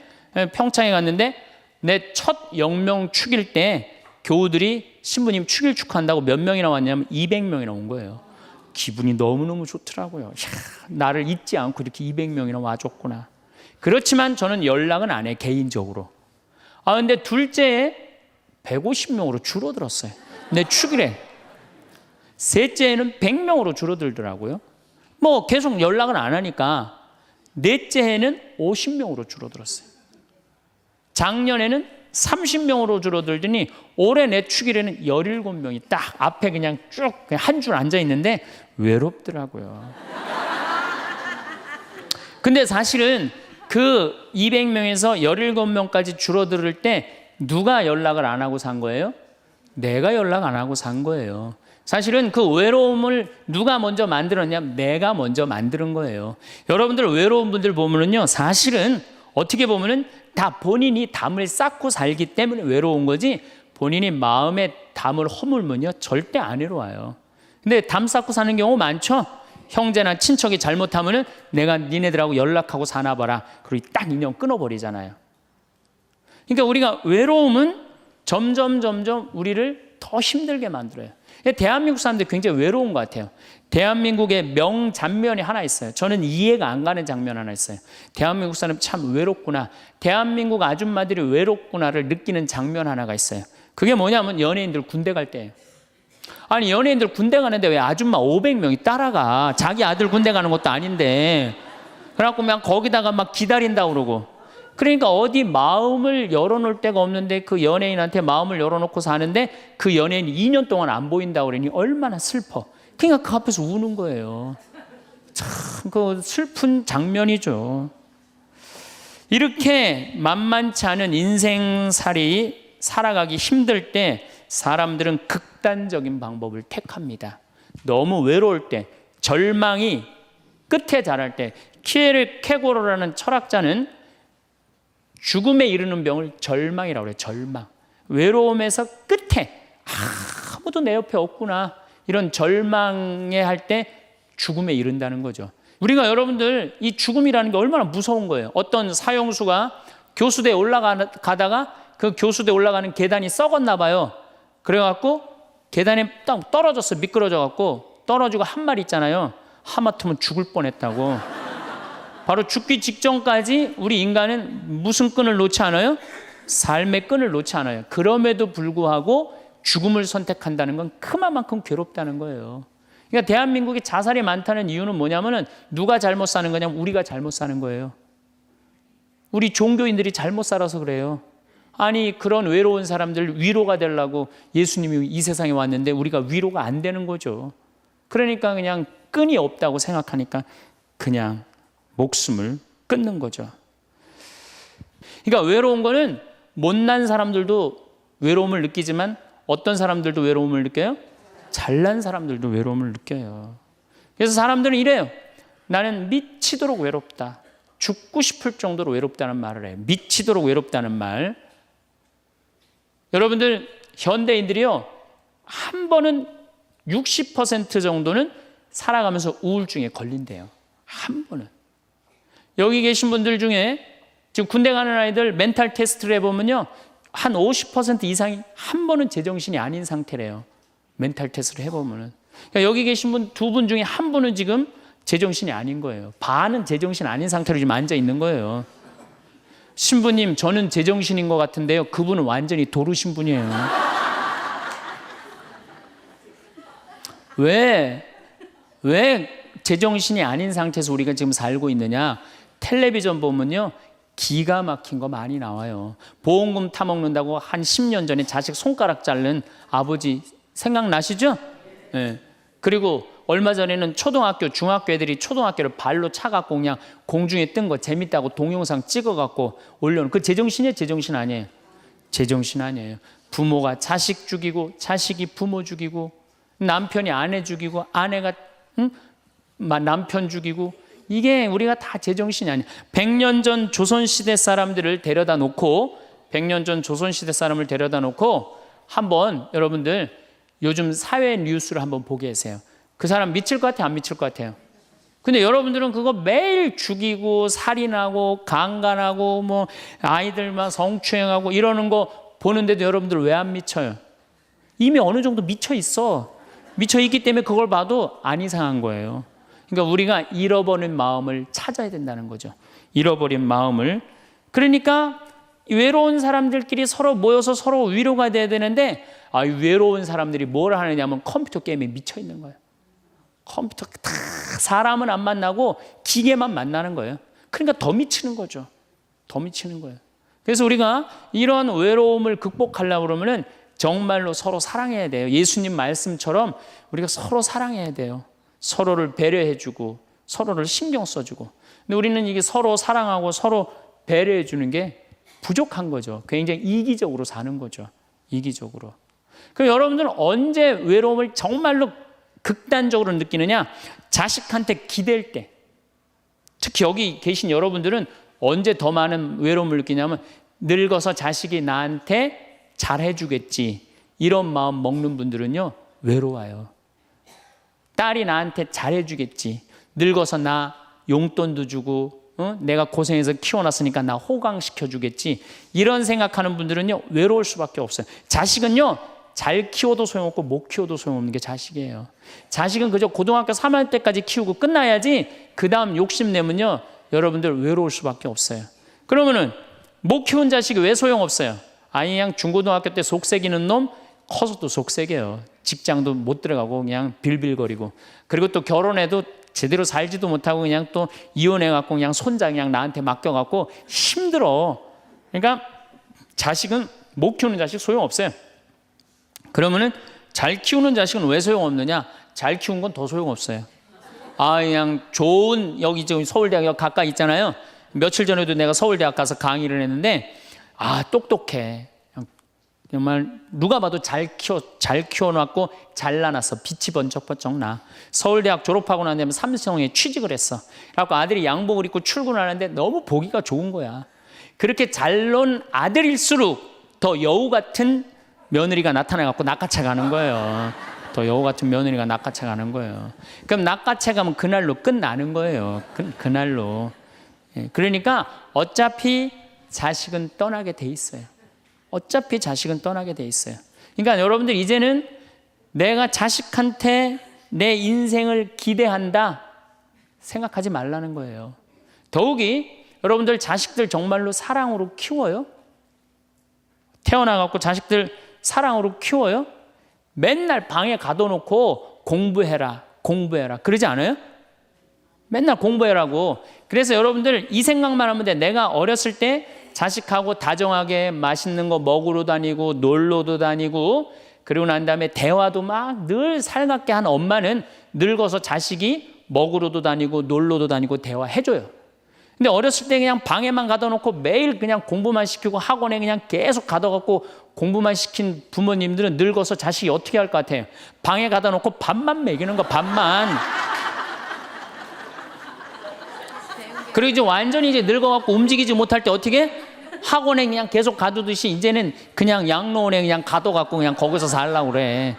[SPEAKER 1] 평창에 갔는데 내 첫 영명 축일 때 교우들이 신부님 축일 축하한다고 몇 명이나 왔냐면 200명이나 온 거예요. 기분이 너무너무 좋더라고요. 이야, 나를 잊지 않고 이렇게 200명이나 와줬구나. 그렇지만 저는 연락은 안 해, 개인적으로. 근데 둘째에 150명으로 줄어들었어요. 내 축일에. 셋째에는 100명으로 줄어들더라고요. 뭐 계속 연락은 안 하니까 넷째 해는 50명으로 줄어들었어요. 작년에는 30명으로 줄어들더니 올해 내 축일에는 17명이 딱 앞에 그냥 쭉 한 줄 앉아 있는데 외롭더라고요. 근데 사실은 그 200명에서 17명까지 줄어들 때 누가 연락을 안 하고 산 거예요? 내가 연락 안 하고 산 거예요. 사실은 그 외로움을 누가 먼저 만들었냐면 내가 먼저 만드는 거예요. 여러분들 외로운 분들 보면은요, 사실은 어떻게 보면은 다 본인이 담을 쌓고 살기 때문에 외로운 거지, 본인이 마음에 담을 허물면요 절대 안 외로워요. 근데 담 쌓고 사는 경우 많죠. 형제나 친척이 잘못하면은 내가 니네들하고 연락하고 사나 봐라. 그리고 딱 인연 끊어버리잖아요. 그러니까 우리가 외로움은 점점 우리를 더 힘들게 만들어요. 대한민국 사람들이 굉장히 외로운 것 같아요. 대한민국의 명장면이 하나 있어요. 저는 이해가 안 가는 장면 하나 있어요. 대한민국 사람 참 외롭구나. 대한민국 아줌마들이 외롭구나를 느끼는 장면 하나가 있어요. 그게 뭐냐면 연예인들 군대 갈 때예요. 아니 연예인들 군대 가는데 왜 아줌마 500명이 따라가. 자기 아들 군대 가는 것도 아닌데. 그래갖고 그냥 거기다가 막 기다린다 그러고. 그러니까 어디 마음을 열어놓을 데가 없는데 그 연예인한테 마음을 열어놓고 사는데 그 연예인이 2년 동안 안 보인다고 그러니 얼마나 슬퍼. 그러니까 그 앞에서 우는 거예요. 참 그 슬픈 장면이죠. 이렇게 만만치 않은 인생살이 살아가기 힘들 때 사람들은 극단적인 방법을 택합니다. 너무 외로울 때, 절망이 끝에 달할 때, 키에르 케고로라는 철학자는 죽음에 이르는 병을 절망이라고 그래요. 절망. 외로움에서 끝에 아무도 내 옆에 없구나. 이런 절망에 할 때 죽음에 이른다는 거죠. 우리가 여러분들 이 죽음이라는 게 얼마나 무서운 거예요. 어떤 사형수가 교수대에 올라가다가 그 교수대에 올라가는 계단이 썩었나 봐요. 그래갖고 계단에 딱 떨어졌어. 미끄러져갖고 떨어지고 한 말 있잖아요. 하마터면 죽을 뻔했다고. 바로 죽기 직전까지 우리 인간은 무슨 끈을 놓지 않아요? 삶의 끈을 놓지 않아요. 그럼에도 불구하고 죽음을 선택한다는 건 그만큼 괴롭다는 거예요. 그러니까 대한민국에 자살이 많다는 이유는 뭐냐면은 누가 잘못 사는 거냐면 우리가 잘못 사는 거예요. 우리 종교인들이 잘못 살아서 그래요. 아니 그런 외로운 사람들 위로가 되려고 예수님이 이 세상에 왔는데 우리가 위로가 안 되는 거죠. 그러니까 그냥 끈이 없다고 생각하니까 그냥 목숨을 끊는 거죠. 그러니까 외로운 거는 못난 사람들도 외로움을 느끼지만 어떤 사람들도 외로움을 느껴요? 잘난 사람들도 외로움을 느껴요. 그래서 사람들은 이래요. 나는 미치도록 외롭다. 죽고 싶을 정도로 외롭다는 말을 해요. 미치도록 외롭다는 말. 여러분들 현대인들이요, 한 번은 60% 정도는 살아가면서 우울증에 걸린대요. 한 번은. 여기 계신 분들 중에 지금 군대 가는 아이들 멘탈 테스트를 해보면요, 한 50% 이상이 한 번은 제정신이 아닌 상태래요. 멘탈 테스트를 해보면은. 그러니까 여기 계신 분 두 분 중에 한 분은 지금 제정신이 아닌 거예요. 반은 제정신 아닌 상태로 지금 앉아 있는 거예요. 신부님, 저는 제정신인 것 같은데요. 그분은 완전히 도루신 분이에요. 왜 제정신이 아닌 상태에서 우리가 지금 살고 있느냐? 텔레비전 보면요, 기가 막힌 거 많이 나와요. 보험금 타먹는다고 한 10년 전에 자식 손가락 자른 아버지 생각나시죠? 네. 그리고 얼마 전에는 초등학교, 중학교 애들이 초등학교를 발로 차갖고 그냥 공중에 뜬 거 재밌다고 동영상 찍어갖고 올려놓은, 그 제정신이에요? 제정신 아니에요? 제정신 아니에요. 부모가 자식 죽이고, 자식이 부모 죽이고, 남편이 아내 죽이고, 아내가 남편 죽이고, 이게 우리가 다 제정신이 아니에요. 100년 전 조선시대 사람들을 데려다 놓고, 100년 전 조선시대 사람을 데려다 놓고 한번 여러분들 요즘 사회 뉴스를 한번 보게 하세요. 그 사람 미칠 것 같아요? 안 미칠 것 같아요? 근데 여러분들은 그거 매일 죽이고 살인하고 강간하고 뭐 아이들만 성추행하고 이러는 거 보는데도 여러분들 왜 안 미쳐요? 이미 어느 정도 미쳐 있어. 미쳐 있기 때문에 그걸 봐도 안 이상한 거예요. 그러니까 우리가 잃어버린 마음을 찾아야 된다는 거죠. 잃어버린 마음을. 그러니까 외로운 사람들끼리 서로 모여서 서로 위로가 돼야 되는데, 외로운 사람들이 뭘 하느냐면 컴퓨터 게임에 미쳐 있는 거예요. 컴퓨터 다 사람은 안 만나고 기계만 만나는 거예요. 그러니까 더 미치는 거죠. 더 미치는 거예요. 그래서 우리가 이런 외로움을 극복하려고 그러면은 정말로 서로 사랑해야 돼요. 예수님 말씀처럼 우리가 서로 사랑해야 돼요. 서로를 배려해주고 서로를 신경 써주고. 근데 우리는 이게 서로 사랑하고 서로 배려해주는 게 부족한 거죠. 굉장히 이기적으로 사는 거죠. 이기적으로. 그럼 여러분들은 언제 외로움을 정말로 극단적으로 느끼느냐? 자식한테 기댈 때. 특히 여기 계신 여러분들은 언제 더 많은 외로움을 느끼냐면 늙어서 자식이 나한테 잘해주겠지, 이런 마음 먹는 분들은요 외로워요. 딸이 나한테 잘해주겠지, 늙어서 나 용돈도 주고 내가 고생해서 키워놨으니까 나 호강시켜주겠지, 이런 생각하는 분들은요 외로울 수밖에 없어요. 자식은요 잘 키워도 소용없고 못 키워도 소용없는 게 자식이에요. 자식은 그저 고등학교 3학년 때까지 키우고 끝나야지, 그 다음 욕심내면요 여러분들 외로울 수밖에 없어요. 그러면은 못 키운 자식이 왜 소용없어요? 그냥 중고등학교 때 속새기는 놈 커서도 속새겨요. 직장도 못 들어가고 그냥 빌빌거리고, 그리고 또 결혼해도 제대로 살지도 못하고 그냥 또 이혼해갖고 그냥 손자 그냥 나한테 맡겨갖고 힘들어. 그러니까 자식은 못 키우는 자식 소용없어요. 그러면은 잘 키우는 자식은 왜 소용없느냐? 잘 키운 건 더 소용없어요. 그냥 좋은, 여기 지금 서울대학 여기 가까이 있잖아요. 며칠 전에도 내가 서울대학 가서 강의를 했는데 똑똑해. 정말 누가 봐도 잘 키워놨고 잘라놨어. 빛이 번쩍번쩍 나. 서울대학 졸업하고 난 다음에 삼성에 취직을 했어. 그래갖고 아들이 양복을 입고 출근하는데 너무 보기가 좋은 거야. 그렇게 잘 논 아들일수록 더 여우 같은 며느리가 나타나갖고 낚아채 가는 거예요. 더 여우 같은 며느리가 낚아채 가는 거예요. 그럼 낚아채 가면 그날로 끝나는 거예요. 그날로. 그러니까 어차피 자식은 떠나게 돼 있어요. 어차피 자식은 떠나게 돼 있어요. 그러니까 여러분들 이제는 내가 자식한테 내 인생을 기대한다 생각하지 말라는 거예요. 더욱이 여러분들 자식들 정말로 사랑으로 키워요? 태어나갖고 자식들 사랑으로 키워요? 맨날 방에 가둬놓고 공부해라, 공부해라. 그러지 않아요? 맨날 공부해라고. 그래서 여러분들 이 생각만 하면 돼. 내가 어렸을 때 자식하고 다정하게 맛있는 거 먹으러 다니고 놀러도 다니고 그리고 난 다음에 대화도 막 늘 살갑게 한 엄마는 늙어서 자식이 먹으러도 다니고 놀러도 다니고 대화해줘요. 근데 어렸을 때 그냥 방에만 가둬놓고 매일 그냥 공부만 시키고 학원에 그냥 계속 가둬갖고 공부만 시킨 부모님들은 늙어서 자식이 어떻게 할 것 같아요? 방에 가둬놓고 밥만 먹이는 거, 밥만. 그리고 이제 완전히 이제 늙어갖고 움직이지 못할 때 어떻게? 학원에 그냥 계속 가두듯이 이제는 그냥 양로원에 그냥 가둬갖고 그냥 거기서 살라고 그래.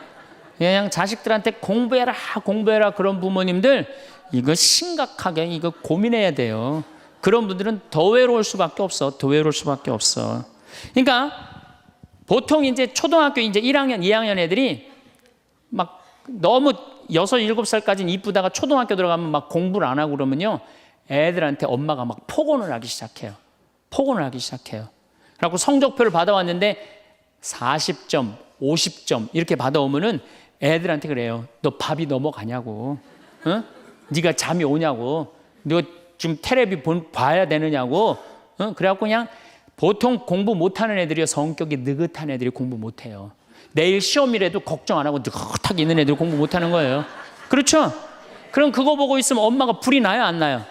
[SPEAKER 1] 그냥 자식들한테 공부해라, 공부해라 그런 부모님들 이거 심각하게 이거 고민해야 돼요. 그런 분들은 더 외로울 수밖에 없어. 더 외로울 수밖에 없어. 그러니까 보통 이제 초등학교 이제 1학년, 2학년 애들이 막 너무 6, 7살까지는 이쁘다가 초등학교 들어가면 막 공부를 안 하고 그러면요. 애들한테 엄마가 막 폭언을 하기 시작해요. 폭언을 하기 시작해요. 그래갖고 성적표를 받아왔는데 40점, 50점 이렇게 받아오면은 애들한테 그래요. 너 밥이 넘어가냐고. 어? 네가 잠이 오냐고. 너 지금 텔레비 봐야 되느냐고. 어? 그래갖고 그냥 보통 공부 못하는 애들이요. 성격이 느긋한 애들이 공부 못해요. 내일 시험이라도 걱정 안 하고 느긋하게 있는 애들이 공부 못하는 거예요. 그렇죠? 그럼 그거 보고 있으면 엄마가 불이 나요, 안 나요?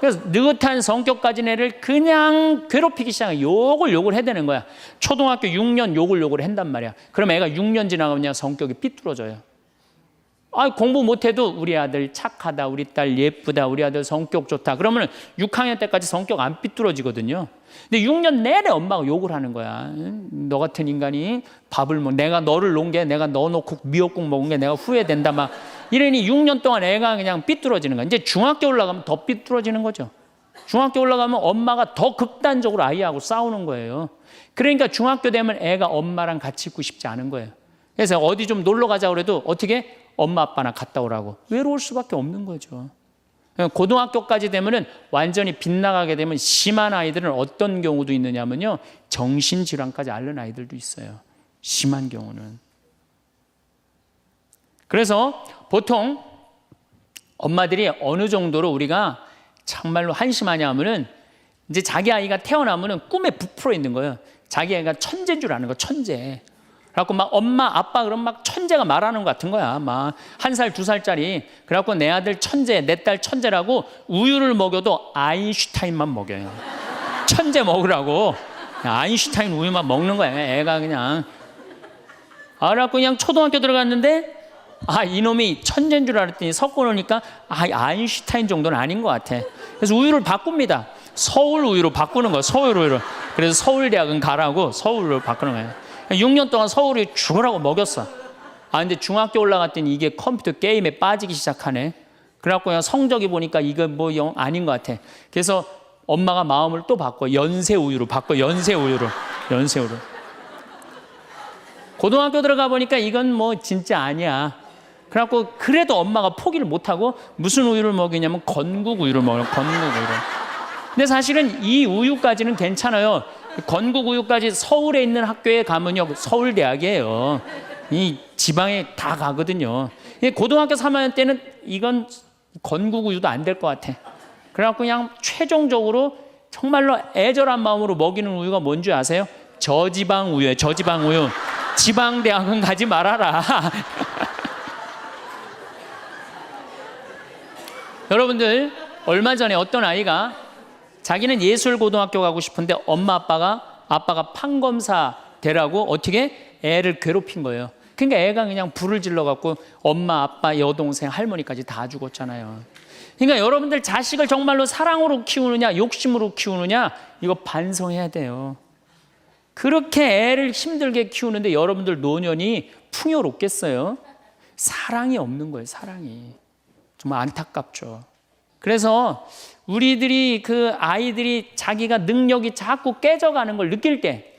[SPEAKER 1] 그래서 느긋한 성격 가진 애를 그냥 괴롭히기 시작해. 욕을 해대는 거야. 초등학교 6년 욕을 한단 말이야. 그럼 애가 6년 지나가면 성격이 삐뚤어져요. 아, 공부 못해도 우리 아들 착하다, 우리 딸 예쁘다, 우리 아들 성격 좋다. 그러면 6학년 때까지 성격 안 삐뚤어지거든요. 근데 6년 내내 엄마가 욕을 하는 거야. 너 같은 인간이 밥을 내가 너를 놓은 게 내가 너 놓고 미역국 먹은 게 내가 후회된다 막 이러니 6년 동안 애가 그냥 삐뚤어지는 거야. 이제 중학교 올라가면 더 삐뚤어지는 거죠. 중학교 올라가면 엄마가 더 극단적으로 아이하고 싸우는 거예요. 그러니까 중학교 되면 애가 엄마랑 같이 있고 싶지 않은 거예요. 그래서 어디 좀 놀러 가자 그래도 어떻게 엄마 아빠나 갔다 오라고. 외로울 수밖에 없는 거죠. 고등학교까지 되면은 완전히 빗나가게 되면 심한 아이들은 어떤 경우도 있느냐면요. 정신질환까지 앓는 아이들도 있어요. 심한 경우는. 그래서 보통 엄마들이 어느 정도로 우리가 정말로 한심하냐 하면은 이제 자기 아이가 태어나면은 꿈에 부풀어 있는 거예요. 자기 아이가 천재인 줄 아는 거, 천재. 그래갖고 막 엄마, 아빠 그럼 막 천재가 말하는 것 같은 거야. 막 1살, 2살짜리. 그래갖고 내 아들 천재, 내 딸 천재라고 우유를 먹여도 아인슈타인만 먹여요. 천재 먹으라고. 아인슈타인 우유만 먹는 거야. 애가 그냥. 그래갖고 그냥 초등학교 들어갔는데 이놈이 천재인 줄 알았더니 섞어놓으니까 아인슈타인 정도는 아닌 것 같아. 그래서 우유를 바꿉니다. 서울 우유로 바꾸는 거야. 서울 우유로. 그래서 서울대학은 가라고 서울로 바꾸는 거예요. 6년 동안 서울에 죽으라고 먹였어. 근데 중학교 올라갔더니 이게 컴퓨터 게임에 빠지기 시작하네. 그래갖고 그냥 성적이 보니까 이거 뭐 아닌 것 같아. 그래서 엄마가 마음을 또 바꿔. 연세 우유로 바꿔. 연세 우유로. 고등학교 들어가 보니까 이건 뭐 진짜 아니야. 그래갖고 그래도 엄마가 포기를 못하고 무슨 우유를 먹이냐면 건국 우유를 먹어요. 건국 우유를. 근데 사실은 이 우유까지는 괜찮아요. 건국 우유까지 서울에 있는 학교에 가면요. 서울대학이에요. 이 지방에 다 가거든요. 고등학교 3학년 때는 이건 건국 우유도 안 될 것 같아. 그래갖고 그냥 최종적으로 정말로 애절한 마음으로 먹이는 우유가 뭔지 아세요? 저지방 우유예요. 저지방 우유. 지방대학은 가지 말아라. 여러분들 얼마 전에 어떤 아이가 자기는 예술고등학교 가고 싶은데 엄마 아빠가 판검사 되라고 어떻게 애를 괴롭힌 거예요. 그러니까 애가 그냥 불을 질러갖고 엄마 아빠 여동생 할머니까지 다 죽었잖아요. 그러니까 여러분들 자식을 정말로 사랑으로 키우느냐 욕심으로 키우느냐 이거 반성해야 돼요. 그렇게 애를 힘들게 키우는데 여러분들 노년이 풍요롭겠어요? 사랑이 없는 거예요. 사랑이. 정말 안타깝죠. 그래서 우리들이 그 아이들이 자기가 능력이 자꾸 깨져가는 걸 느낄 때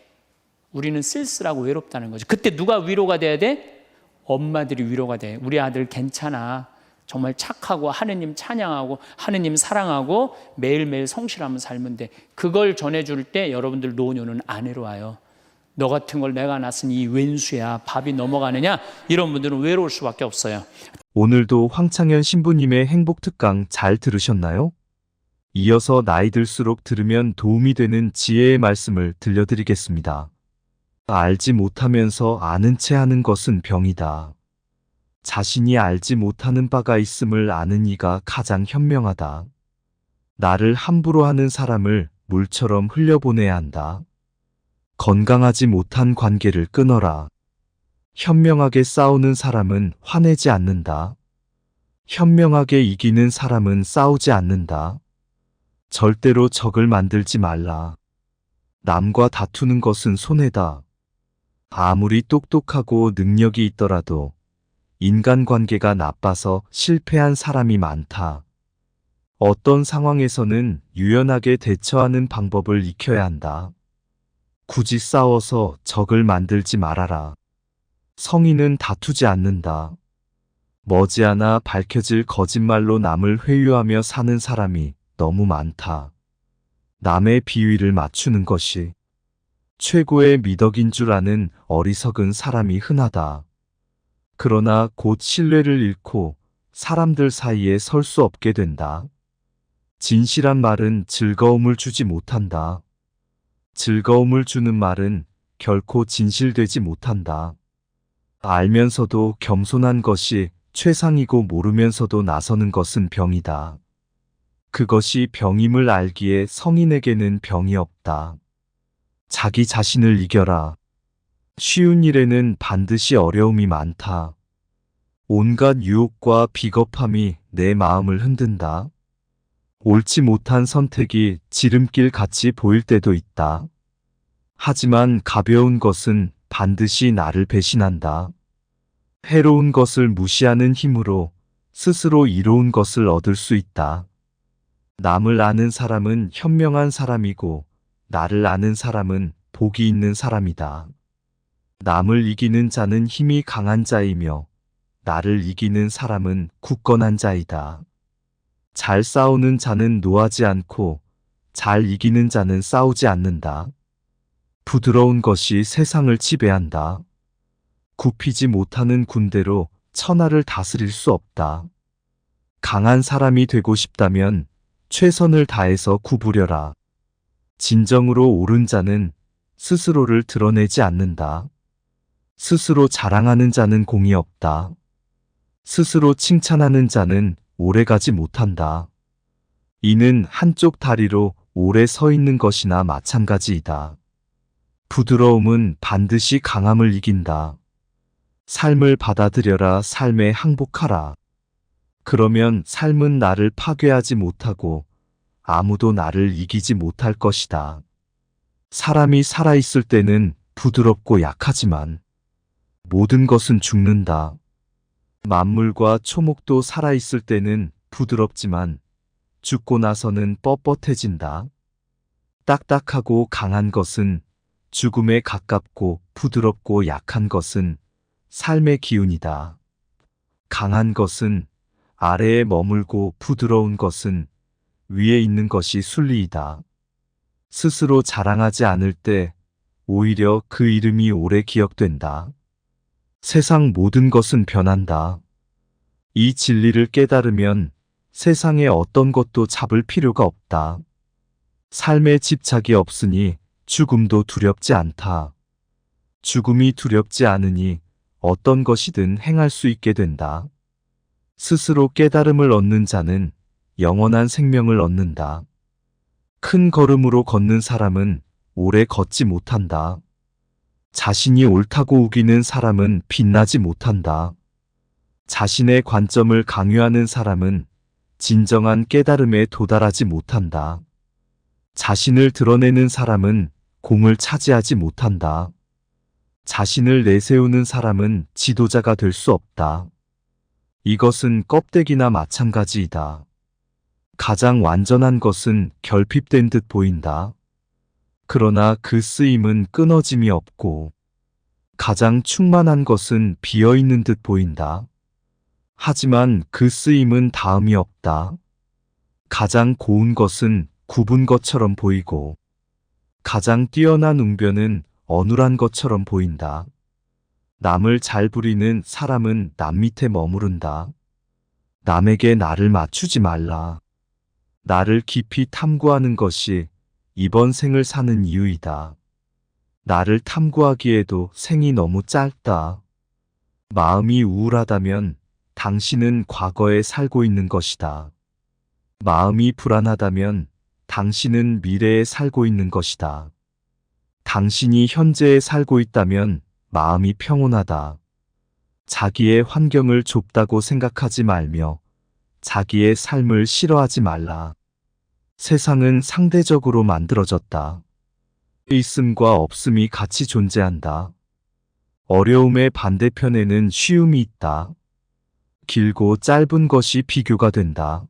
[SPEAKER 1] 우리는 쓸쓸하고 외롭다는 거죠. 그때 누가 위로가 돼야 돼? 엄마들이 위로가 돼. 우리 아들 괜찮아. 정말 착하고 하느님 찬양하고 하느님 사랑하고 매일매일 성실하면 살면 돼. 그걸 전해줄 때 여러분들 노년은 안 외로워요. 너 같은 걸 내가 낳았으니 이 웬수야, 밥이 넘어가느냐? 이런 분들은 외로울 수밖에 없어요.
[SPEAKER 2] 오늘도 황창현 신부님의 행복 특강 잘 들으셨나요? 이어서 나이 들수록 들으면 도움이 되는 지혜의 말씀을 들려드리겠습니다. 알지 못하면서 아는 채 하는 것은 병이다. 자신이 알지 못하는 바가 있음을 아는 이가 가장 현명하다. 나를 함부로 하는 사람을 물처럼 흘려보내야 한다. 건강하지 못한 관계를 끊어라. 현명하게 싸우는 사람은 화내지 않는다. 현명하게 이기는 사람은 싸우지 않는다. 절대로 적을 만들지 말라. 남과 다투는 것은 손해다. 아무리 똑똑하고 능력이 있더라도 인간관계가 나빠서 실패한 사람이 많다. 어떤 상황에서는 유연하게 대처하는 방법을 익혀야 한다. 굳이 싸워서 적을 만들지 말아라. 성인은 다투지 않는다. 머지않아 밝혀질 거짓말로 남을 회유하며 사는 사람이 너무 많다. 남의 비위를 맞추는 것이 최고의 미덕인 줄 아는 어리석은 사람이 흔하다. 그러나 곧 신뢰를 잃고 사람들 사이에 설 수 없게 된다. 진실한 말은 즐거움을 주지 못한다. 즐거움을 주는 말은 결코 진실되지 못한다. 알면서도 겸손한 것이 최상이고 모르면서도 나서는 것은 병이다. 그것이 병임을 알기에 성인에게는 병이 없다. 자기 자신을 이겨라. 쉬운 일에는 반드시 어려움이 많다. 온갖 유혹과 비겁함이 내 마음을 흔든다. 옳지 못한 선택이 지름길 같이 보일 때도 있다. 하지만 가벼운 것은 반드시 나를 배신한다. 해로운 것을 무시하는 힘으로 스스로 이로운 것을 얻을 수 있다. 남을 아는 사람은 현명한 사람이고 나를 아는 사람은 복이 있는 사람이다. 남을 이기는 자는 힘이 강한 자이며 나를 이기는 사람은 굳건한 자이다. 잘 싸우는 자는 노하지 않고 잘 이기는 자는 싸우지 않는다. 부드러운 것이 세상을 지배한다. 굽히지 못하는 군대로 천하를 다스릴 수 없다. 강한 사람이 되고 싶다면 최선을 다해서 구부려라. 진정으로 옳은 자는 스스로를 드러내지 않는다. 스스로 자랑하는 자는 공이 없다. 스스로 칭찬하는 자는 오래가지 못한다. 이는 한쪽 다리로 오래 서 있는 것이나 마찬가지이다. 부드러움은 반드시 강함을 이긴다. 삶을 받아들여라. 삶에 항복하라. 그러면 삶은 나를 파괴하지 못하고 아무도 나를 이기지 못할 것이다. 사람이 살아있을 때는 부드럽고 약하지만 모든 것은 죽는다. 만물과 초목도 살아있을 때는 부드럽지만 죽고 나서는 뻣뻣해진다. 딱딱하고 강한 것은 죽음에 가깝고 부드럽고 약한 것은 삶의 기운이다. 강한 것은 아래에 머물고 부드러운 것은 위에 있는 것이 순리이다. 스스로 자랑하지 않을 때 오히려 그 이름이 오래 기억된다. 세상 모든 것은 변한다. 이 진리를 깨달으면 세상에 어떤 것도 잡을 필요가 없다. 삶에 집착이 없으니 죽음도 두렵지 않다. 죽음이 두렵지 않으니 어떤 것이든 행할 수 있게 된다. 스스로 깨달음을 얻는 자는 영원한 생명을 얻는다. 큰 걸음으로 걷는 사람은 오래 걷지 못한다. 자신이 옳다고 우기는 사람은 빛나지 못한다. 자신의 관점을 강요하는 사람은 진정한 깨달음에 도달하지 못한다. 자신을 드러내는 사람은 공을 차지하지 못한다. 자신을 내세우는 사람은 지도자가 될 수 없다. 이것은 껍데기나 마찬가지이다. 가장 완전한 것은 결핍된 듯 보인다. 그러나 그 쓰임은 끊어짐이 없고 가장 충만한 것은 비어있는 듯 보인다. 하지만 그 쓰임은 다음이 없다. 가장 고운 것은 굽은 것처럼 보이고 가장 뛰어난 웅변은 어눌한 것처럼 보인다. 남을 잘 부리는 사람은 남 밑에 머무른다. 남에게 나를 맞추지 말라. 나를 깊이 탐구하는 것이 이번 생을 사는 이유이다. 나를 탐구하기에도 생이 너무 짧다. 마음이 우울하다면 당신은 과거에 살고 있는 것이다. 마음이 불안하다면 당신은 미래에 살고 있는 것이다. 당신이 현재에 살고 있다면 마음이 평온하다. 자기의 환경을 좁다고 생각하지 말며 자기의 삶을 싫어하지 말라. 세상은 상대적으로 만들어졌다. 있음과 없음이 같이 존재한다. 어려움의 반대편에는 쉬움이 있다. 길고 짧은 것이 비교가 된다.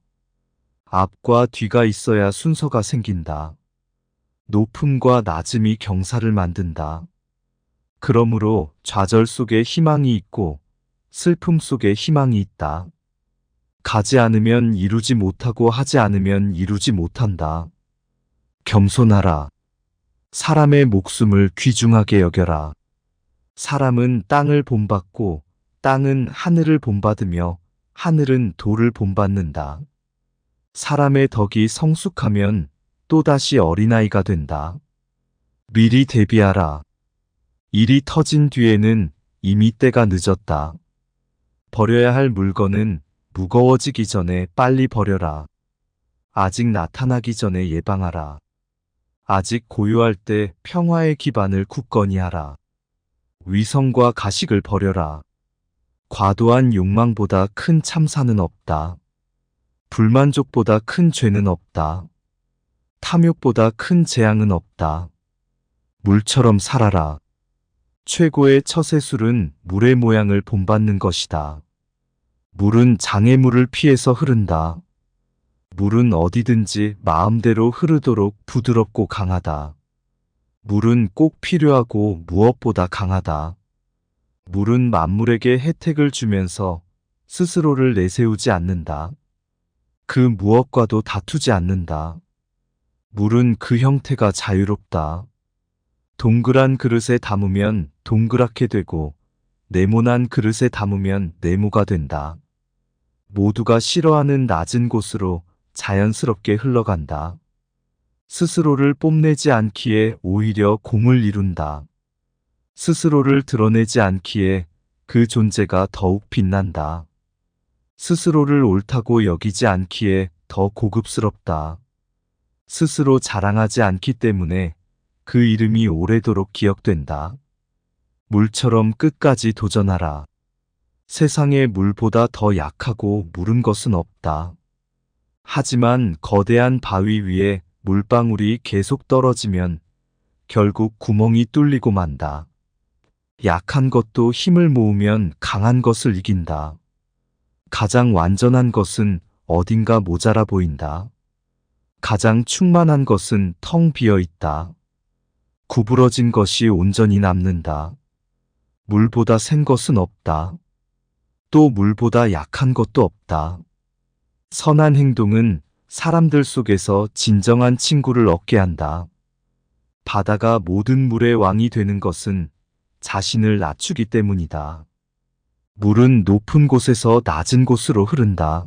[SPEAKER 2] 앞과 뒤가 있어야 순서가 생긴다. 높음과 낮음이 경사를 만든다. 그러므로 좌절 속에 희망이 있고 슬픔 속에 희망이 있다. 가지 않으면 이루지 못하고 하지 않으면 이루지 못한다. 겸손하라. 사람의 목숨을 귀중하게 여겨라. 사람은 땅을 본받고 땅은 하늘을 본받으며 하늘은 돌을 본받는다. 사람의 덕이 성숙하면 또다시 어린아이가 된다. 미리 대비하라. 일이 터진 뒤에는 이미 때가 늦었다. 버려야 할 물건은 무거워지기 전에 빨리 버려라. 아직 나타나기 전에 예방하라. 아직 고요할 때 평화의 기반을 굳건히 하라. 위성과 가식을 버려라. 과도한 욕망보다 큰 참사는 없다. 불만족보다 큰 죄는 없다. 탐욕보다 큰 재앙은 없다. 물처럼 살아라. 최고의 처세술은 물의 모양을 본받는 것이다. 물은 장애물을 피해서 흐른다. 물은 어디든지 마음대로 흐르도록 부드럽고 강하다. 물은 꼭 필요하고 무엇보다 강하다. 물은 만물에게 혜택을 주면서 스스로를 내세우지 않는다. 그 무엇과도 다투지 않는다. 물은 그 형태가 자유롭다. 동그란 그릇에 담으면 동그랗게 되고 네모난 그릇에 담으면 네모가 된다. 모두가 싫어하는 낮은 곳으로 자연스럽게 흘러간다. 스스로를 뽐내지 않기에 오히려 공을 이룬다. 스스로를 드러내지 않기에 그 존재가 더욱 빛난다. 스스로를 옳다고 여기지 않기에 더 고급스럽다. 스스로 자랑하지 않기 때문에 그 이름이 오래도록 기억된다. 물처럼 끝까지 도전하라. 세상에 물보다 더 약하고 무른 것은 없다. 하지만 거대한 바위 위에 물방울이 계속 떨어지면 결국 구멍이 뚫리고 만다. 약한 것도 힘을 모으면 강한 것을 이긴다. 가장 완전한 것은 어딘가 모자라 보인다. 가장 충만한 것은 텅 비어 있다. 구부러진 것이 온전히 남는다. 물보다 센 것은 없다. 또 물보다 약한 것도 없다. 선한 행동은 사람들 속에서 진정한 친구를 얻게 한다. 바다가 모든 물의 왕이 되는 것은 자신을 낮추기 때문이다. 물은 높은 곳에서 낮은 곳으로 흐른다.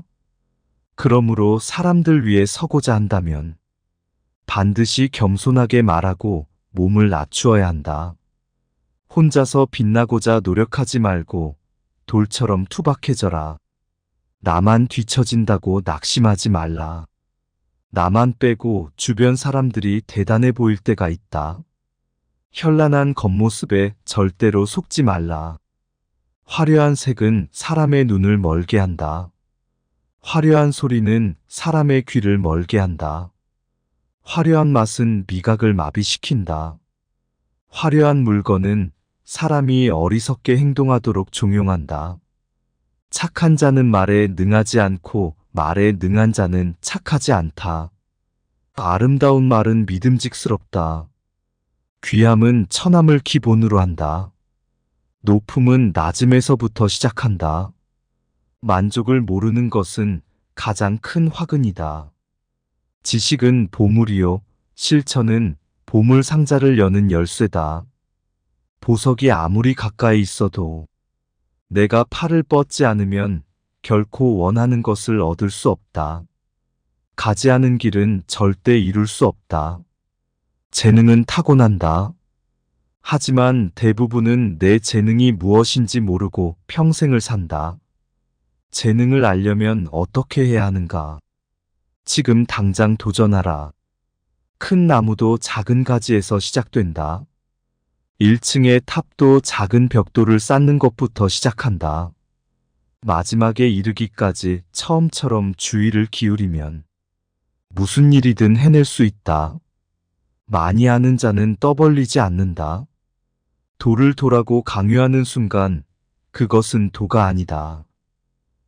[SPEAKER 2] 그러므로 사람들 위에 서고자 한다면 반드시 겸손하게 말하고 몸을 낮추어야 한다. 혼자서 빛나고자 노력하지 말고 돌처럼 투박해져라. 나만 뒤처진다고 낙심하지 말라. 나만 빼고 주변 사람들이 대단해 보일 때가 있다. 현란한 겉모습에 절대로 속지 말라. 화려한 색은 사람의 눈을 멀게 한다. 화려한 소리는 사람의 귀를 멀게 한다. 화려한 맛은 미각을 마비시킨다. 화려한 물건은 사람이 어리석게 행동하도록 종용한다. 착한 자는 말에 능하지 않고 말에 능한 자는 착하지 않다. 아름다운 말은 믿음직스럽다. 귀함은 천함을 기본으로 한다. 높음은 낮음에서부터 시작한다. 만족을 모르는 것은 가장 큰 화근이다. 지식은 보물이요, 실천은 보물 상자를 여는 열쇠다. 보석이 아무리 가까이 있어도 내가 팔을 뻗지 않으면 결코 원하는 것을 얻을 수 없다. 가지 않은 길은 절대 이룰 수 없다. 재능은 타고난다. 하지만 대부분은 내 재능이 무엇인지 모르고 평생을 산다. 재능을 알려면 어떻게 해야 하는가? 지금 당장 도전하라. 큰 나무도 작은 가지에서 시작된다. 1층의 탑도 작은 벽돌을 쌓는 것부터 시작한다. 마지막에 이르기까지 처음처럼 주의를 기울이면 무슨 일이든 해낼 수 있다. 많이 아는 자는 떠벌리지 않는다. 도를 도라고 강요하는 순간 그것은 도가 아니다.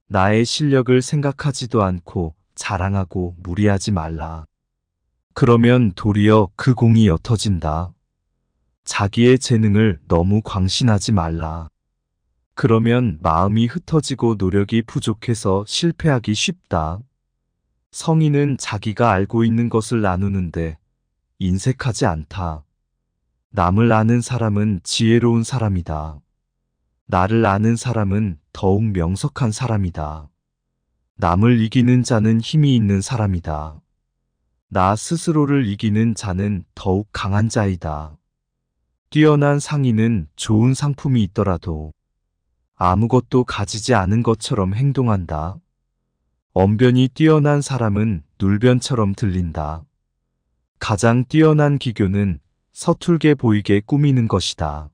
[SPEAKER 2] 나의 실력을 생각하지도 않고 자랑하고 무리하지 말라. 그러면 도리어 그 공이 옅어진다. 자기의 재능을 너무 광신하지 말라. 그러면 마음이 흩어지고 노력이 부족해서 실패하기 쉽다. 성인은 자기가 알고 있는 것을 나누는데 인색하지 않다. 남을 아는 사람은 지혜로운 사람이다. 나를 아는 사람은 더욱 명석한 사람이다. 남을 이기는 자는 힘이 있는 사람이다. 나 스스로를 이기는 자는 더욱 강한 자이다. 뛰어난 상인은 좋은 상품이 있더라도 아무것도 가지지 않은 것처럼 행동한다. 언변이 뛰어난 사람은 눌변처럼 들린다. 가장 뛰어난 기교는 서툴게 보이게 꾸미는 것이다.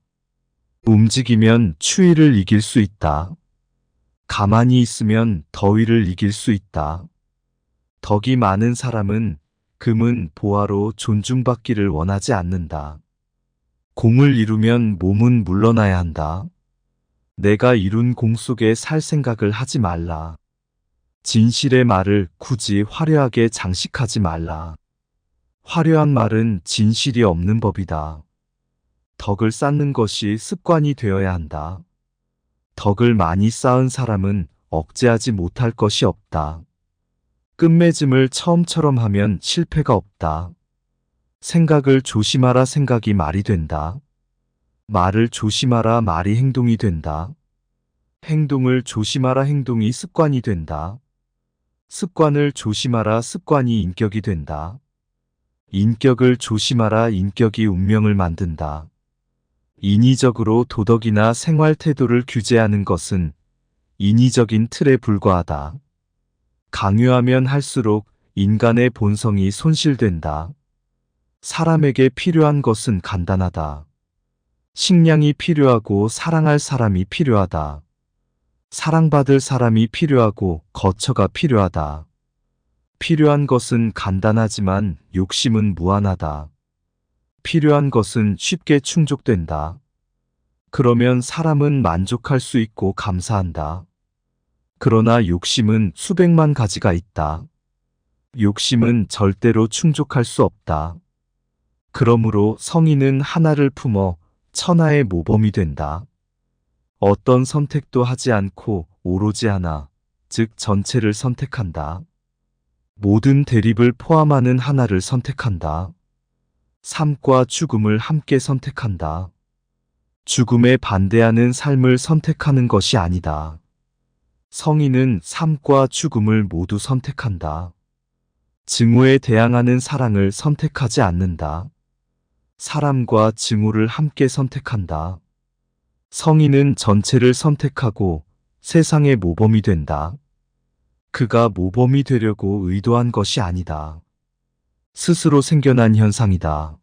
[SPEAKER 2] 움직이면 추위를 이길 수 있다. 가만히 있으면 더위를 이길 수 있다. 덕이 많은 사람은 금은 보화로 존중받기를 원하지 않는다. 공을 이루면 몸은 물러나야 한다. 내가 이룬 공 속에 살 생각을 하지 말라. 진실의 말을 굳이 화려하게 장식하지 말라. 화려한 말은 진실이 없는 법이다. 덕을 쌓는 것이 습관이 되어야 한다. 덕을 많이 쌓은 사람은 억제하지 못할 것이 없다. 끝맺음을 처음처럼 하면 실패가 없다. 생각을 조심하라 생각이 말이 된다. 말을 조심하라 말이 행동이 된다. 행동을 조심하라 행동이 습관이 된다. 습관을 조심하라 습관이 인격이 된다. 인격을 조심하라 인격이 운명을 만든다. 인위적으로 도덕이나 생활 태도를 규제하는 것은 인위적인 틀에 불과하다. 강요하면 할수록 인간의 본성이 손실된다. 사람에게 필요한 것은 간단하다. 식량이 필요하고 사랑할 사람이 필요하다. 사랑받을 사람이 필요하고 거처가 필요하다. 필요한 것은 간단하지만 욕심은 무한하다. 필요한 것은 쉽게 충족된다. 그러면 사람은 만족할 수 있고 감사한다. 그러나 욕심은 수백만 가지가 있다. 욕심은 절대로 충족할 수 없다. 그러므로 성인은 하나를 품어 천하의 모범이 된다. 어떤 선택도 하지 않고 오로지 하나, 즉 전체를 선택한다. 모든 대립을 포함하는 하나를 선택한다. 삶과 죽음을 함께 선택한다. 죽음에 반대하는 삶을 선택하는 것이 아니다. 성인은 삶과 죽음을 모두 선택한다. 증오에 대항하는 사랑을 선택하지 않는다. 사람과 증오를 함께 선택한다. 성인은 전체를 선택하고 세상의 모범이 된다. 그가 모범이 되려고 의도한 것이 아니다. 스스로 생겨난 현상이다.